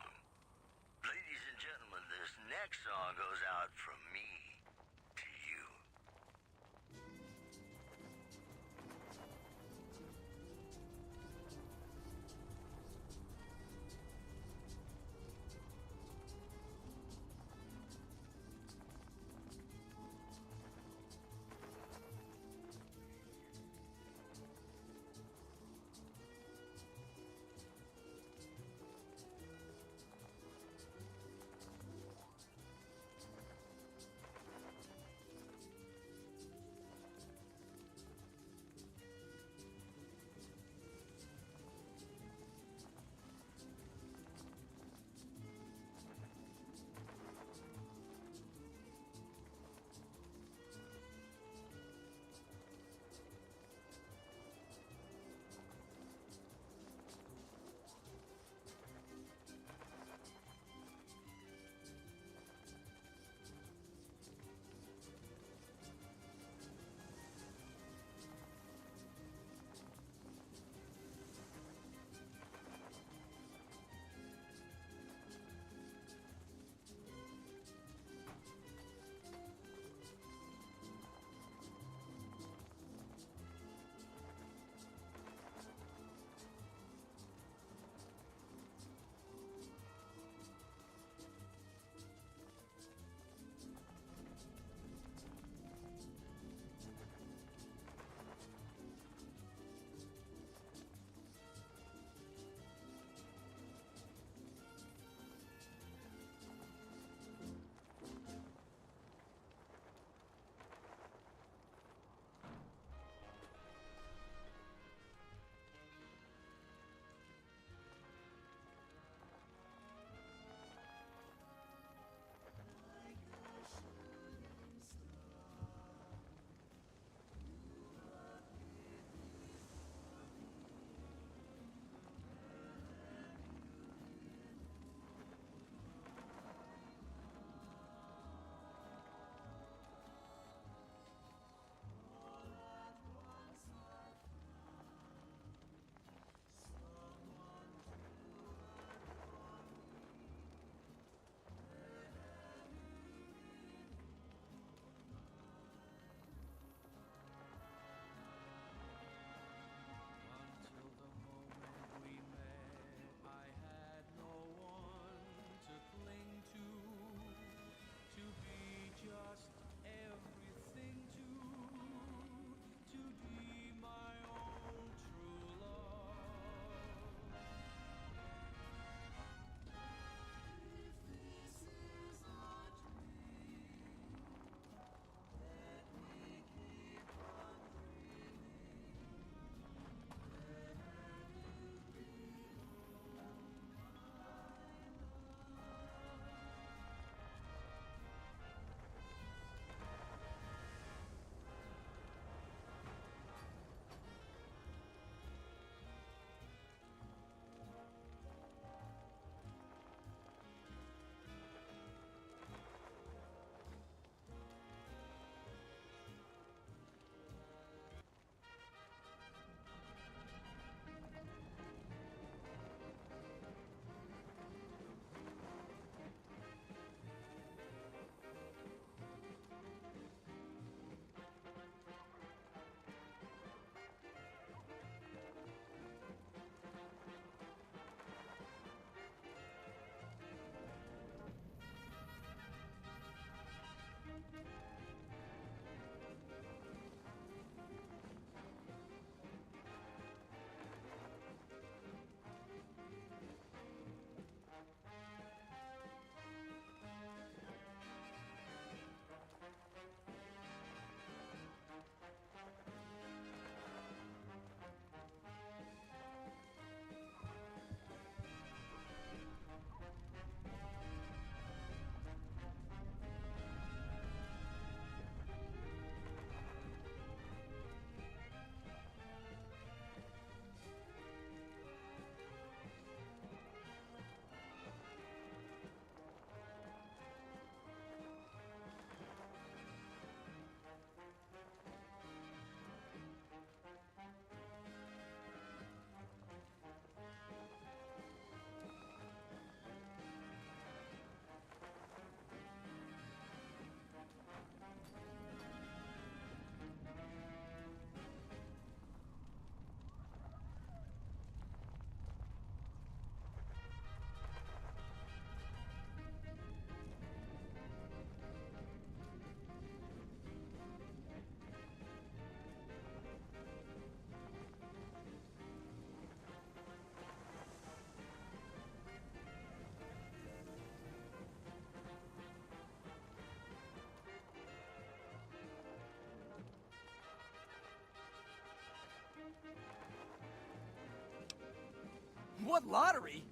What lottery?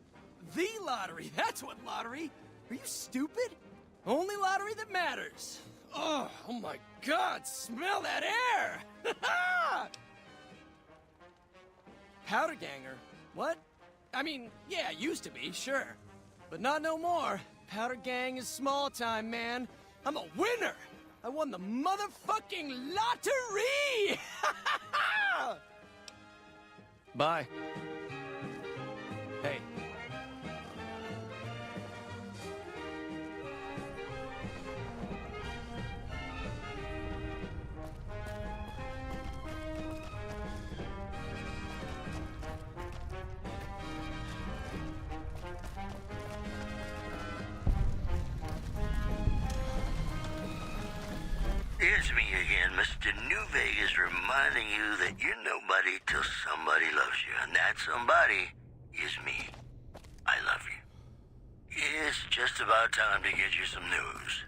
The lottery, that's what lottery! Are you stupid? Only lottery that matters. Oh my God, smell that air! Powder ganger? What? I mean, yeah, used to be, sure. But not no more. Powder gang is small time, man. I'm a winner! I won the motherfucking lottery! Bye. Hey. It's me again, Mr. New Vegas, reminding you that you're nobody till somebody loves you, and that somebody is me. I love you. It's just about time to get you some news.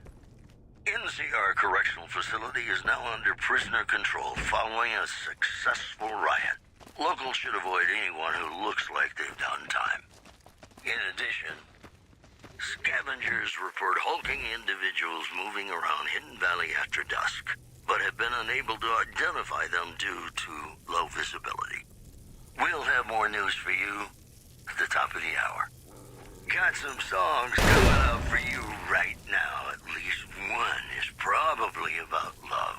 NCR Correctional Facility is now under prisoner control following a successful riot. Locals should avoid anyone who looks like they've done time. In addition, scavengers report hulking individuals moving around Hidden Valley after dusk, but have been unable to identify them due to low visibility. We'll have more news for you at the top of the hour. Got some songs coming up for you right now. At least one is probably about love.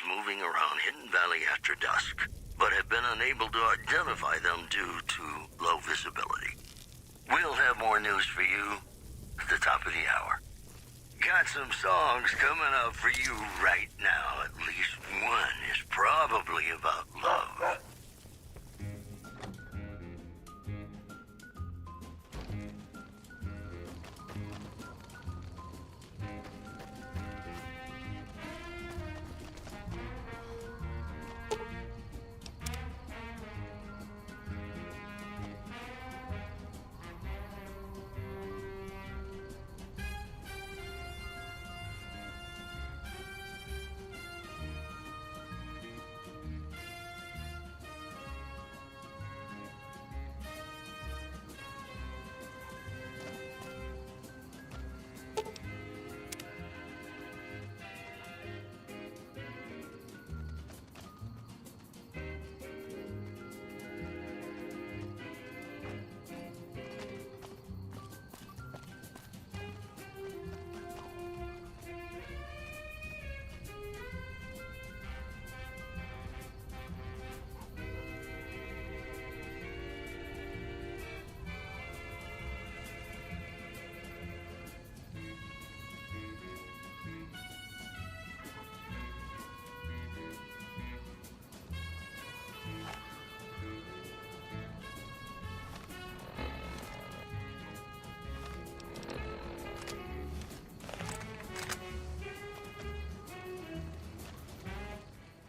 Moving around Hidden Valley after dusk, but have been unable to identify them due to low visibility. We'll have more news for you at the top of the hour. Got some songs coming up for you right now. At least one is probably about love.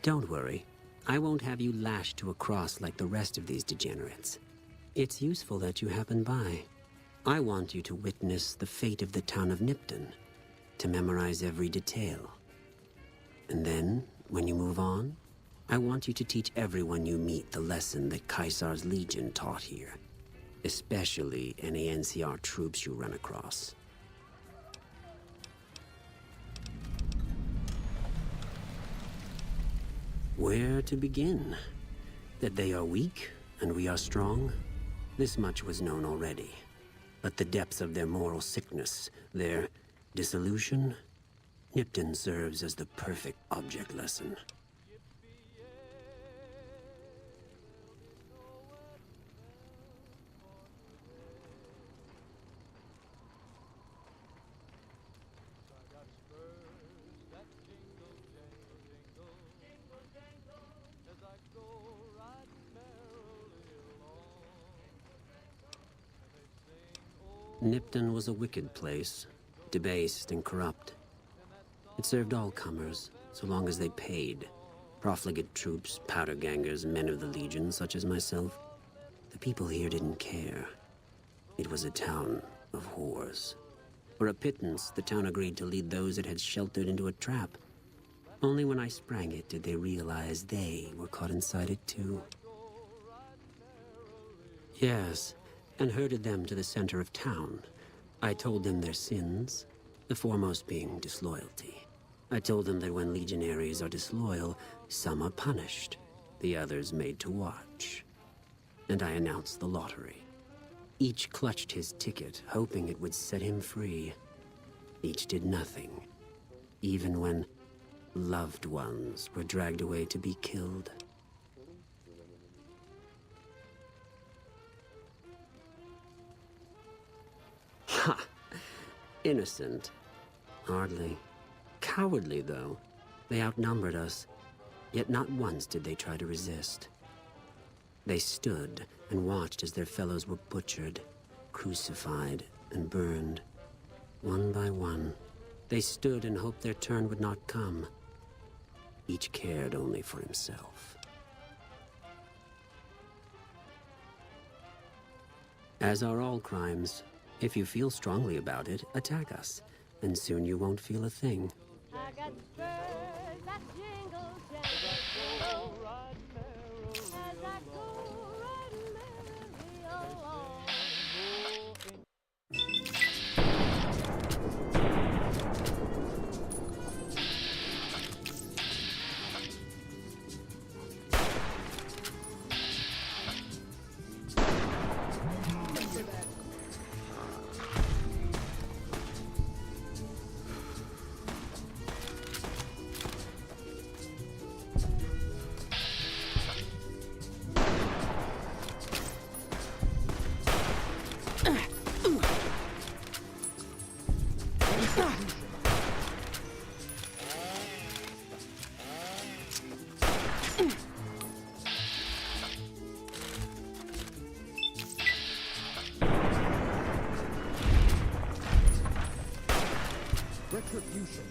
Don't worry. I won't have you lashed to a cross like the rest of these degenerates. It's useful that you happen by. I want you to witness the fate of the town of Nipton, to memorize every detail. And then, when you move on, I want you to teach everyone you meet the lesson that Caesar's Legion taught here, especially any NCR troops you run across. Where to begin? That they are weak and we are strong? This much was known already. But the depths of their moral sickness, their dissolution, Nipton serves as the perfect object lesson. Nipton was a wicked place, debased and corrupt. It served all comers, so long as they paid. Profligate troops, powder gangers, men of the Legion, such as myself. The people here didn't care. It was a town of whores. For a pittance, the town agreed to lead those it had sheltered into a trap. Only when I sprang it did they realize they were caught inside it too. Yes, and herded them to the center of town. I told them their sins, the foremost being disloyalty. I told them that when legionaries are disloyal, some are punished, the others made to watch. And I announced the lottery. Each clutched his ticket, hoping it would set him free. Each did nothing, even when loved ones were dragged away to be killed. Ha! Innocent. Hardly. Cowardly, though. They outnumbered us, yet not once did they try to resist. They stood and watched as their fellows were butchered, crucified, and burned. One by one, they stood and hoped their turn would not come. Each cared only for himself. As are all crimes, if you feel strongly about it, attack us, and soon you won't feel a thing. I got spurs that jingle, jangle, as I go right merrily along. Retribution.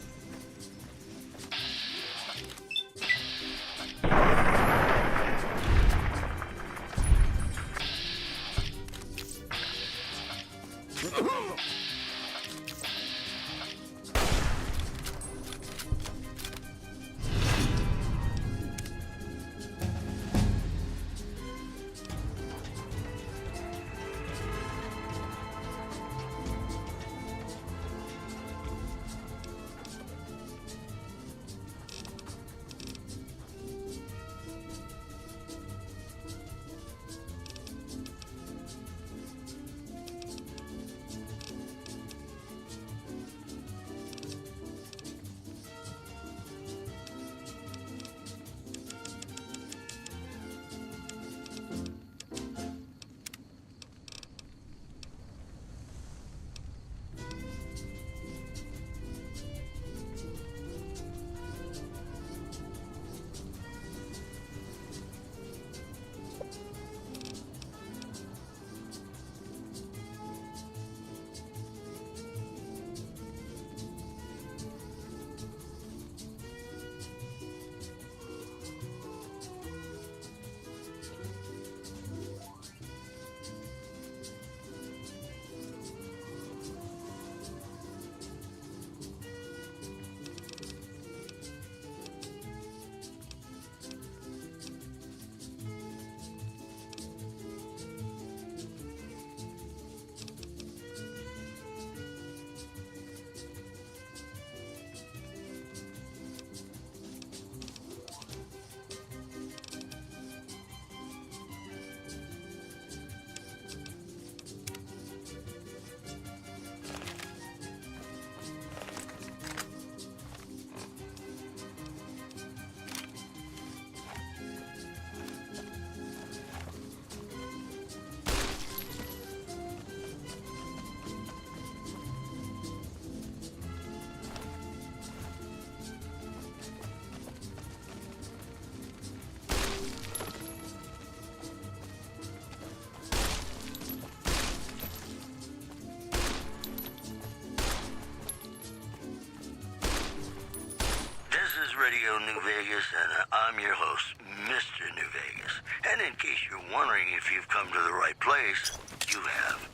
Radio New Vegas, and I'm your host, Mr. New Vegas. And in case you're wondering if you've come to the right place, you have.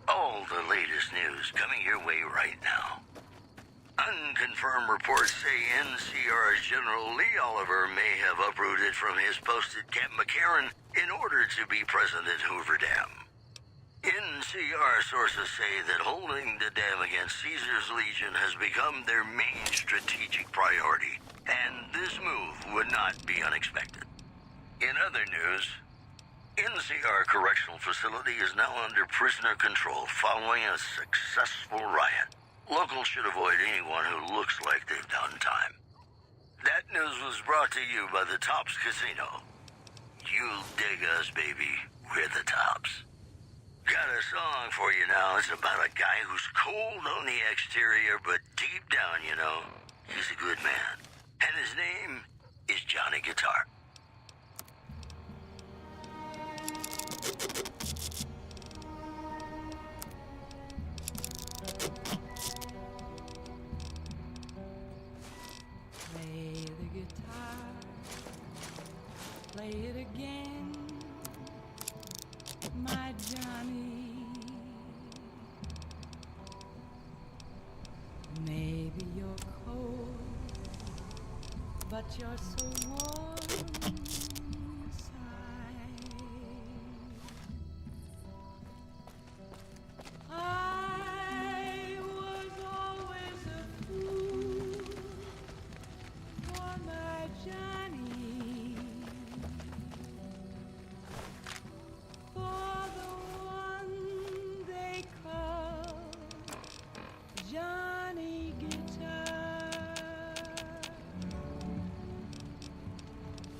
All the latest news coming your way right now. Unconfirmed reports say NCR's General Lee Oliver may have uprooted from his post at Camp McCarran in order to be present at Hoover Dam. NCR sources say that holding the dam against Caesar's Legion has become their main strategic priority, and this move would not be unexpected. In other news, NCR Correctional Facility is now under prisoner control following a successful riot. Locals should avoid anyone who looks like they've done time. That news was brought to you by the Tops Casino. You dig us, baby. We're the Tops. Got a song for you now. It's about a guy who's cold on the exterior, but deep down, you know, he's a good man. And his name is Johnny Guitar. Play the guitar, play it again, my Johnny. Maybe you're cold, but you're so warm inside. I was always a fool for my Johnny, for the one they call Johnny Guitar.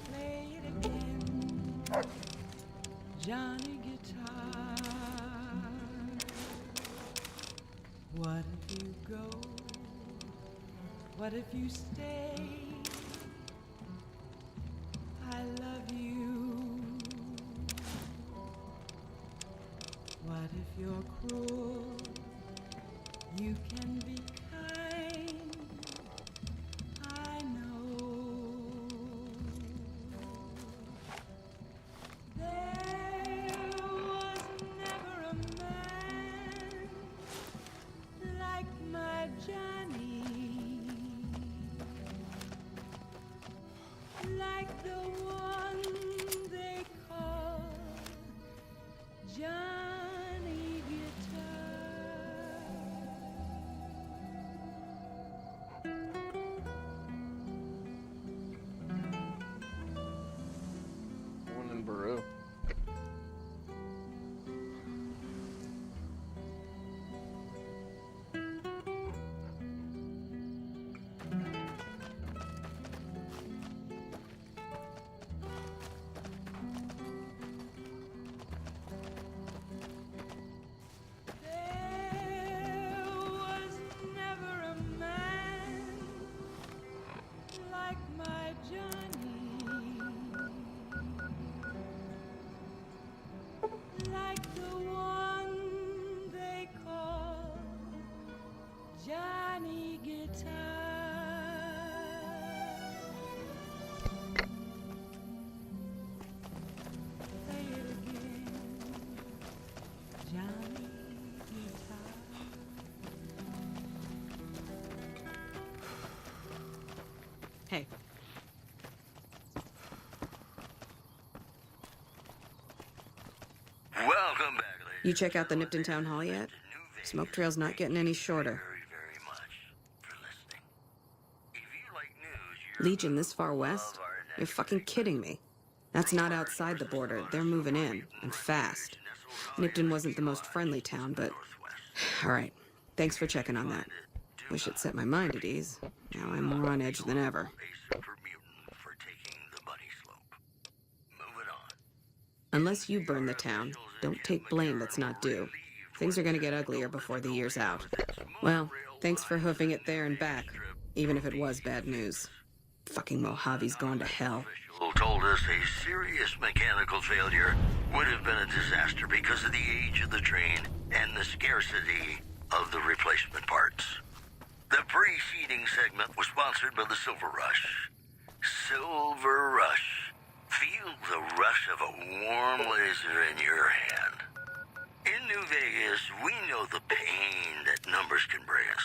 Play it again, Johnny Guitar. What if you go? What if you stay? I love you. What if you're cruel? You can be kind. I know. There was never a man like my Johnny, like the one they call Johnny One in Baru. There was never a man like my Johnny, like the one they call Johnny Guitar. Play it again, Johnny Guitar. Hey. Welcome back, ladies. You check out the Nipton Town Hall yet? Smoke trail's not getting any shorter. Legion this far west? You're fucking kidding me. That's not outside the border. They're moving in, and fast. Nipton wasn't the most friendly town, but... Alright, thanks for checking on that. Wish it set my mind at ease. Now I'm more on edge than ever. Unless you burn the town, don't take blame that's not due. Things are gonna get uglier before the year's out. Well, thanks for hoofing it there and back, even if it was bad news. Fucking Mojave's gone to hell. Who told us a serious mechanical failure would have been a disaster because of the age of the train and the scarcity of the replacement parts. The pre-scene preceding segment was sponsored by the Silver Rush. Silver Rush. Feel the rush of a warm laser in your hand. In New Vegas, we know the pain that numbers can bring us.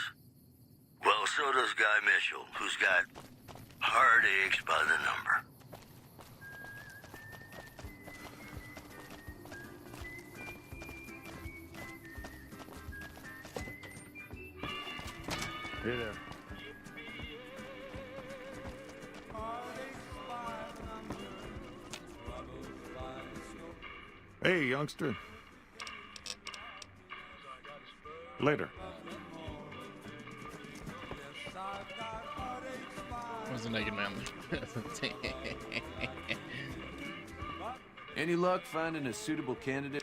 Well, so does Guy Mitchell, who's got heartaches by the number. Hey there. Hey, youngster. Later. Was a naked man. Any luck finding a suitable candidate?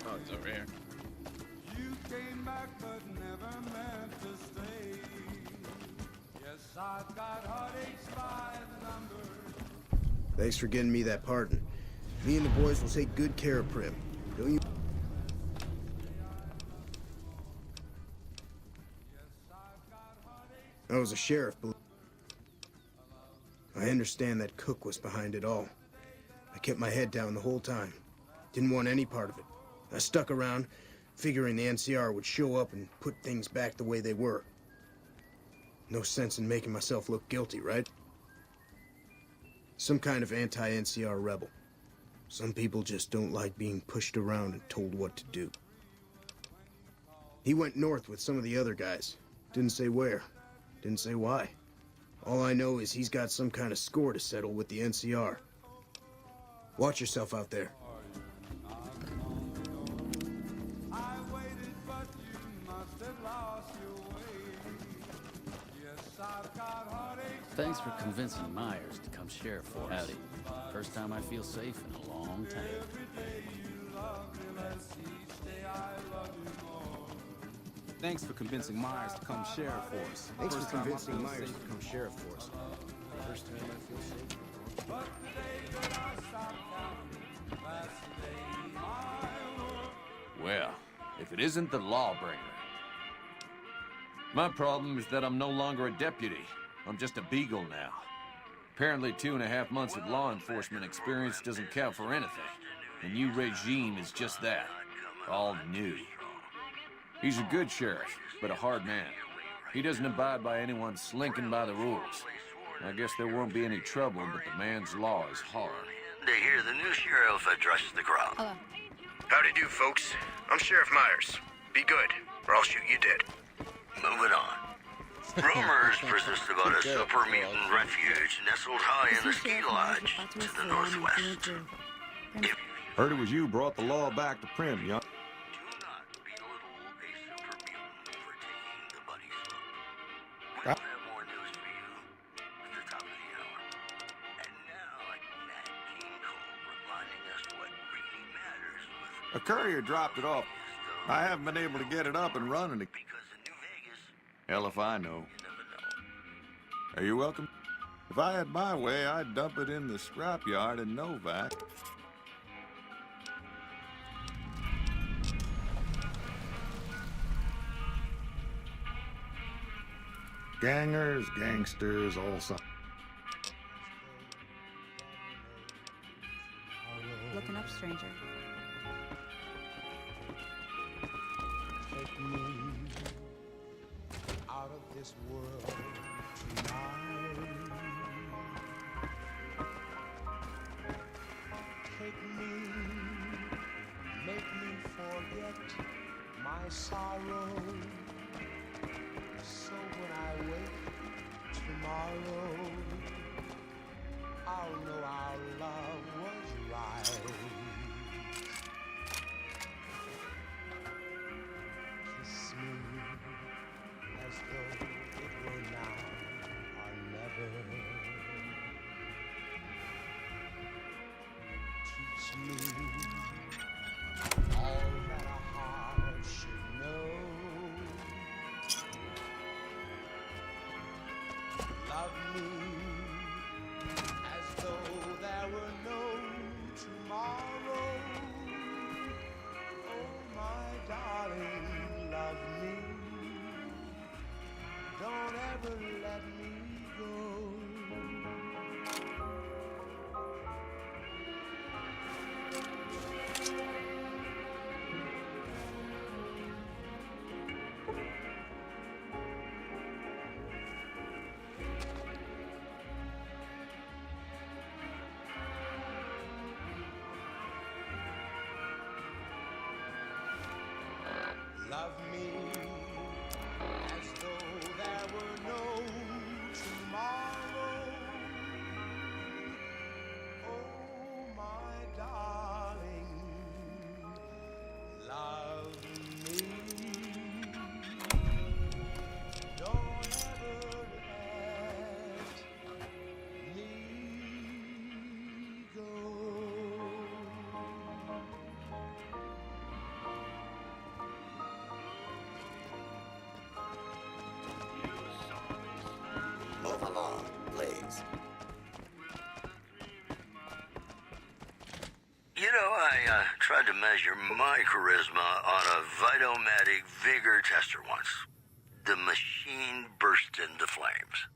Oh, he's over here. You came back but never meant to stay. Yes, I've got heartaches by the number. Thanks for getting me that pardon. Me and the boys will take good care of Prim. Don't you? I was a sheriff. I understand that Cook was behind it all. I kept my head down the whole time. Didn't want any part of it. I stuck around, figuring the NCR would show up and put things back the way they were. No sense in making myself look guilty, right? Some kind of anti-NCR rebel. Some people just don't like being pushed around and told what to do. He went north with some of the other guys. Didn't say where. Didn't say why. All I know is he's got some kind of score to settle with the NCR. Watch yourself out there. Thanks for convincing Myers to come sheriff for us. Howdy. First time I feel safe in a long time. Thanks for convincing Myers to come sheriff for us. Thanks First for time I convincing feel Myers safe. to come sheriff for us. First time I feel safe. Well, if it isn't the lawbringer. My problem is that I'm no longer a deputy. I'm just a beagle now. Apparently 2.5 months of law enforcement experience doesn't count for anything. The new regime is just that. All new. He's a good sheriff, but a hard man. He doesn't abide by anyone slinking by the rules. I guess there won't be any trouble, but the man's law is hard. To hear the new sheriff address the crowd. Hello. Howdy do, folks. I'm Sheriff Myers. Be good, or I'll shoot you dead. Moving on. Rumors persist about a super mutant refuge nestled high in the ski lodge to the northwest. Heard it was you brought the law back to Prim, young. We'll have more news for you at the top of the hour. And now, Nat King Cole reminding us what really matters with A courier dropped it off. I haven't been able to get it up and running. because in New Vegas, Hell if I know. you never know. Are you welcome? If I had my way, I'd dump it in the scrapyard in Novak. Gangers, gangsters, all some. Looking up, stranger. Take me out of this world tonight. Take me, make me forget my sorrow. So when I wake tomorrow, I'll know our love was right. Kiss me as though it were now or never. Teach me all that a heart Love me as though there were no tomorrow. Oh, my darling, love me. Don't ever let me go. Move along, please. You know, I tried to measure my charisma on a Vitomatic vigor tester once. The machine burst into flames.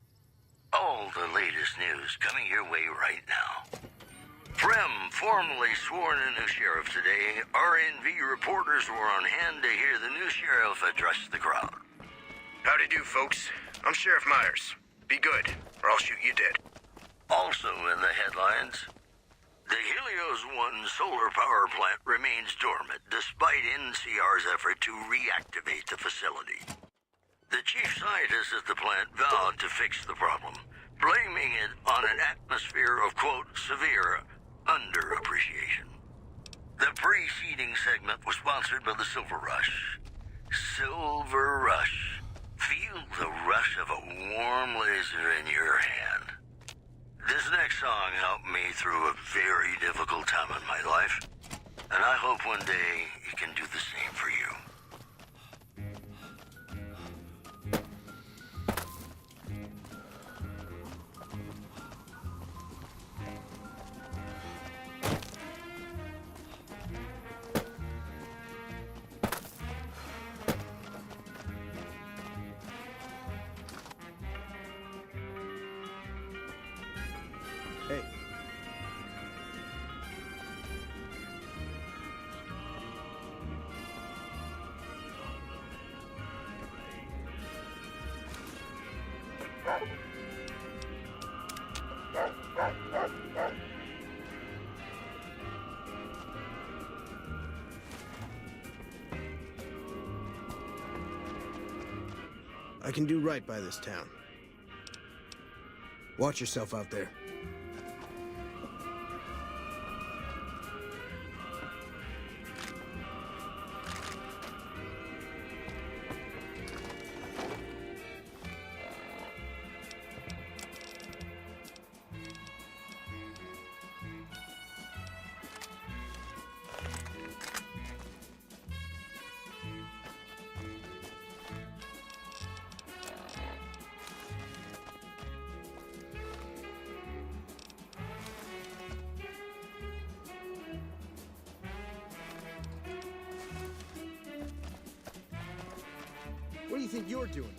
All the latest news coming your way right now. Prim formally sworn a new sheriff today. RNV reporters were on hand to hear the new sheriff address the crowd. Howdy do, folks. I'm Sheriff Myers. Be good, or I'll shoot you dead. Also in the headlines, the Helios 1 solar power plant remains dormant despite NCR's effort to reactivate the facility. The chief scientist at the plant vowed to fix the problem, blaming it on an atmosphere of, quote, severe underappreciation. The preceding segment was sponsored by the Silver Rush. Silver Rush. Feel the rush of a warm laser in your hand. This next song helped me through a very difficult time in my life, and I hope one day it can do the same for you. Hey. I can do right by this town. Watch yourself out there. What do you think you're doing?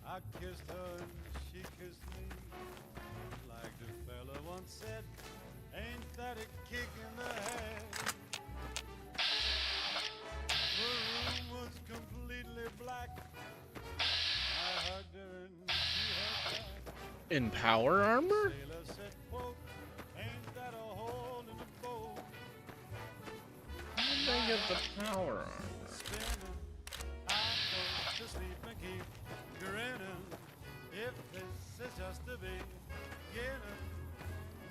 I kissed her and she kissed me. Like the fella once said, ain't that a kick in the head? The room was completely black. I hugged her and she hugged back. In power armor? Sailor said, quote, ain't that a hole in the boat? How did I get the power armor? To sleep and keep grinning. If this is just the beginning,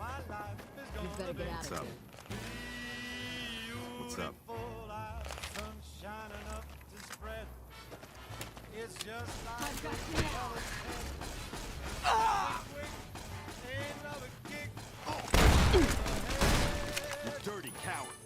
my life is gonna be What's up? What's up? Sun shining up to spread. It's just like You dirty coward.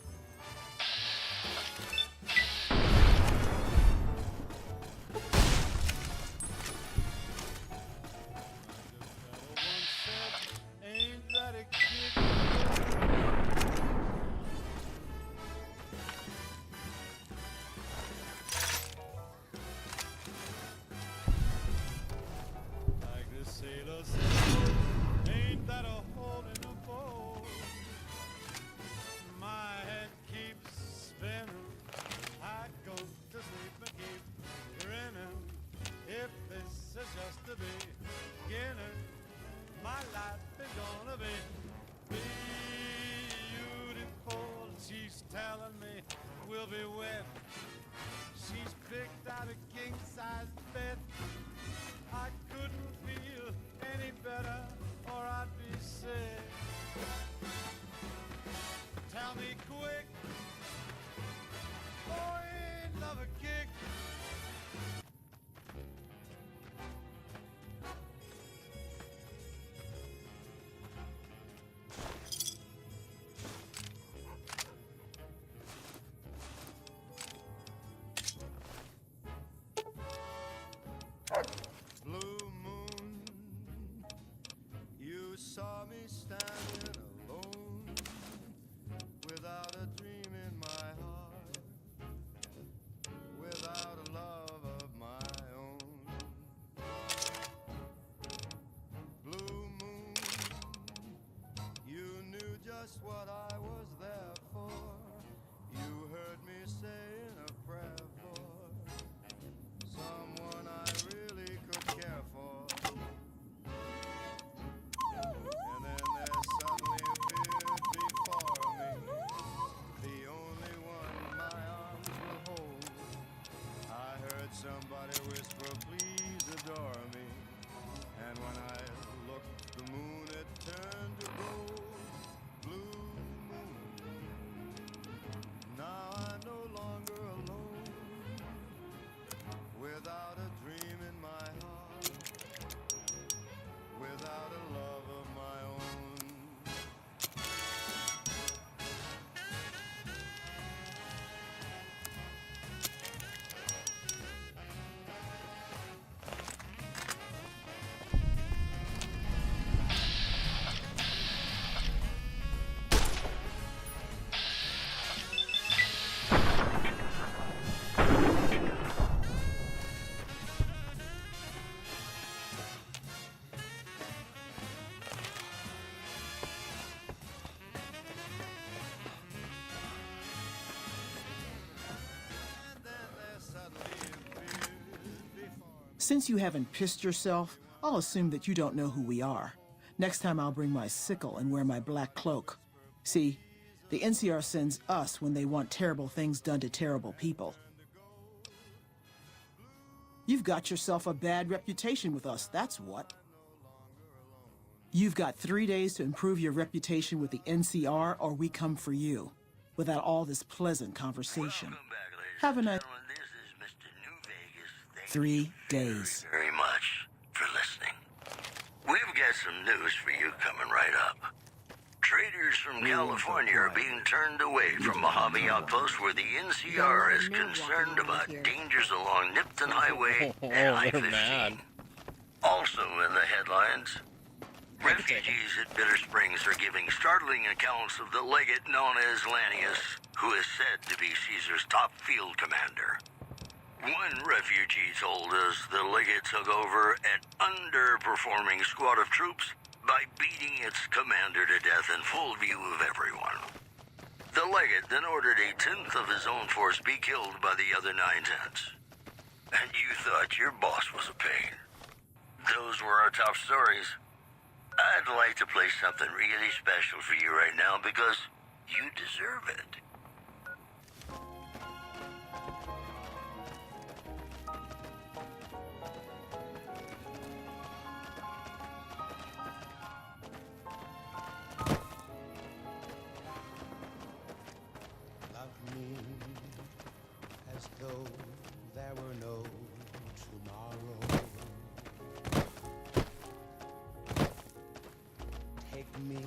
life is gonna be beautiful. She's telling me we'll be wed. She's picked out a king-size bed. I couldn't feel any better, or I'd be sick. Tell me quick, oh, ain't love a kick? Blue moon, you saw me standing alone, without a dream in my heart, without a love of my own. Blue moon, you knew just what I was there for. You heard me saying a prayer for someone I really could care for. And then there suddenly appeared before me the only one my arms will hold. I heard somebody whisper, please adore me. And when I looked, the moon had turned to gold. Blue moon, now I'm no longer alone, without a dream in my heart, without a love of my own. Since you haven't pissed yourself, I'll assume that you don't know who we are. Next time I'll bring my sickle and wear my black cloak. See, the NCR sends us when they want terrible things done to terrible people. You've got yourself a bad reputation with us, that's what. You've got 3 days to improve your reputation with the NCR, or we come for you, without all this pleasant conversation. Have a nice... 3 days. Very much for listening. We've got some news for you coming right up. Traders from California are being turned away from Mojave Outpost, where the NCR is concerned about dangers along Nipton Highway and I-15. Also in the headlines, refugees at Bitter Springs are giving startling accounts of the legate known as Lanius, who is said to be Caesar's top field commander. One refugee told us the legate took over an underperforming squad of troops by beating its commander to death in full view of everyone. The legate then ordered a tenth of his own force be killed by the other 9/10. And you thought your boss was a pain. Those were our top stories. I'd like to play something really special for you right now because you deserve it. As though there were no tomorrow. Take me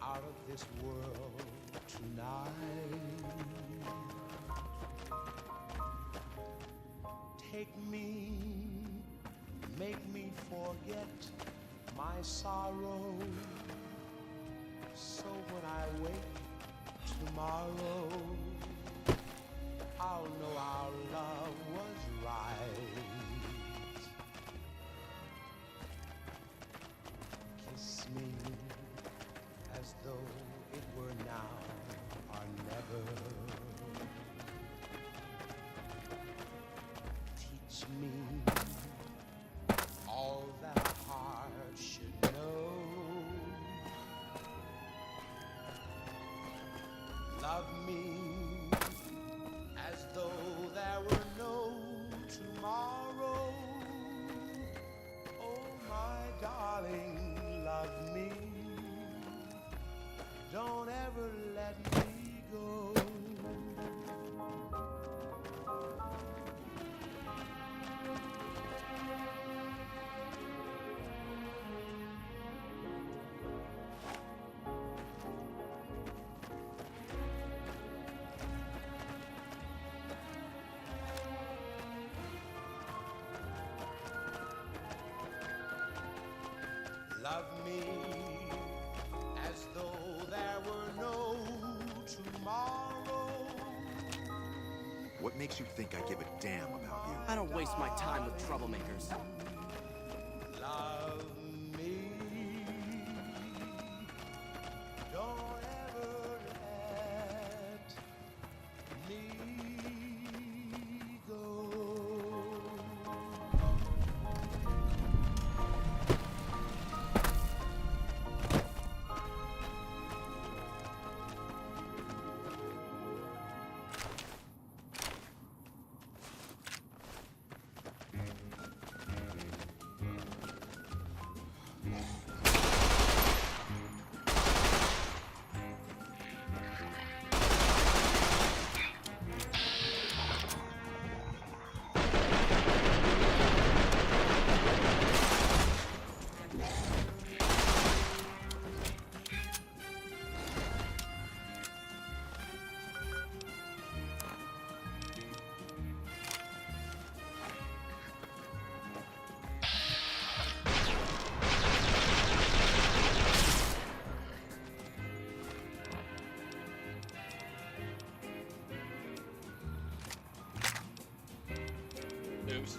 out of this world tonight. Take me, make me forget my sorrow. So when I wake tomorrow, I'll know our love was right. Kiss me as though it were now or never. Teach me all that a heart should don't ever let me go. Love me as though there were no tomorrow. What makes you think I give a damn about you? I don't waste my time with troublemakers. Love me. Don't ever let me go. Oops.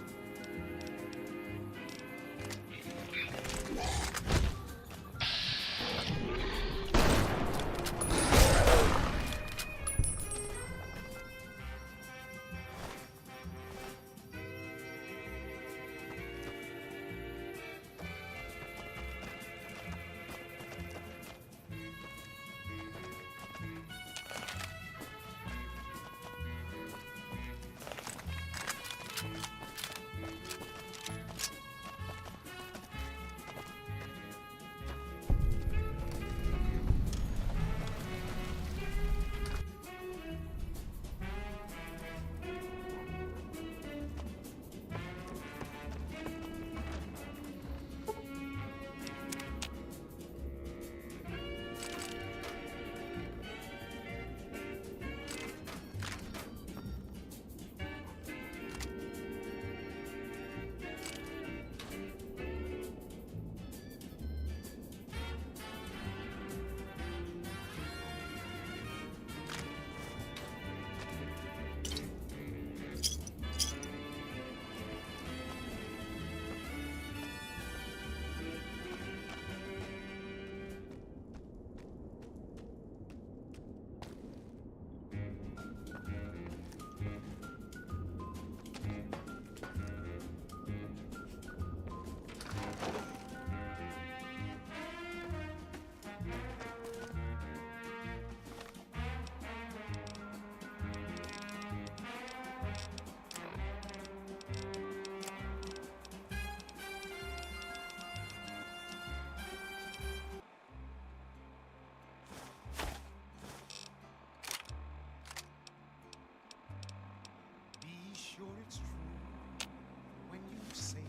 Sure it's true when you say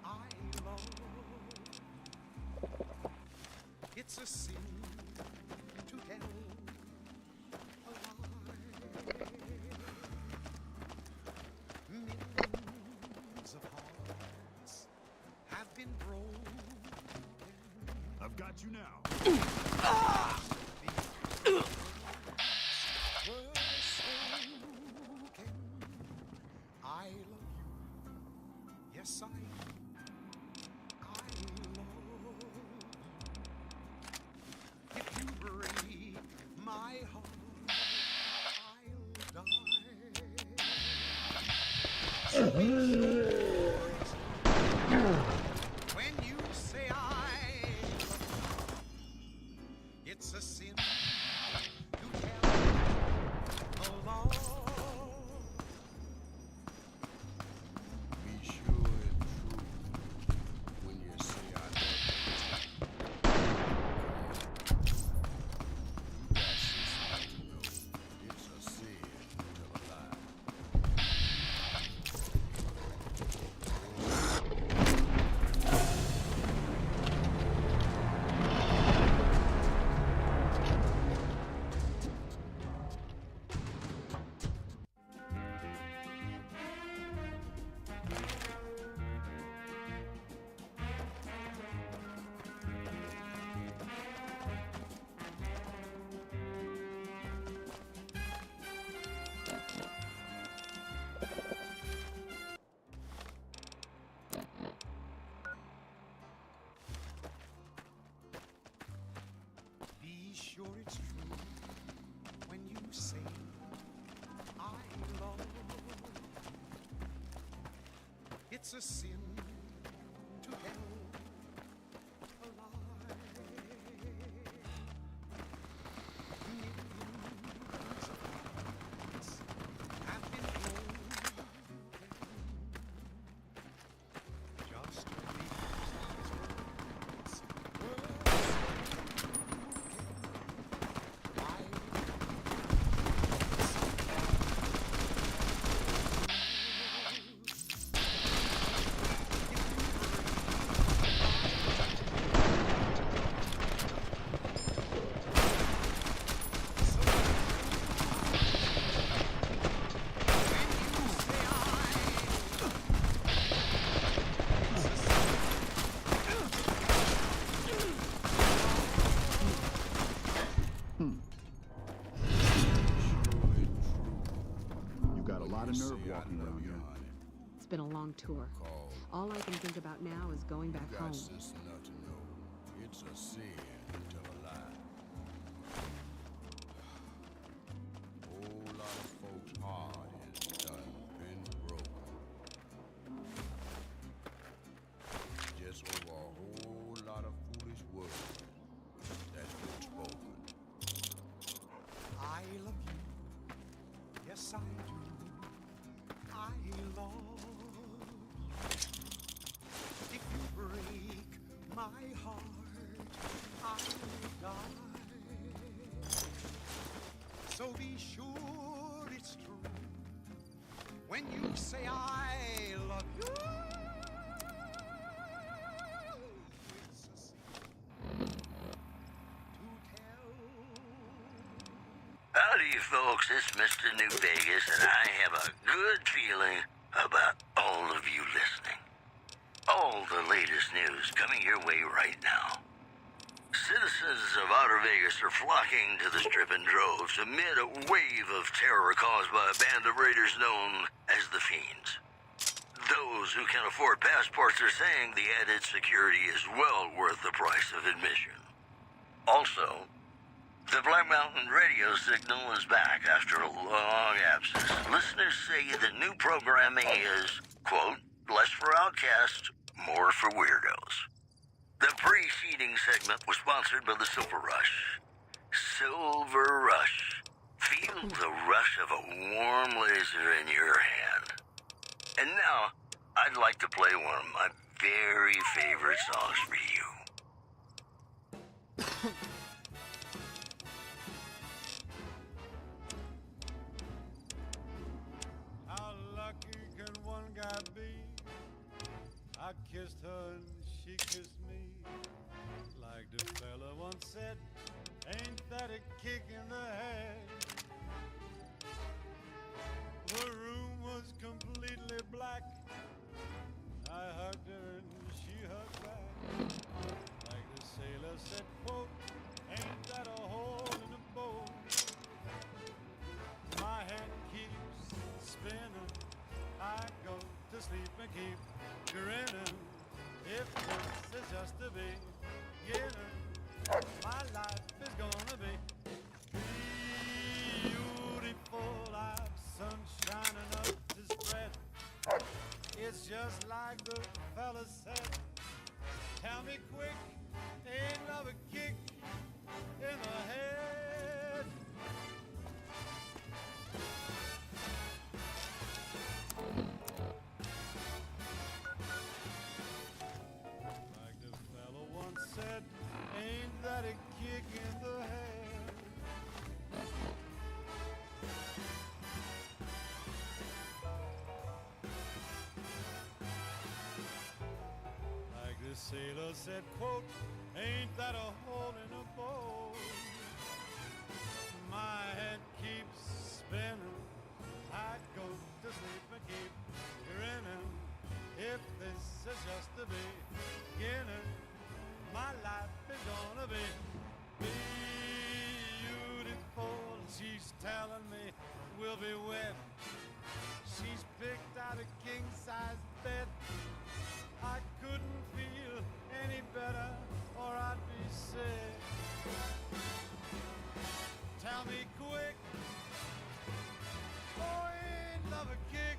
I love. It's a sin to tell a lie. Millions of hearts have been broken. I've got you now. I love you. Yes, I love you. If you break my heart, I'll die. When you say I love you, it's a It's a sin to tell a lie. Millions of hearts have been broken just because these words were You got a lot of nerve walking around here. It's been a long tour. All I can think about now is going back home. It's a sin to tell a lie. Whole lot of folks' heart has done been broken. Just over a whole lot of foolish words that's been spoken. I love you, yes I do. I love you. If you break my heart, I'll die. So be sure it's true when you say I love you. It's a sin to tell. Howdy, folks. It's Mr. New Vegas, and I have a good feeling about all of you listening. All the latest news coming your way right now. Citizens of Outer Vegas are flocking to the Strip in droves amid a wave of terror caused by a band of raiders known as the Fiends. Those who can afford passports are saying the added security is well worth the price of admission. Also, the Black Mountain radio signal is back after a long absence. Listeners say the new programming is, quote, less for outcasts, more for weirdos. The preceding segment was sponsored by the Silver Rush. Silver Rush. Feel the rush of a warm laser in your hand. And now, I'd like to play one of my very favorite songs for you. How lucky can one guy be? I kissed her and she kissed me. Like the fella once said, ain't that a kick in the head? The room was completely black. I hugged her and she hugged back. Like the sailor said, quote, ain't that a hole in the boat? My head keeps spinning. I go to sleep and keep grinning. If this is just the beginning, my life is gonna be beautiful. I've sun shining up to spread. It's just like the fella said. Tell me quick, ain't love a kick in the head? Like the fella once said, ain't that a kick in the head? Like the sailor said, quote, ain't that a hole in a boat? My head keeps spinning. I go to sleep and keep grinning. If this is just the beginning, my life is gonna be beautiful. She's telling me we'll be wed. She's picked out a king-size bed. I couldn't feel any better or I'd be sick. Tell me quick, oh, ain't love a kick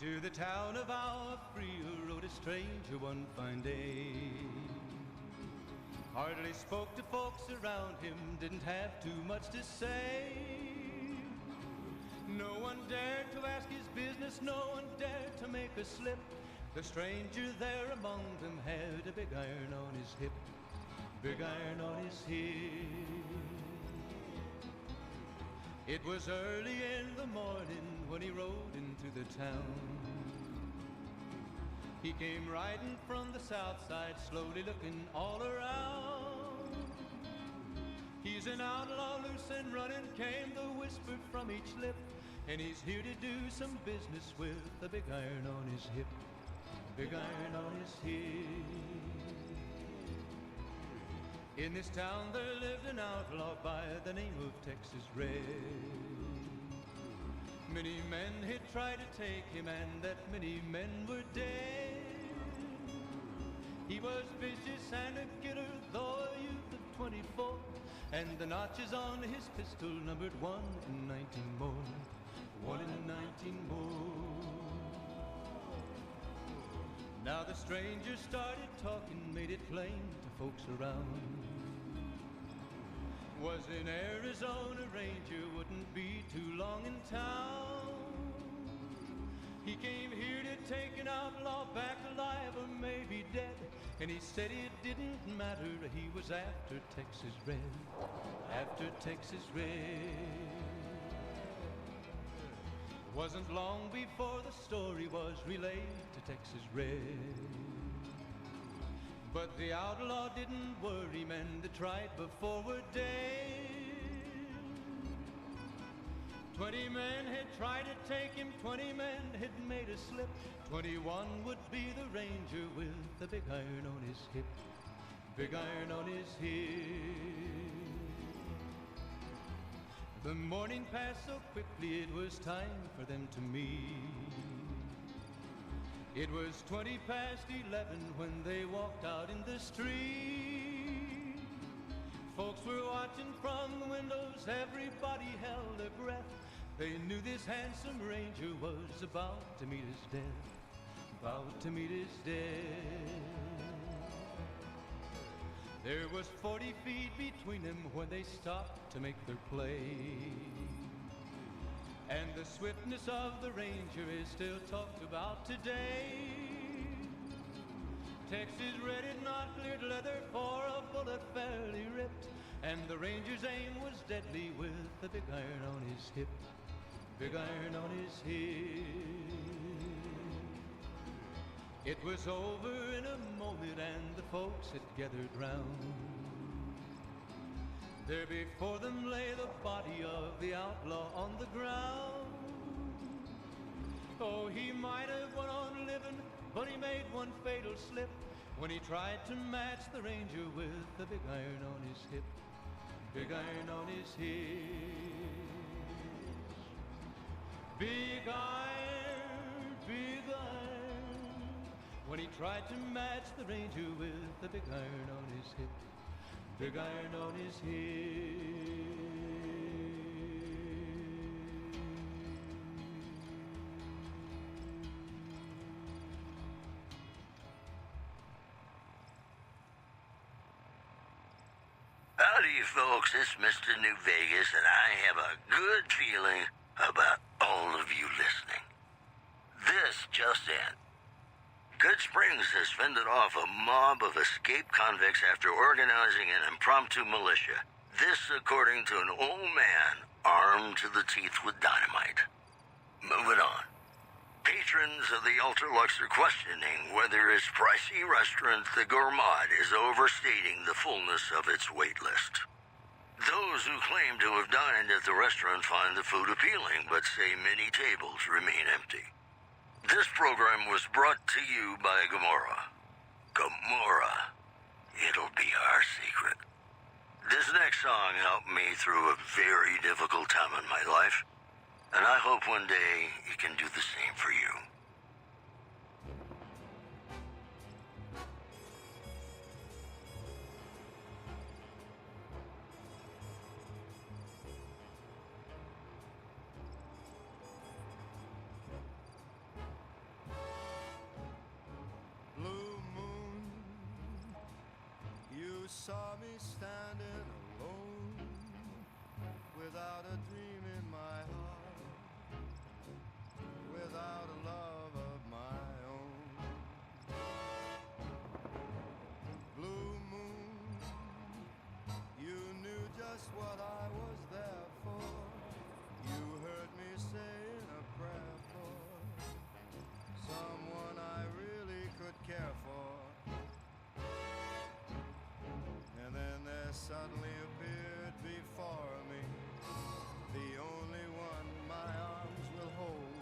To the town of our Frio rode a stranger one fine day. Hardly spoke to folks around him, didn't have too much to say. No one dared to ask his business, no one dared to make a slip. The stranger there among them had a big iron on his hip, big iron on his hip. It was early in the morning when he rode into the town. He came riding from the south side, slowly looking all around. He's an outlaw, loose and running, came the whisper from each lip. And he's here to do some business with a big iron on his hip, big iron on his hip. In this town there lived an outlaw by the name of Texas Red. Many men had tried to take him, and that many men were dead. He was vicious and a killer, though a youth of 24, and the notches on his pistol numbered 1 in 19 more, 1 in 19 more. Now the stranger started talking, made it plain to folks around. Was in Arizona Ranger, wouldn't be too long in town. He came here to take an outlaw back alive or maybe dead. And he said it didn't matter, he was after Texas Red, after Texas Red. Wasn't long before the story was relayed to Texas Red. But the outlaw didn't worry, men that tried before were dead. 20 men had tried to take him, 20 men had made a slip. 21 would be the ranger with the big iron on his hip, big iron on his hip. The morning passed so quickly, it was time for them to meet. It was 20 past 11 when they walked out in the street. Folks were watching from the windows, everybody held their breath. They knew this handsome ranger was about to meet his death, about to meet his death. There was 40 feet between them when they stopped to make their play. And the swiftness of the ranger is still talked about today. Texas Red had not cleared leather for a bullet fairly ripped, and the ranger's aim was deadly with the big iron on his hip, big iron on his hip. It was over in a moment and the folks had gathered round. There before them lay the body of the outlaw on the ground. Oh, he might have went on living, but he made one fatal slip when he tried to match the ranger with the big iron on his hip, big iron on his hip. Big iron, big iron, when he tried to match the ranger with the big iron on his hip, big iron on his hip. Howdy, folks. It's Mr. New Vegas, and I have a good feeling about all of you listening. This just in. Good Springs has fended off a mob of escaped convicts after organizing an impromptu militia. This according to an old man armed to the teeth with dynamite. Moving on. Patrons of the Ultralux are questioning whether its pricey restaurant, the Gourmand, is overstating the fullness of its wait list. Those who claim to have dined at the restaurant find the food appealing, but say many tables remain empty. This program was brought to you by Gomorrah. Gomorrah. It'll be our secret. This next song helped me through a very difficult time in my life, and I hope one day it can do the same for you. saw me standing alone, without a dream in my heart, without a love of my own. Blue moon, you knew just what I was there for. You heard me saying a prayer for someone I really could care for. And then there suddenly appeared before me the only one my arms will hold.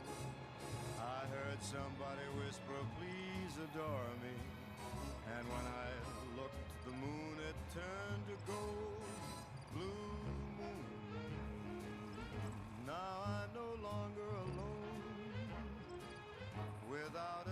I heard somebody whisper, please adore me. And when I looked, the moon, it turned to gold. Blue moon, now I'm no longer alone, without a